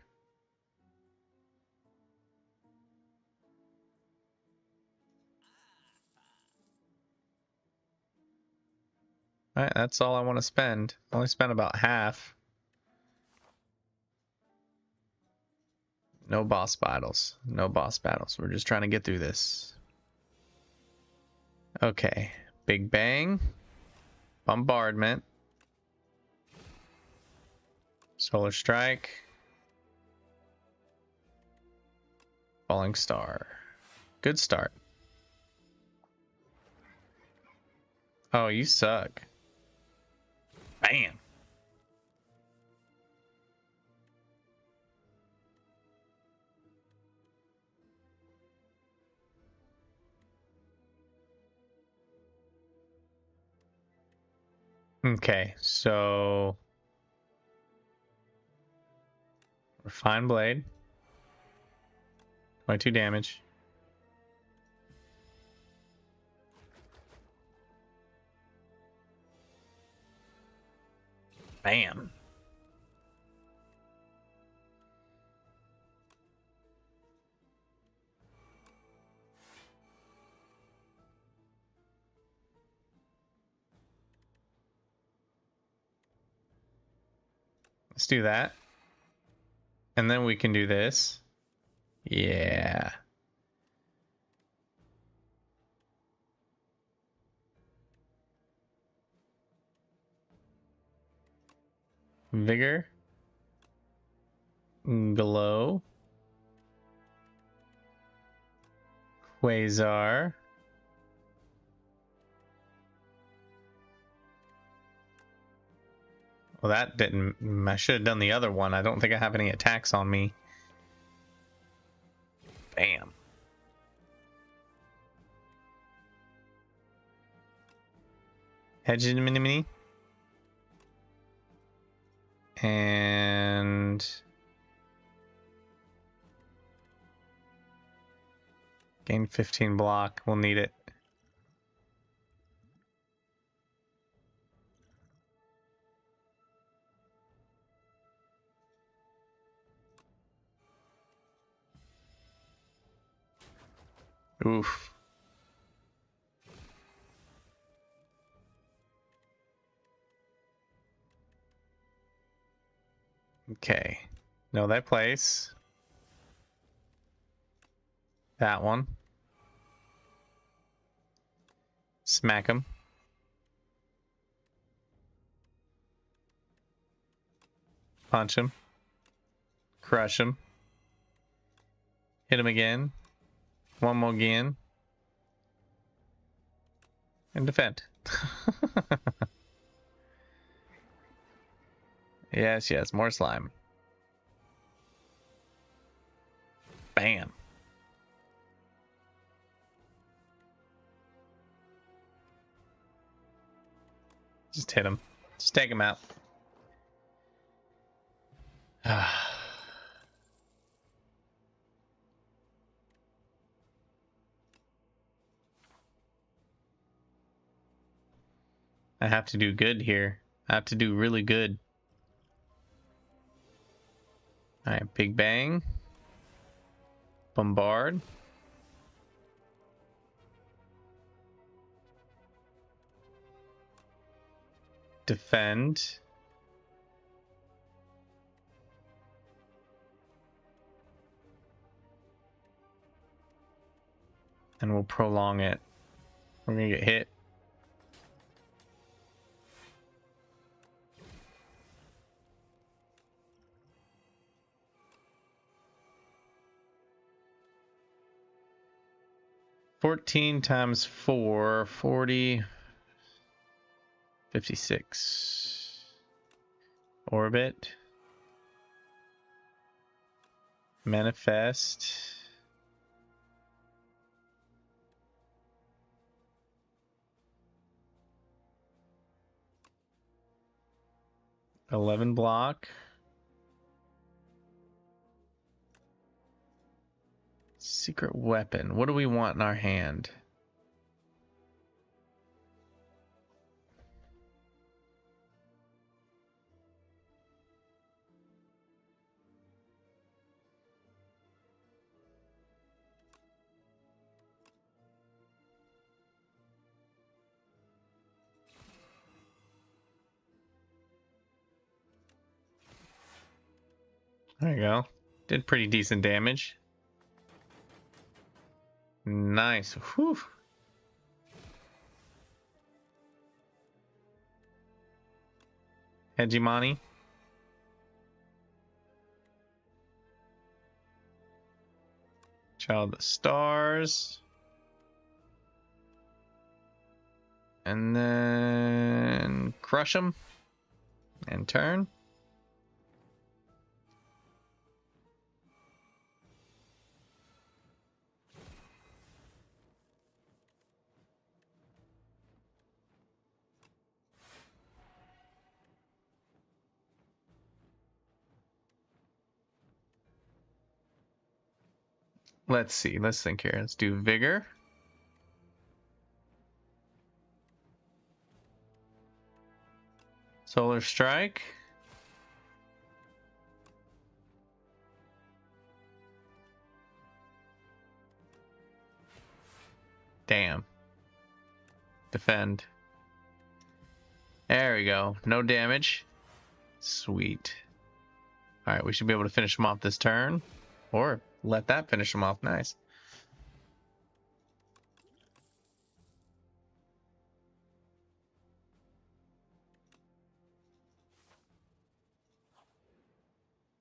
Alright, that's all I want to spend. I only spent about half. No boss battles. No boss battles. We're just trying to get through this. Okay. Big Bang. Bombardment. Solar Strike. Falling Star. Good start. Oh, you suck. Bam. Okay, so Refine Blade. 22 damage. Bam. Let's do that. And then we can do this. Yeah. Vigor. Glow. Quasar. Well, that didn't... I should have done the other one. I don't think I have any attacks on me. Bam. Hegemony. And... gain 15 block. We'll need it. Oof. Okay. Know that place. That one. Smack him. Punch him. Crush him. Hit him again. One more again. And defend. Yes, yes, more slime. Bam. Just hit him. Just take him out. I have to do good here. I have to do really good. Alright, Big Bang. Bombard. Defend. And we'll prolong it. We're gonna get hit. $14 times 4, 40, 56. Orbit. Manifest. $11 block. Secret weapon. What do we want in our hand? There you go. Did pretty decent damage. Nice. Whew. Hegemony. Child of the Stars. And then crush them. And turn. Let's see. Let's think here. Let's do Vigor. Solar Strike. Damn. Defend. There we go. No damage. Sweet. Alright, we should be able to finish him off this turn. Or let that finish him off. Nice.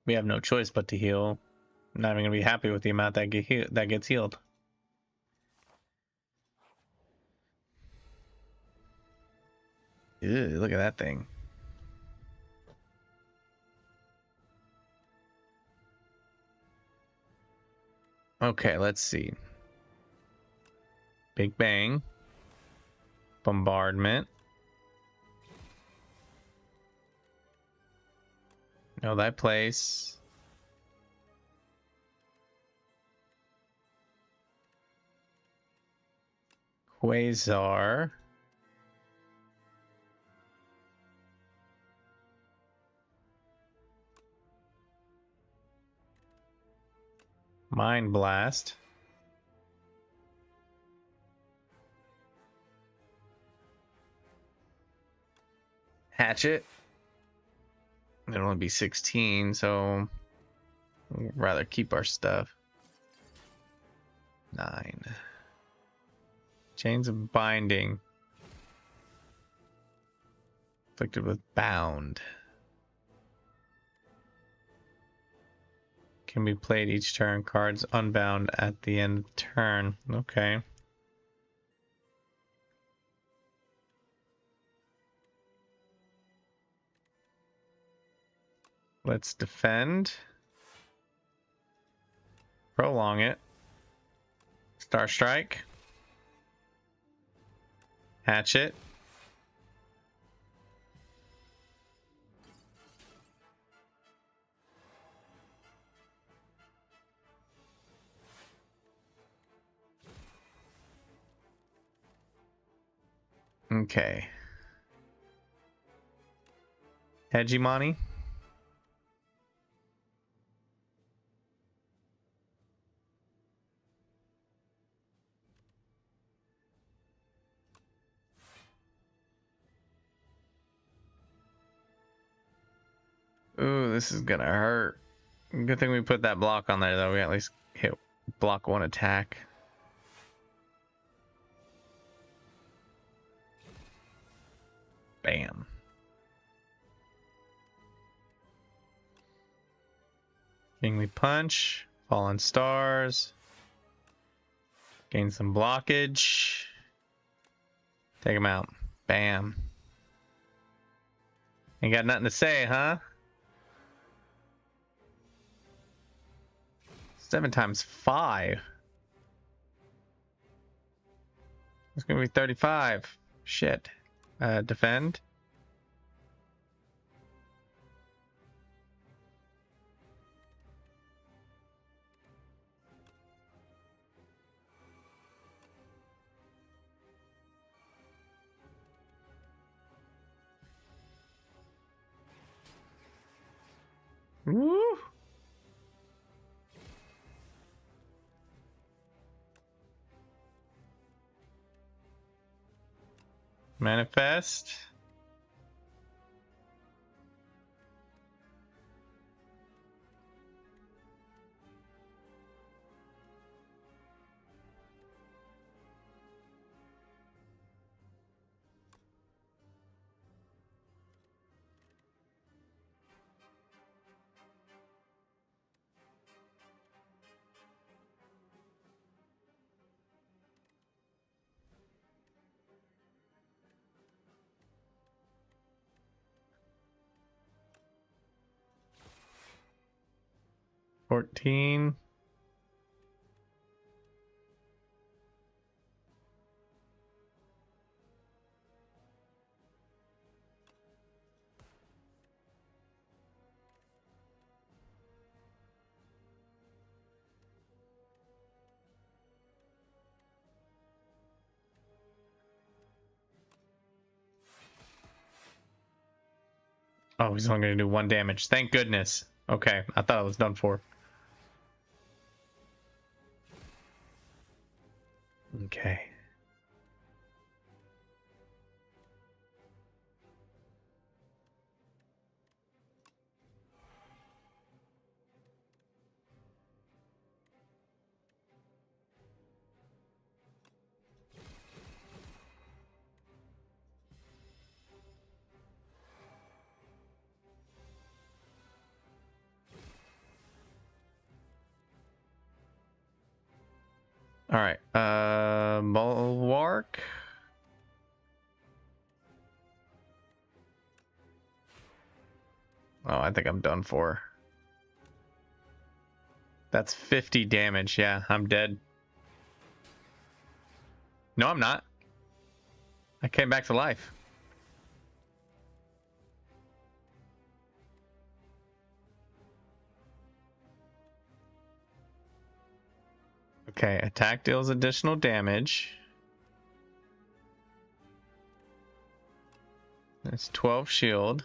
We have no choice but to heal. I'm not even going to be happy with the amount that gets healed. Ew, look at that thing. Okay, let's see. Big Bang. Bombardment. Know that place. Quasar. Mind Blast. Hatchet. It'll only be 16, so we'd rather keep our stuff. 9. Chains of Binding. Afflicted with Bound. Can be played each turn. Cards unbound at the end of the turn. Okay. Let's defend. Prolong it. Star Strike. Hatchet. Okay. Hegemony. Ooh, this is gonna hurt. Good thing we put that block on there, though. We at least hit block 1 attack. Bam. Kingly Punch. Fallen Stars. Gain some blockage. Take him out. Bam. Ain't got nothing to say, huh? 7 times 5. It's gonna be 35. Shit. Defend. Woo! Manifest. $14. Oh, he's only going to do 1 damage. Thank goodness. Okay, I thought I was done for. Okay. All right. Bulwark. Oh, I think I'm done for. That's 50 damage. Yeah, I'm dead. No, I'm not. I came back to life. Okay, attack deals additional damage. That's 12 shield.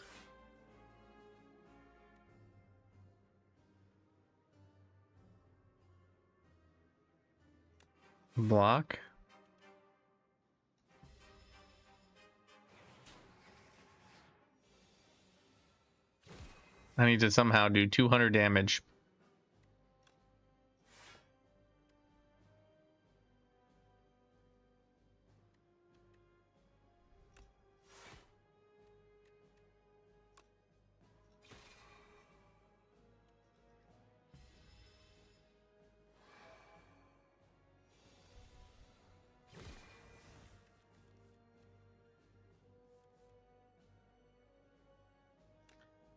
Block. I need to somehow do 200 damage.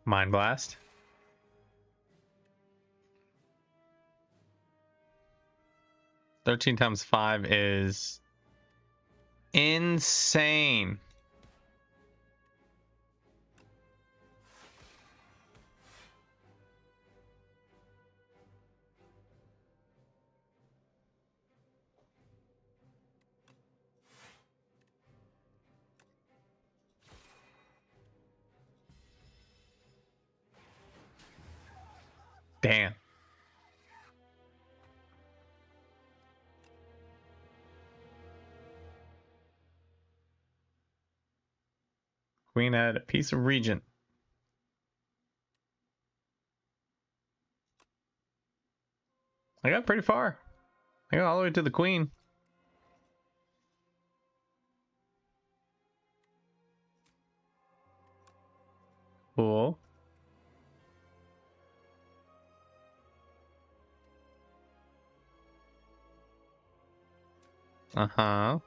Mind Blast. (13 × 5) is insane. Damn. Queen had a piece of Regent. I got pretty far. I got all the way to the Queen. Cool. Uh-huh.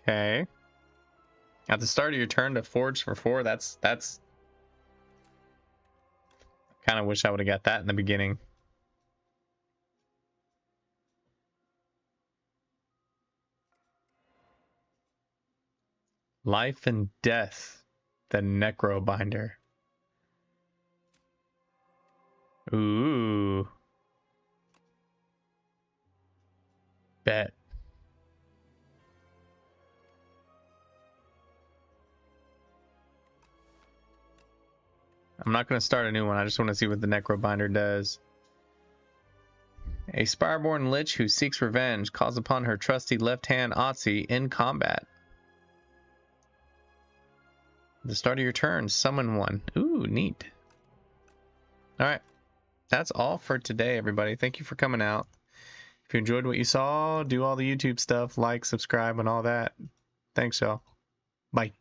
Okay. At the start of your turn to forge for 4, that's kind of wish I would have got that in the beginning. Life and Death, the Necro Binder. Ooh. Bet. I'm not going to start a new one. I just want to see what the Necro Binder does. A Spireborn Lich who seeks revenge calls upon her trusty left-hand Otzi in combat. At the start of your turn, summon one. Ooh, neat. Alright. That's all for today, everybody. Thank you for coming out. If you enjoyed what you saw, do all the YouTube stuff, like, subscribe, and all that. Thanks, y'all. Bye.